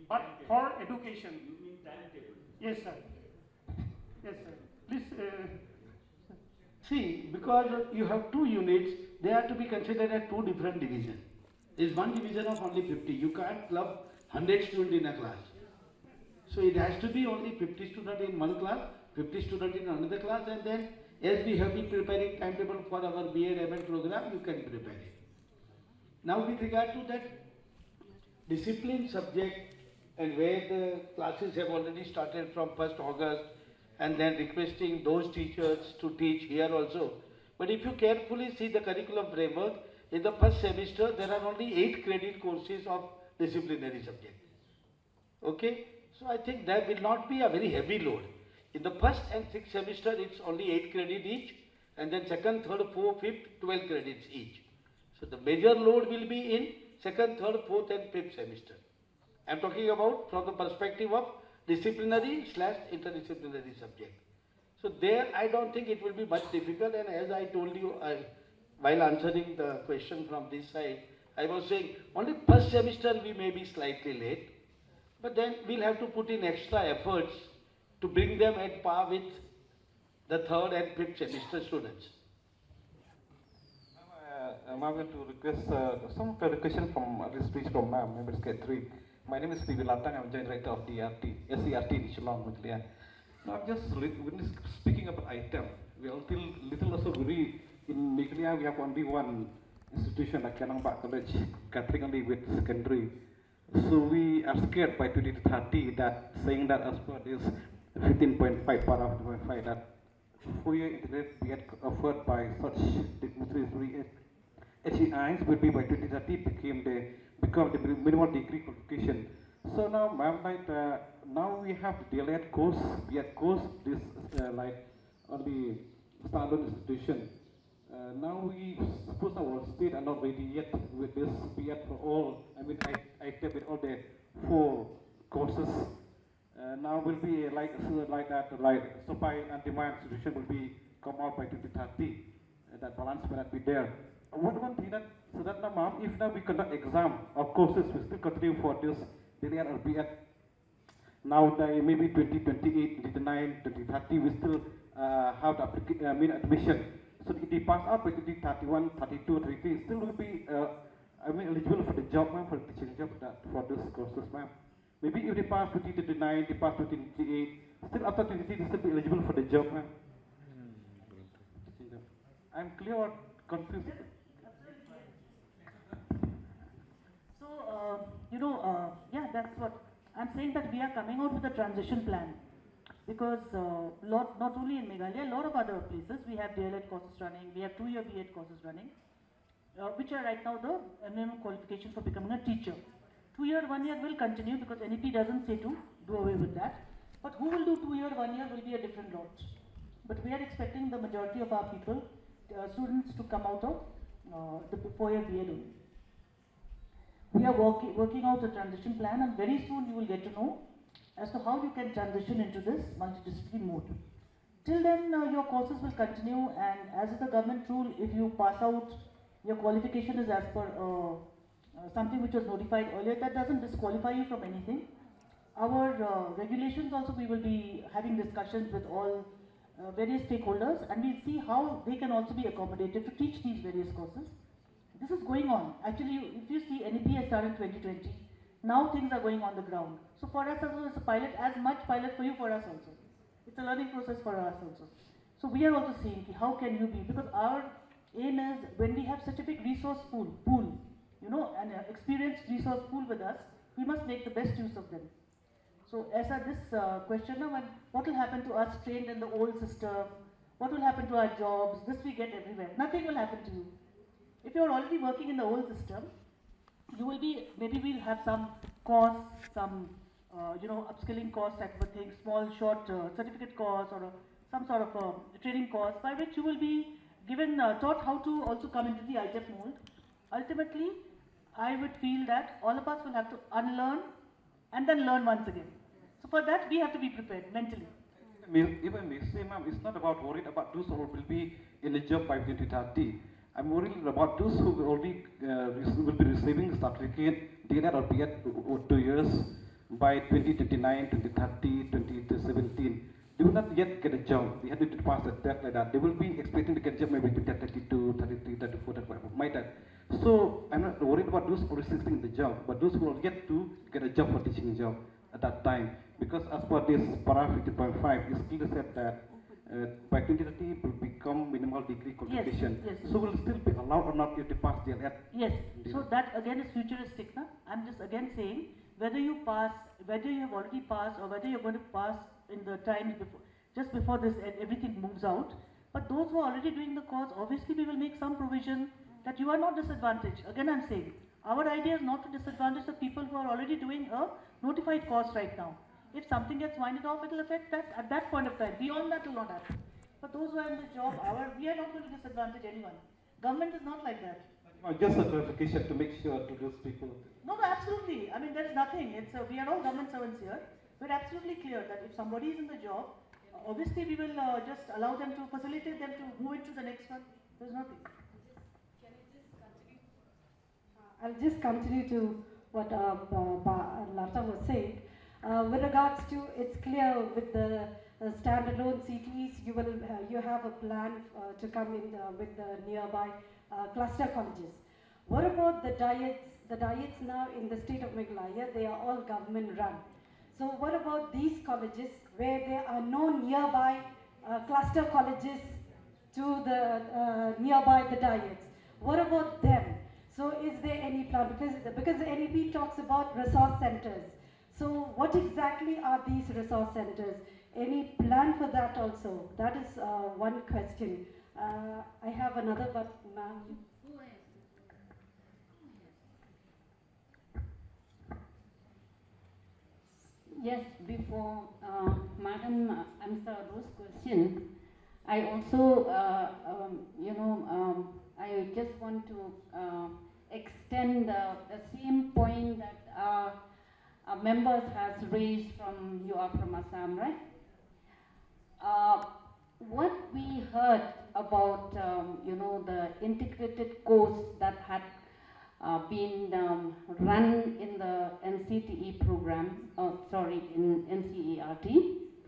But for education. You mean timetable? Yes, sir. Yes, sir. Please. See, because you have 2 units, they are to be considered as 2 different divisions. There is one division of only 50. You can't club 100 students in a class. So it has to be only 50 students in one class, 50 students in another class, and then as we have been preparing timetable for our BA ML program, you can prepare it. Now with regard to that discipline subject, and where the classes have already started from 1st August, and then requesting those teachers to teach here also. But if you carefully see the curriculum framework, in the first semester there are only 8 credit courses of disciplinary subject. Okay? So I think that will not be a very heavy load. In the first and 6th semester it's only 8 credit each, and then 2nd, 3rd, 4th, 5th, 12 credits each. So the major load will be in 2nd, 3rd, 4th and 5th semester. I am talking about from the perspective of disciplinary/interdisciplinary subject. So there I don't think it will be much difficult, and as I told you while answering the question from this side, I was saying only first semester we may be slightly late, but then we'll have to put in extra efforts to bring them at par with the 3rd and 5th semester students. I'm going to request some clarification from this speech from Member State 3. My name is P. Latang. I'm Director of the SERT in Shillong. Now I'm just speaking about ITEP. We are still little also very in Meghalaya. We have only one institution like Kesang College, catering only with secondary. So we are scared by 2030 that saying that as per this 15.5 paragraph 15.5 that 4-year integrated be offered by such dignitaries HEIs will be by 2030 become the minimal degree qualification. So now, ma'am, like now we have the DLED course, BEd course, this like only standard institution. Now we suppose our state are not ready yet with this BEd for all. I mean, ITEP with all the 4 courses. Now will be like that, like supply and demand institution will be come out by 2030. That balance will not be there. One thing that, so that now, ma'am, if now we conduct exam of courses, we still continue for this DLED or BEd. Now, maybe 2028, 2029, 2030, we still have the admission. So if they pass out by 2031, 32, 33, still will be eligible for the job, ma'am, for the teaching job for this courses, ma'am. Maybe if they pass 2029, they pass 2028, still after 2023, they still be eligible for the job, ma'am. I'm clear or confused? So, yeah, that's what I'm saying, that we are coming out with a transition plan. Because not only in Meghalaya, a lot of other places, we have DLED courses running, we have 2-year BEd courses running, which are right now the minimum qualification for becoming a teacher. 2-year, 1-year will continue because NEP doesn't say to do away with that. But who will do 2-year, 1-year will be a different lot. But we are expecting the majority of our people, students, to come out of the 4-year BEd only. We are working out a transition plan, and very soon you will get to know as to how you can transition into this multidisciplinary mode. Till then, your courses will continue, and as is the government rule, if you pass out, your qualification is as per something which was notified earlier. That doesn't disqualify you from anything. Our regulations also, we will be having discussions with all various stakeholders, and we'll see how they can also be accommodated to teach these various courses. This is going on. Actually, if you see, NEP has started in 2020. Now things are going on the ground. So for us also, it's a pilot, as much pilot for you, for us also. It's a learning process for us also. So we are also seeing how can you be, because our aim is, when we have such a big resource pool, an experienced resource pool with us, we must make the best use of them. So as a this question now, what will happen to us trained in the old system? What will happen to our jobs? This we get everywhere. Nothing will happen to you. If you are already working in the old system, you will be, maybe we'll have some course, some upskilling course type of a thing, small short certificate course or some sort of training course, by which you will be given, taught how to also come into the ITEP mold. Ultimately, I would feel that all of us will have to unlearn and then learn once again. So for that, we have to be prepared mentally. Even we say, ma'am, it's not about worried about those who will be in a job by 2030. I'm worried about those who already will be receiving certificate, DNR or PET 2 years by 2029, 2030, 2017. They will not yet get a job. They have to pass the test like that. They will be expecting to get a job maybe 2032, 33, 34, 35, my time. So I'm not worried about those already sitting in the job, but those who will get to get a job for teaching job at that time. Because as per this para 50.5, it clearly said that by 2030 it will become minimal degree qualification. Yes, yes. So will still be allowed or not if they pass the NET? Yes. So that again is futuristic, na? I'm just again saying whether you pass, whether you have already passed or whether you're going to pass in the time before, just before this everything moves out. But those who are already doing the course, obviously we will make some provision that you are not disadvantaged. Again, I'm saying our idea is not to disadvantage the people who are already doing a notified course right now. If something gets winded off, it will affect that at that point of time. Beyond that, it will not happen. But those who are in the job, we are not going to disadvantage anyone. Government is not like that. Just a clarification to make sure to those people. No, absolutely. I mean, there is nothing. We are all government servants here. We're absolutely clear that if somebody is in the job, obviously we will just allow them to facilitate them to move into the next one. There's nothing. I'll just continue to what Lata was saying. With regards to, it's clear with the standalone CTEs, you have a plan to come in with the nearby cluster colleges. What about the diets? The diets now in the state of Meghalaya, they are all government run. So what about these colleges where there are no nearby cluster colleges to the nearby the diets? What about them? So is there any plan? Because the NEP talks about resource centers. So what exactly are these resource centers? Any plan for that also? That is one question. I have another, but ma'am. Yes, before Madam answer those questions, I also, I just want to extend the same point that our members has raised from, you are from Assam, right? What we heard about, the integrated course that had been run in the NCTE program, in NCERT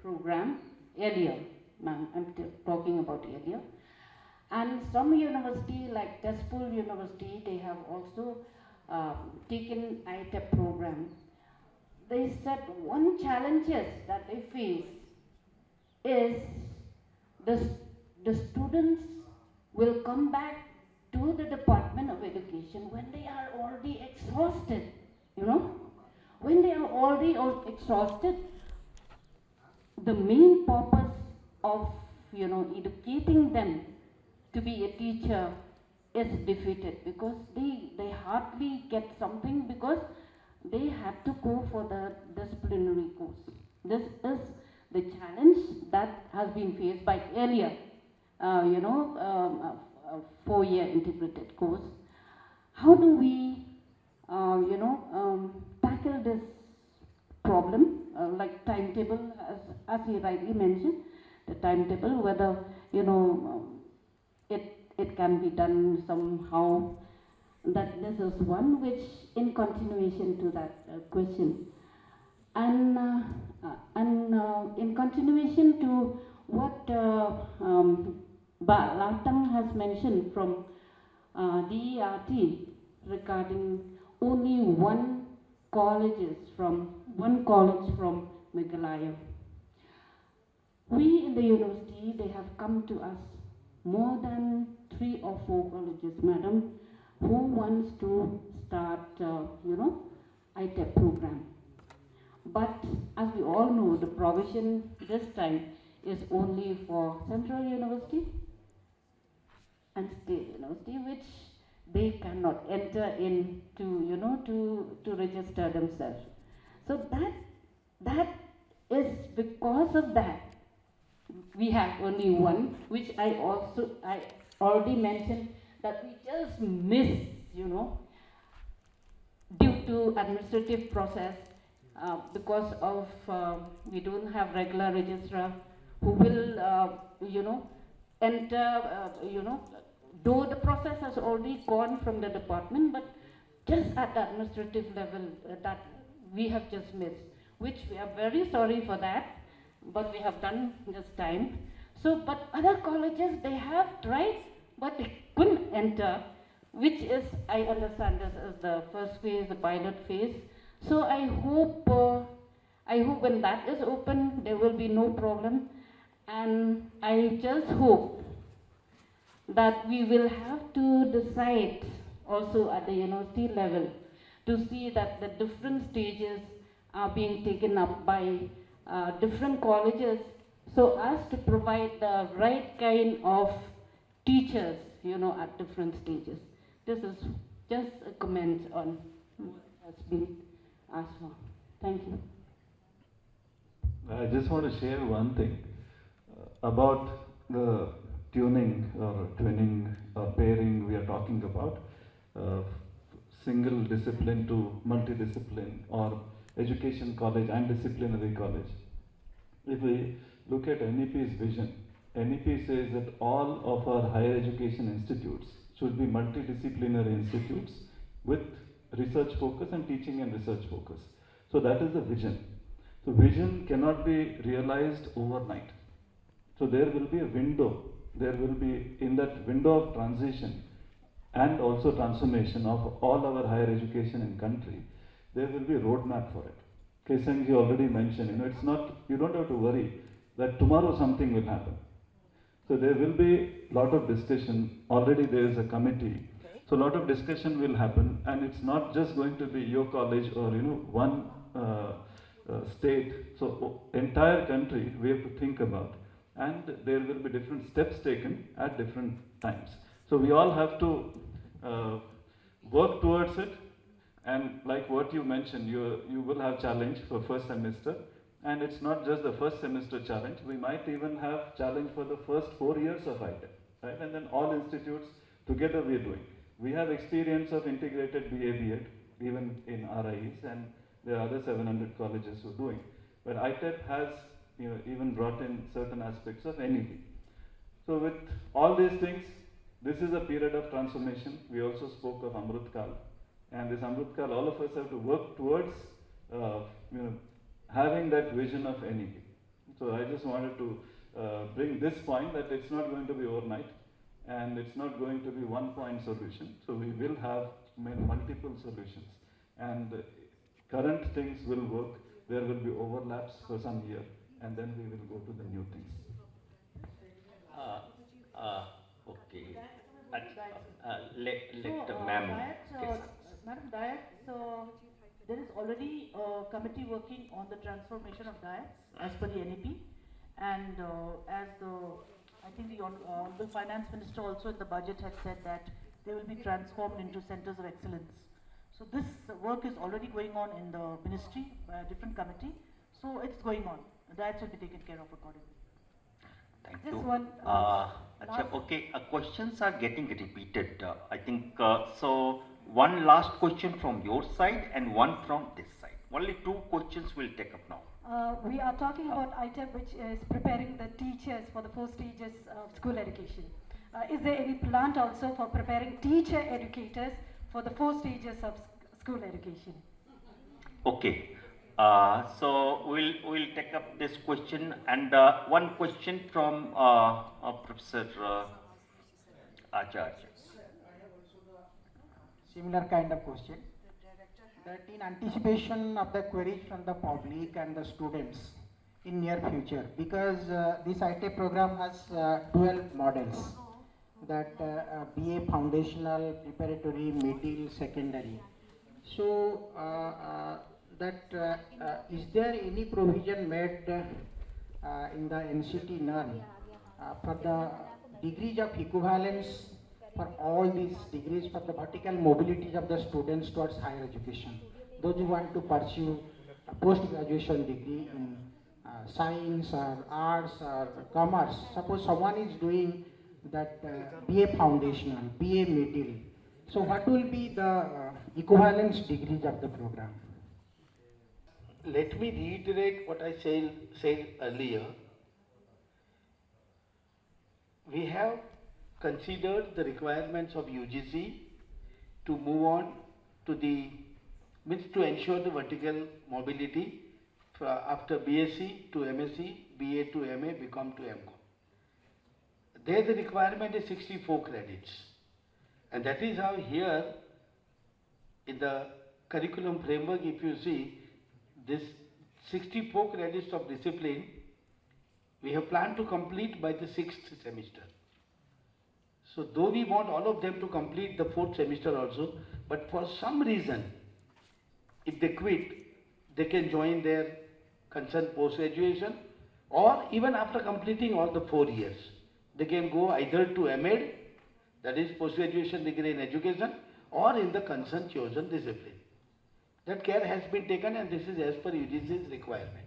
program earlier, ma'am, I'm talking about earlier. And some university like Tezpur University, they have also taken ITEP program. They said one challenges that they face is the students will come back to the Department of Education when they are already exhausted, When they are already exhausted, the main purpose of, educating them to be a teacher is defeated because they hardly get something because they have to go for the disciplinary course. This is the challenge that has been faced by earlier, 4-year integrated course. How do we, tackle this problem, like timetable, as he rightly mentioned, the timetable, whether, it can be done somehow. That this is one which, in continuation to that question, and in continuation to what Latang has mentioned from DERT regarding only one college from Meghalaya. We in the university, they have come to us more than 3 or 4 colleges, madam, who wants to start, ITEP program. But as we all know, the provision this time is only for Central University and State University, which they cannot enter into, to register themselves. So that is because of that. We have only one, which I already mentioned, that we just miss, due to administrative process, because of we don't have regular registrar who will, enter, though the process has already gone from the department, but just at the administrative level that we have just missed, which we are very sorry for that, but we have done this time. So, but other colleges, they have tried, but they couldn't enter, which is, I understand this is the first phase, the pilot phase. So I hope when that is open, there will be no problem. And I just hope that we will have to decide also at the university level to see that the different stages are being taken up by different colleges, so as to provide the right kind of teachers, at different stages. This is just a comment on what has been asked for. Thank you. I just want to share one thing about the tuning or twinning or pairing we are talking about. Single discipline to multidiscipline or education college and disciplinary college. If we look at NEP's vision, NEP says that all of our higher education institutes should be multidisciplinary institutes with research focus and teaching and research focus. So that is the vision. So vision cannot be realized overnight. So there will be a window, there will be in that window of transition and also transformation of all our higher education in country, there will be a roadmap for it. Kesang ji already mentioned, it's not, you don't have to worry that tomorrow something will happen. So there will be a lot of discussion, already there is a committee. So a lot of discussion will happen, and it's not just going to be your college or one state. So entire country we have to think about, and there will be different steps taken at different times. So we all have to work towards it, and like what you mentioned, you will have challenge for first semester, and it's not just the first semester challenge. We might even have challenge for the first 4 years of ITEP, right? And then all institutes together we are doing. We have experience of integrated BA B.Ed even in RIEs, and there are other 700 colleges who are doing. But ITEP has even brought in certain aspects of NEP. So with all these things, this is a period of transformation. We also spoke of Amrit Kal, and this Amrit Kal, all of us have to work towards having that vision of NEP. So I just wanted to bring this point that it's not going to be overnight, and it's not going to be one-point solution. So we will have multiple solutions, and current things will work. There will be overlaps for some year, and then we will go to the new things. Okay. Let ma'am. Madam Diet, so there is already a committee working on the transformation of diets as per the NEP, and as I think the finance minister also in the budget had said that they will be transformed into centers of excellence. So this work is already going on in the ministry by a different committee. So it's going on. That should be taken care of accordingly. Thank Just you. one. Okay, questions are getting repeated. I think so. One last question from your side and one from this side. Only 2 questions we'll take up now. We are talking about ITEP, which is preparing the teachers for the 4 stages of school education. Is there any plan also for preparing teacher educators for the 4 stages of school education? Okay. So we'll take up this question, and one question from Professor Acharya. Similar kind of question. That in anticipation of the queries from the public and the students in near future, because this ITEP program has dual models, that BA foundational, preparatory, middle, secondary. So is there any provision made in the NCTE norm for the degrees of equivalence for all these degrees, for the vertical mobilities of the students towards higher education? Those who want to pursue a post-graduation degree in science or arts or commerce, suppose someone is doing that BA foundational, BA middle, so what will be the equivalence degrees of the program? Let me reiterate what I said earlier. We have considered the requirements of UGC to move on to the, means to ensure the vertical mobility after BSc to MSc, BA to MA, BCom to MCom. There the requirement is 64 credits. And that is how here in the curriculum framework, if you see this 64 credits of discipline, we have planned to complete by the 6th semester. So though we want all of them to complete the 4th semester also, but for some reason, if they quit, they can join their concerned post-graduation, or even after completing all the 4 years, they can go either to MEd, that is post-graduation degree in education, or in the concerned chosen discipline. That care has been taken, and this is as per UGC's requirement.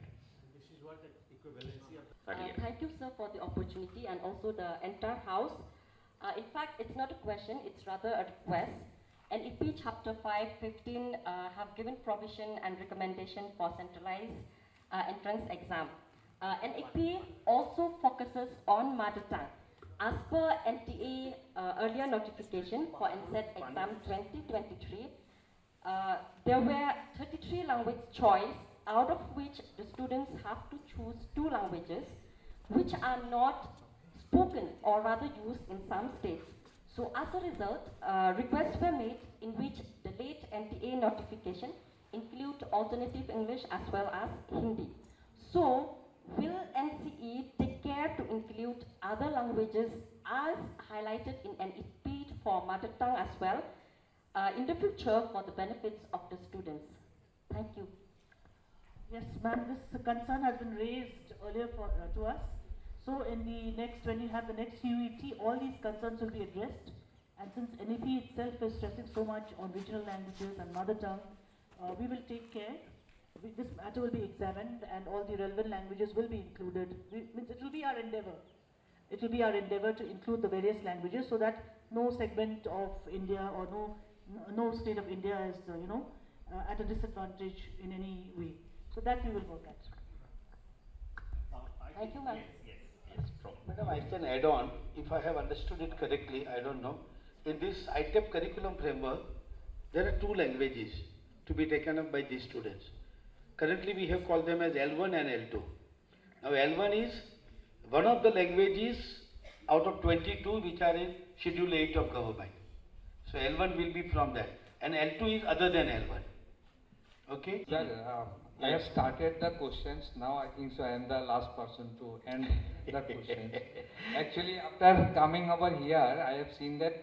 This is what the equivalency of. Thank you, sir, for the opportunity, and also the entire house. In fact, it's not a question, it's rather a request. NEP Chapter 5:15 have given provision and recommendation for centralized entrance exam. NEP also focuses on mother tongue. As per NTA earlier notification for NCERT exam 2023, there were 33 language choice, out of which the students have to choose 2 languages which are not spoken or rather used in some states. So as a result, requests were made in which the late NTA notification include alternative English as well as Hindi. So will NCE take care to include other languages as highlighted in NEP for mother tongue as well in the future for the benefits of the students? Thank you. Yes, ma'am, this concern has been raised earlier to us. So in the next, when you have the next UET, all these concerns will be addressed. And since NEP itself is stressing so much on regional languages and mother tongue, we will take care. This matter will be examined and all the relevant languages will be included. It will be our endeavor. It will be our endeavor to include the various languages so that no segment of India or no state of India is, at a disadvantage in any way. So that we will work at. Thank you, ma'am. Madam, I can add on, if I have understood it correctly, I don't know. In this ITEP curriculum framework, there are 2 languages to be taken up by these students. Currently, we have called them as L1 and L2. Now, L1 is one of the languages out of 22 which are in Schedule 8 of government. So, L1 will be from that. And L2 is other than L1. Okay? Sir, I have started the questions. Now I think so I am the last person to end the questions. Actually, after coming over here, I have seen that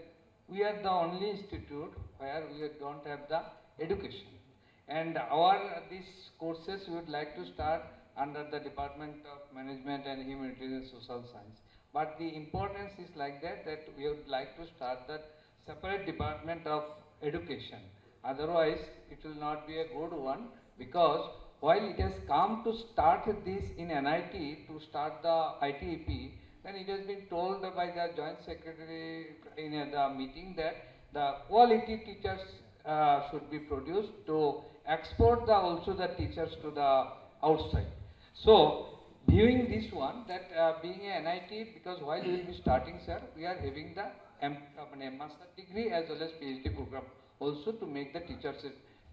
we are the only institute where we don't have the education. And these courses we would like to start under the Department of Management and Humanities and Social Science. But the importance is like that we would like to start that separate Department of Education. Otherwise, it will not be a good one, because while it has come to start this in NIT, to start the ITEP, then it has been told by the Joint Secretary in the meeting that the quality teachers should be produced to export also the teachers to the outside. So, viewing this one, that being a NIT, because while we will be starting, sir, we are having the master degree as well as PhD program also to make the teachers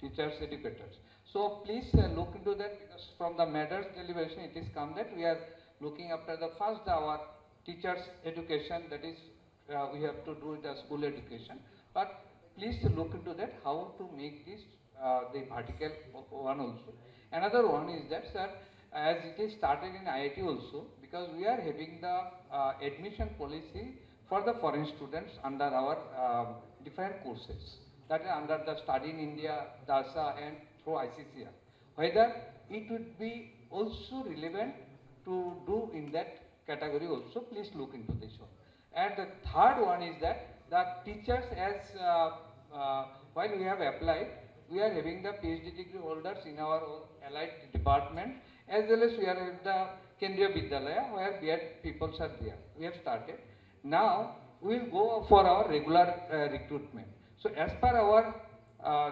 educators. So please look into that, because from the matters deliberation it is come that we are looking after the first our teachers education, that is we have to do the school education. But please look into that how to make this the vertical one also. Another one is that, sir, as it is started in IIT also, because we are having the admission policy for the foreign students under our different courses, that is under the Study in India, DASA and through ICCR. Whether it would be also relevant to do in that category also, please look into this one. And the third one is that the teachers, as while we have applied, we are having the PhD degree holders in our allied department, as well as we are at the Kendriya Vidyalaya where B.Ed peoples are there. We have started. Now we will go for our regular recruitment. So as per our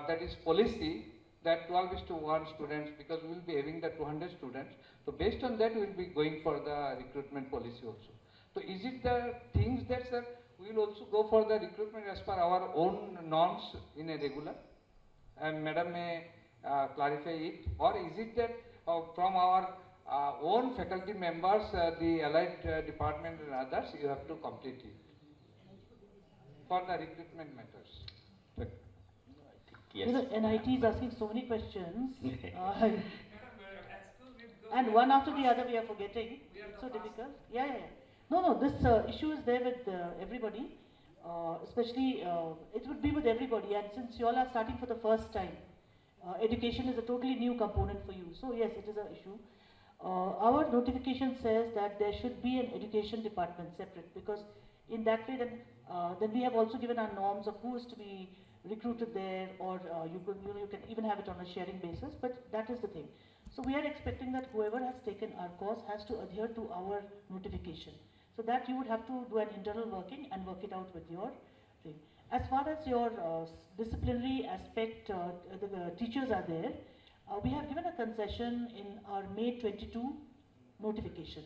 that is policy, that 12:1 students, because we will be having the 200 students. So based on that, we will be going for the recruitment policy also. So is it the things that, sir, we will also go for the recruitment as per our own norms in a regular, and Madam may clarify it, or is it that from our own faculty members, the allied department and others, you have to complete it for the recruitment matters? Yes. You know, NIT is asking so many questions, and one after the other we are forgetting. It's so difficult. Yeah. No, this issue is there with everybody, especially it would be with everybody. And since you all are starting for the first time, education is a totally new component for you. So yes, it is an issue. Our notification says that there should be an education department separate, because in that way then we have also given our norms of who is to be recruited there, or you can even have it on a sharing basis, but that is the thing. So we are expecting that whoever has taken our course has to adhere to our notification. So that you would have to do an internal working and work it out with your thing. As far as your disciplinary aspect, the teachers are there, we have given a concession in our May 22 notification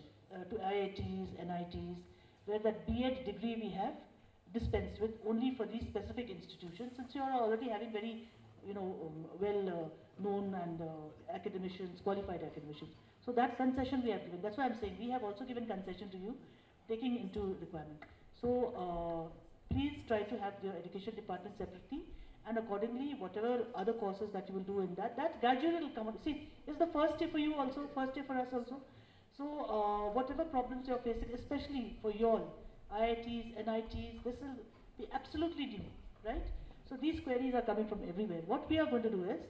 to IITs, NITs, where that B.Ed degree we have dispensed with only for these specific institutions, since you are already having very, well known and academicians, qualified academicians. So that concession we have given. That's why I'm saying we have also given concession to you, taking into requirement. So please try to have your education department separately, and accordingly, whatever other courses that you will do in that gradually will come out. See, it's the first year for you also, first year for us also. So whatever problems you're facing, especially for you all, IITs, NITs, this will be absolutely new, right? So these queries are coming from everywhere. What we are going to do is,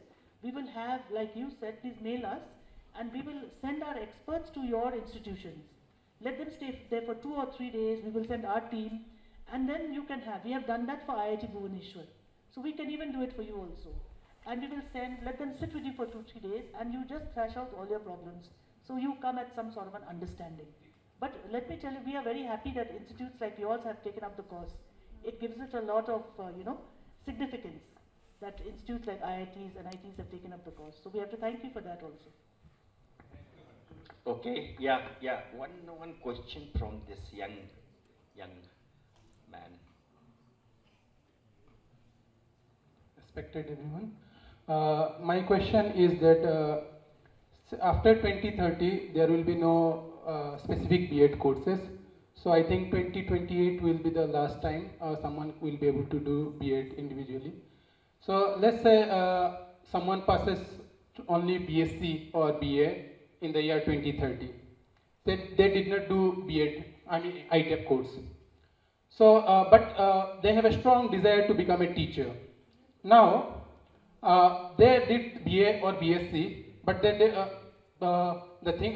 we will have, like you said, please mail us, and we will send our experts to your institutions. Let them stay there for 2 or 3 days. We will send our team, and then you can have. We have done that for IIT Bhubaneswar. So we can even do it for you also. And we will let them sit with you for 2-3 days, and you just thrash out all your problems. So you come at some sort of an understanding. But let me tell you, we are very happy that institutes like yours have taken up the course. It gives it a lot of, significance that institutes like IITs and ITs have taken up the course. So we have to thank you for that also. Okay, yeah. One question from this young man. Respected everyone. My question is that after 2030 there will be no specific B.Ed courses. So I think 2028 will be the last time someone will be able to do B.Ed individually. So let's say someone passes only BSc or BA in the year 2030. They did not do B.Ed, ITEP course. So, but they have a strong desire to become a teacher. Now, they did BA or BSc, but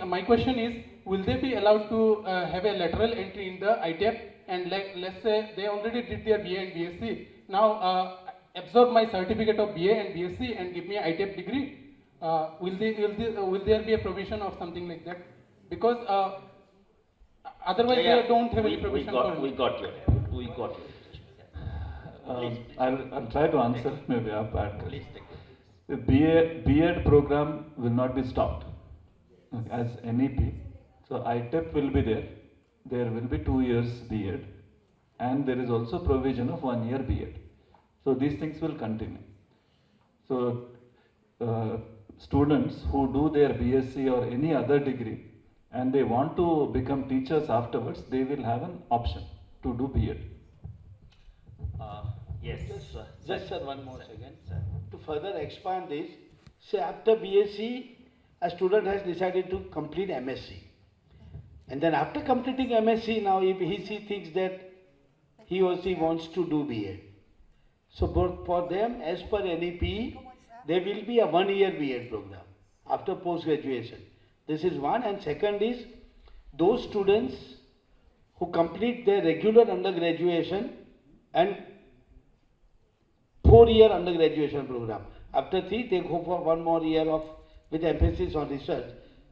my question is, will they be allowed to have a lateral entry in the ITEP? And let's say they already did their BA and BSc. Now, absorb my certificate of BA and BSc and give me an ITEP degree. Will there be a provision of something like that? Because otherwise they don't have any provision for it. We got your. I'll try to answer maybe but Please take it. the B.Ed program will not be stopped as NEP. So ITEP will be there. There will be 2 years B.Ed, and there is also provision of 1 year B.Ed. So these things will continue. So students who do their BSc or any other degree and they want to become teachers afterwards, they will have an option to do B.Ed. Yes. Just sir, one more second. To further expand this, say after BSc, a student has decided to complete MSc. And then after completing MSc, now if he thinks that he or she wants to do B.Ed. So for them, as per NEP, there will be a 1 year B.Ed program after post-graduation. This is one. And second is, those students who complete their regular undergraduation and 4-year undergraduation program. After 3, they go for 1 more year with emphasis on research.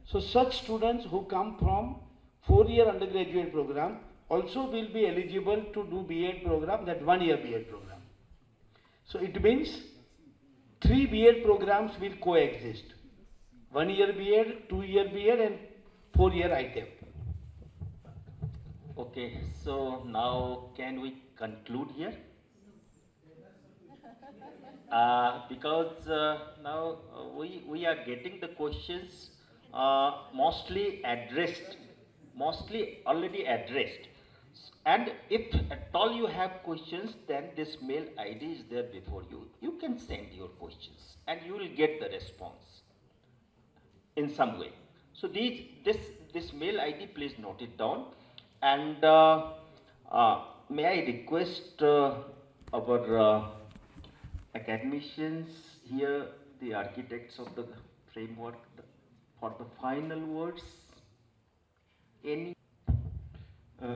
So such students who come from 4-year undergraduate program also will be eligible to do B.Ed program, that 1 year B.Ed program. So it means 3 B.Ed programs will coexist. 1 year B.Ed, 2 year B.Ed and 4 year ITEP. Okay, so now can we conclude here? Because now we are getting the questions mostly already addressed. And if at all you have questions, then this mail ID is there before you. You can send your questions and you will get the response in some way. So this mail ID, please note it down. And may I request our academicians here, the architects of the framework, for the final words? Any?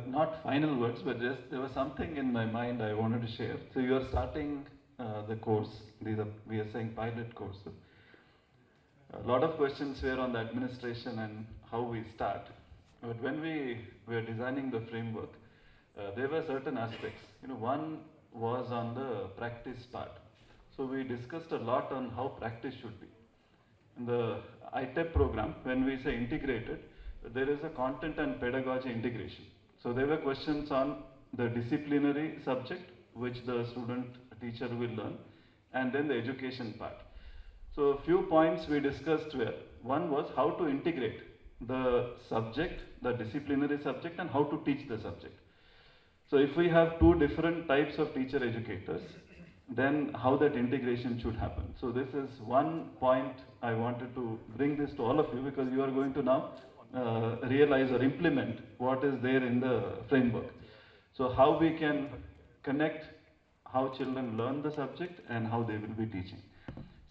Not final words, but just there was something in my mind I wanted to share. So you are starting the course. We are saying pilot course. A lot of questions were on the administration and how we start. But when we were designing the framework, there were certain aspects. One was on the practice part. So we discussed a lot on how practice should be. In the ITEP program, when we say integrated, there is a content and pedagogy integration. So there were questions on the disciplinary subject, which the student teacher will learn, and then the education part. So a few points we discussed were, one was how to integrate the subject, the disciplinary subject, and how to teach the subject. So if we have two different types of teacher educators, then how that integration should happen. So this is one point I wanted to bring this to all of you, because you are going to now realize or implement what is there in the framework. So how we can connect how children learn the subject and how they will be teaching.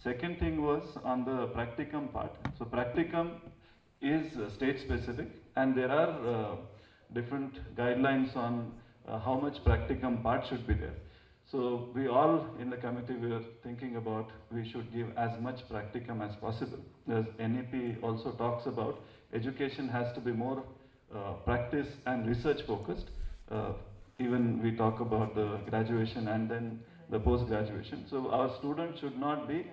Second thing was on the practicum part. So practicum is state specific, and there are different guidelines on how much practicum part should be there. So we all in the committee were thinking about we should give as much practicum as possible. As NEP also talks about, education has to be more practice and research focused. Even we talk about the graduation and then the post-graduation. So our students should not be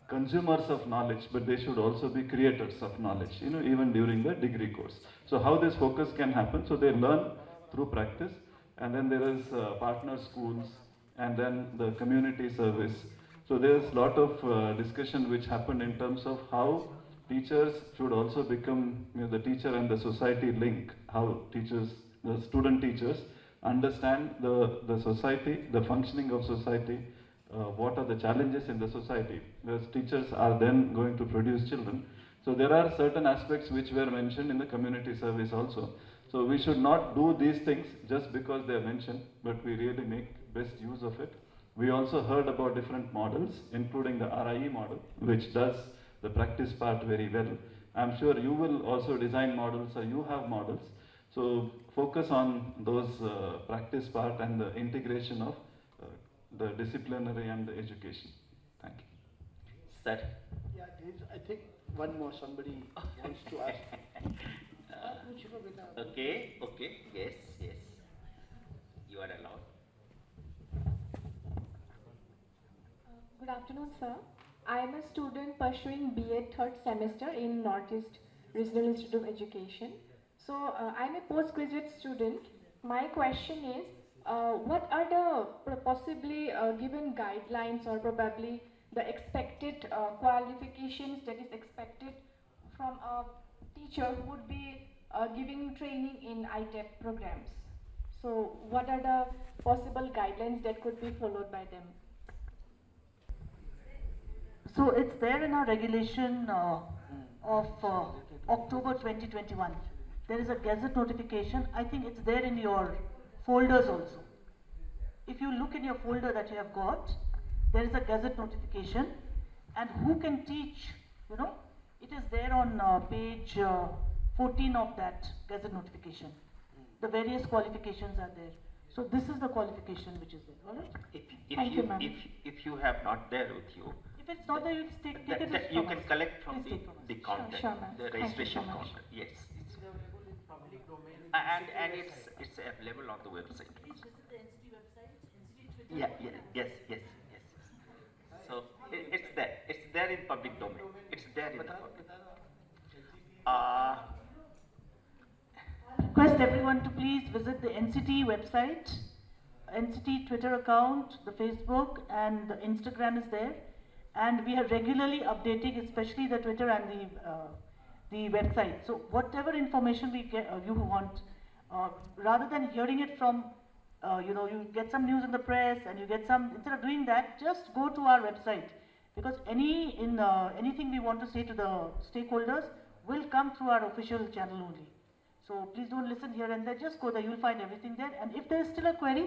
consumers of knowledge, but they should also be creators of knowledge, even during the degree course. So how this focus can happen? So they learn through practice, and then there is partner schools, and then the community service. So there's a lot of discussion which happened in terms of how teachers should also become the teacher and the society link, how teachers, the student teachers, understand the society, the functioning of society, what are the challenges in the society, because teachers are then going to produce children. So there are certain aspects which were mentioned in the community service also. So we should not do these things just because they are mentioned, but we really make best use of it. We also heard about different models, including the RIE model, which does the practice part very well. I'm sure you will also design models, or you have models. So focus on those practice part and the integration of the disciplinary and the education. Thank you. Sir? Yeah, I think one more somebody wants to ask. Okay, yes. You are allowed. Good afternoon, sir. I am a student pursuing BA third semester in Northeast Regional Institute of Education. So I am a postgraduate student. My question is, what are the possibly given guidelines or probably the expected qualifications that is expected from a teacher who would be giving training in ITEP programs? So what are the possible guidelines that could be followed by them? So it's there in our regulation of October 2021. There is a gazette notification. I think it's there in your folders also. If you look in your folder that you have got, there is a gazette notification, and who can teach, it is there on page 14 of that gazette notification. The various qualifications are there. So this is the qualification which is there, all right? Thank you, ma'am. If you have not there with you, if it's not there, you take it you from can us. collect from Please the counter, Sure, ma'am. the Thank you registration so much. counter. Yes. And it's available on the website. Please visit the NCTE website. Yes. So it's there. It's there in public domain. It's there in the public. Request everyone to please visit the NCTE website, NCTE Twitter account, the Facebook and the Instagram is there. And we are regularly updating, especially the Twitter and the website. So whatever information we get, you want, rather than hearing it from, you get some news in the press and you get some, instead of doing that, just go to our website. Because anything we want to say to the stakeholders will come through our official channel only. So please don't listen here and there, just go there, you'll find everything there. And if there is still a query,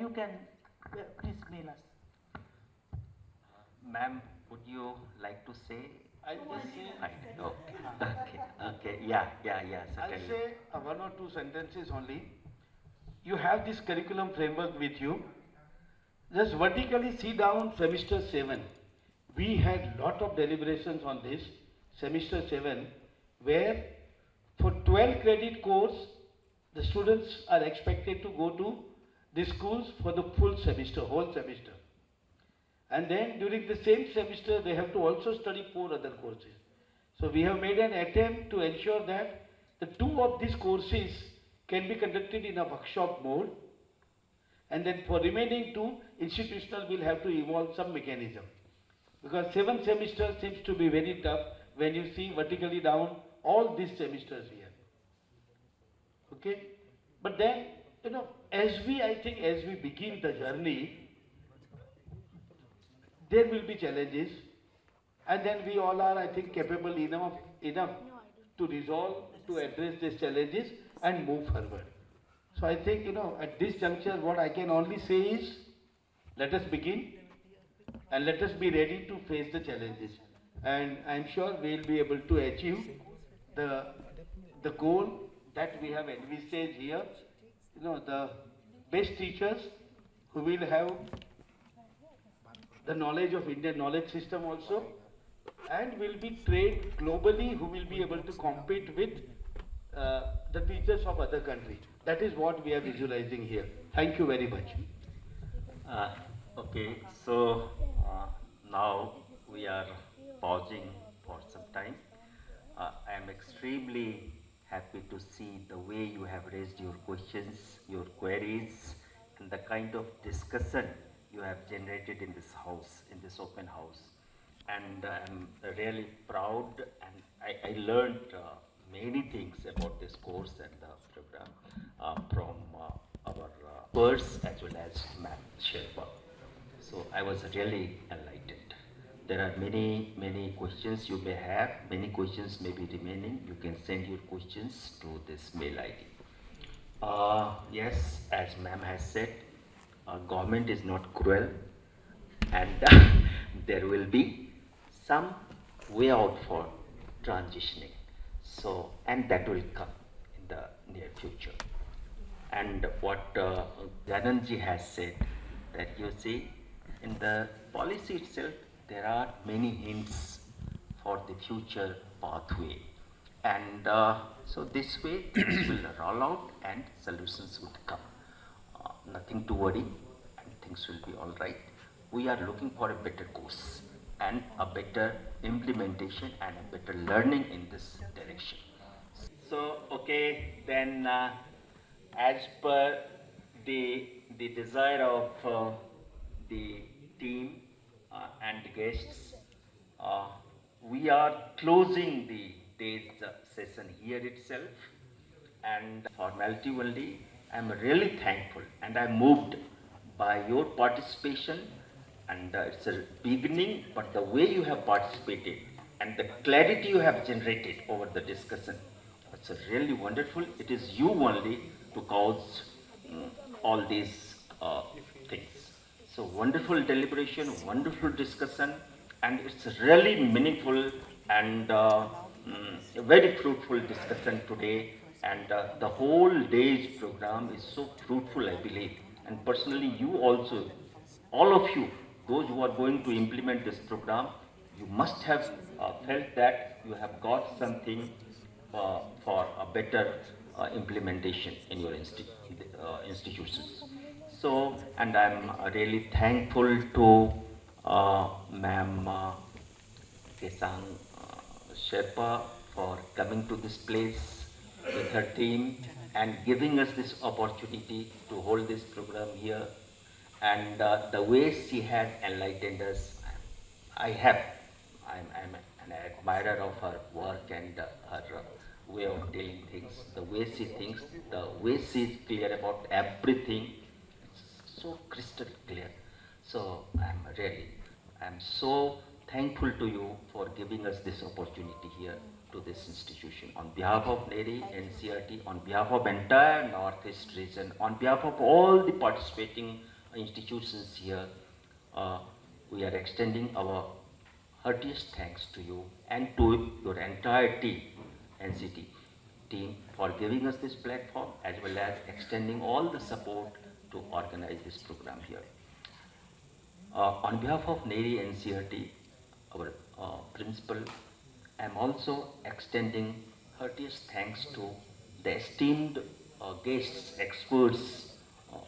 you can please mail us. Ma'am, would you like to say? I'll just say. Okay. Yeah, I'll certainly. say one or two sentences only. You have this curriculum framework with you. Just vertically see down semester 7. We had lot of deliberations on this, semester 7, where for 12 credit course, the students are expected to go to the schools for the full semester, whole semester. And then during the same semester, they have to also study 4 other courses. So we have made an attempt to ensure that the 2 of these courses can be conducted in a workshop mode. And then for remaining 2, institutional will have to evolve some mechanism. Because 7 semesters seems to be very tough when you see vertically down all these semesters here. Okay? But then, I think as we begin the journey, there will be challenges, and then we all are, I think, capable enough to resolve, to address these challenges and move forward. So I think, at this juncture, what I can only say is, let us begin and let us be ready to face the challenges. And I'm sure we'll be able to achieve the goal that we have envisaged here. The best teachers who will have the knowledge of Indian knowledge system also, and will be trained globally, who will be able to compete with the teachers of other countries. That is what we are visualizing here. Thank you very much. Okay, so now we are pausing for some time. I am extremely happy to see the way you have raised your questions, your queries, and the kind of discussion you have generated in this house, in this open house. And I'm really proud, and I learned many things about this course and the program from our peers as well as Ma'am Sherpa. So I was really enlightened. There are many questions you may have, many questions may be remaining. You can send your questions to this mail ID. Yes, as Ma'am has said, government is not cruel, and there will be some way out for transitioning. So, and that will come in the near future. And what Jananji has said, that you see, in the policy itself, there are many hints for the future pathway. And so this way, things will roll out and solutions would come. Nothing to worry, and things will be all right. We are looking for a better course and a better implementation and a better learning in this direction. So, okay, then as per the desire of the team and guests, we are closing the day's session here itself, and formality only. I'm really thankful and I'm moved by your participation, and it's a beginning, but the way you have participated and the clarity you have generated over the discussion, it's really wonderful. It is you only to cause all these things. So wonderful deliberation, wonderful discussion, and it's really meaningful and very fruitful discussion today. And the whole day's program is so fruitful, I believe. And personally, you also, all of you, those who are going to implement this program, you must have felt that you have got something for a better implementation in your institutions. So, and I'm really thankful to Ma'am Kesang Sherpa for coming to this place with her team and giving us this opportunity to hold this program here. And the way she had enlightened us, I'm an admirer of her work and her way of telling things, the way she thinks, the way she is clear about everything, it's so crystal clear. So I'm so thankful to you for giving us this opportunity here to this institution. On behalf of NERIE-NCERT, on behalf of entire Northeast region, on behalf of all the participating institutions here, we are extending our heartiest thanks to you and to your entire team, NCT team, for giving us this platform, as well as extending all the support to organize this program here. On behalf of NERIE-NCERT, our principal, I am also extending heartiest thanks to the esteemed guests, experts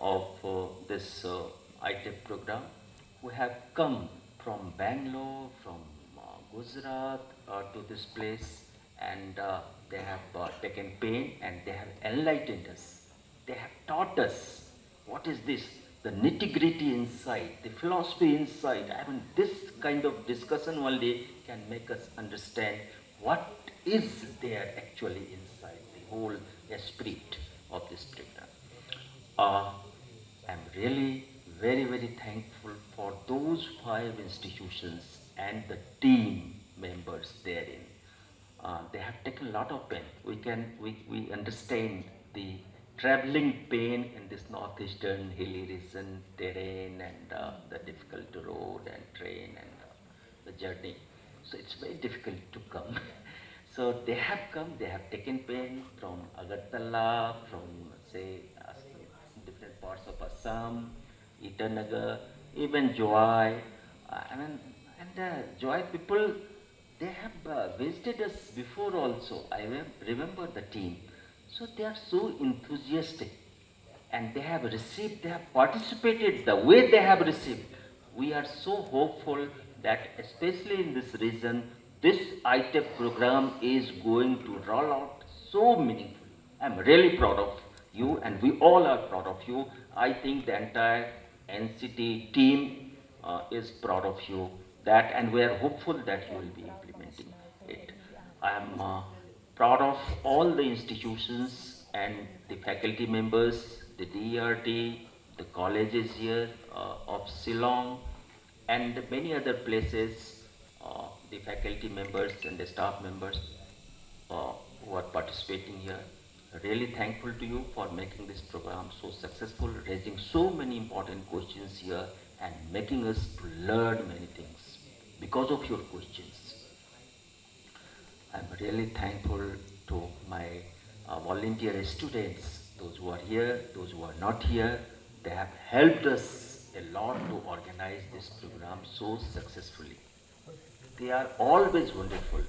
of this ITEP program, who have come from Bangalore, from Gujarat to this place, and they have taken pain and they have enlightened us. They have taught us what is this, the nitty-gritty inside, the philosophy inside. I mean, this kind of discussion one day can make us understand what is there actually inside, the whole esprit of this program. I'm really very, very thankful for those 5 institutions and the team members therein. They have taken a lot of pain. We understand the traveling pain in this northeastern hilly region terrain and the difficult road and train and the journey. So it's very difficult to come. So they have come, they have taken pain from Agartala, from say different parts of Assam, Itanagar, even Joy. Joy people, they have visited us before also. I remember the team. So they are so enthusiastic and they have received, they have participated the way they have received. We are so hopeful that especially in this region, this ITEP program is going to roll out so meaningfully. I'm really proud of you and we all are proud of you. I think the entire NCT team is proud of you, that, and we are hopeful that you will be implementing it. I am proud of all the institutions and the faculty members, the DERT, the colleges here of Shillong, and many other places, the faculty members and the staff members who are participating here. Really thankful to you for making this program so successful, raising so many important questions here and making us to learn many things because of your questions. I'm really thankful to my volunteer students, those who are here, those who are not here. They have helped us a lot to organize this program so successfully. They are always wonderful.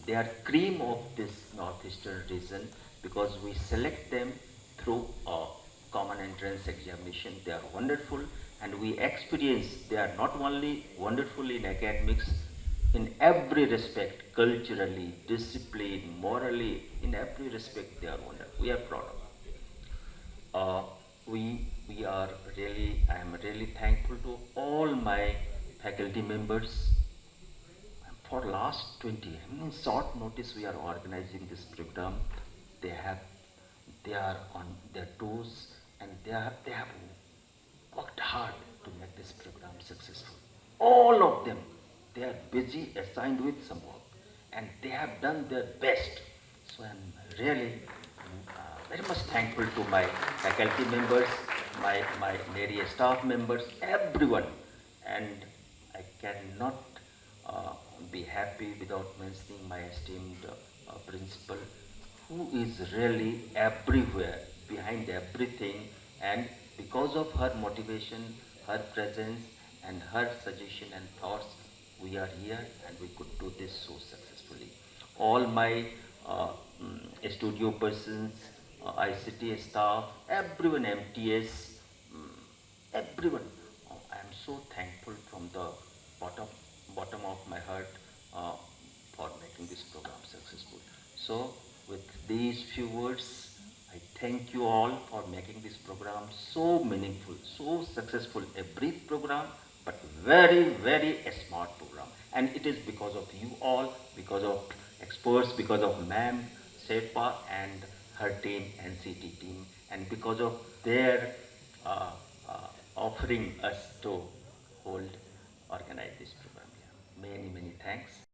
They are cream of this northeastern region because we select them through a common entrance examination. They are wonderful and we experience they are not only wonderful in academics, in every respect, culturally, discipline, morally, in every respect they are wonderful. We are proud of them. I am really thankful to all my faculty members. For last 20, in short notice we are organizing this program. They are on their toes and they have worked hard to make this program successful. All of them, they are busy assigned with some work and they have done their best. So I am really very much thankful to my faculty members, my NERIE staff members, everyone. And I cannot be happy without mentioning my esteemed principal, who is really everywhere, behind everything, and because of her motivation, her presence, and her suggestion and thoughts, we are here and we could do this so successfully. All my studio persons, ICT staff, everyone, MTS, everyone, I am so thankful from the bottom of my heart for making this program successful. So with these few words, I thank you all for making this program so meaningful, so successful. A brief program, but very, very smart program. And it is because of you all, because of experts, because of Ma'am Sherpa and her team, NCTE team, and because of their offering us to organize this program. Yeah. Many, many thanks.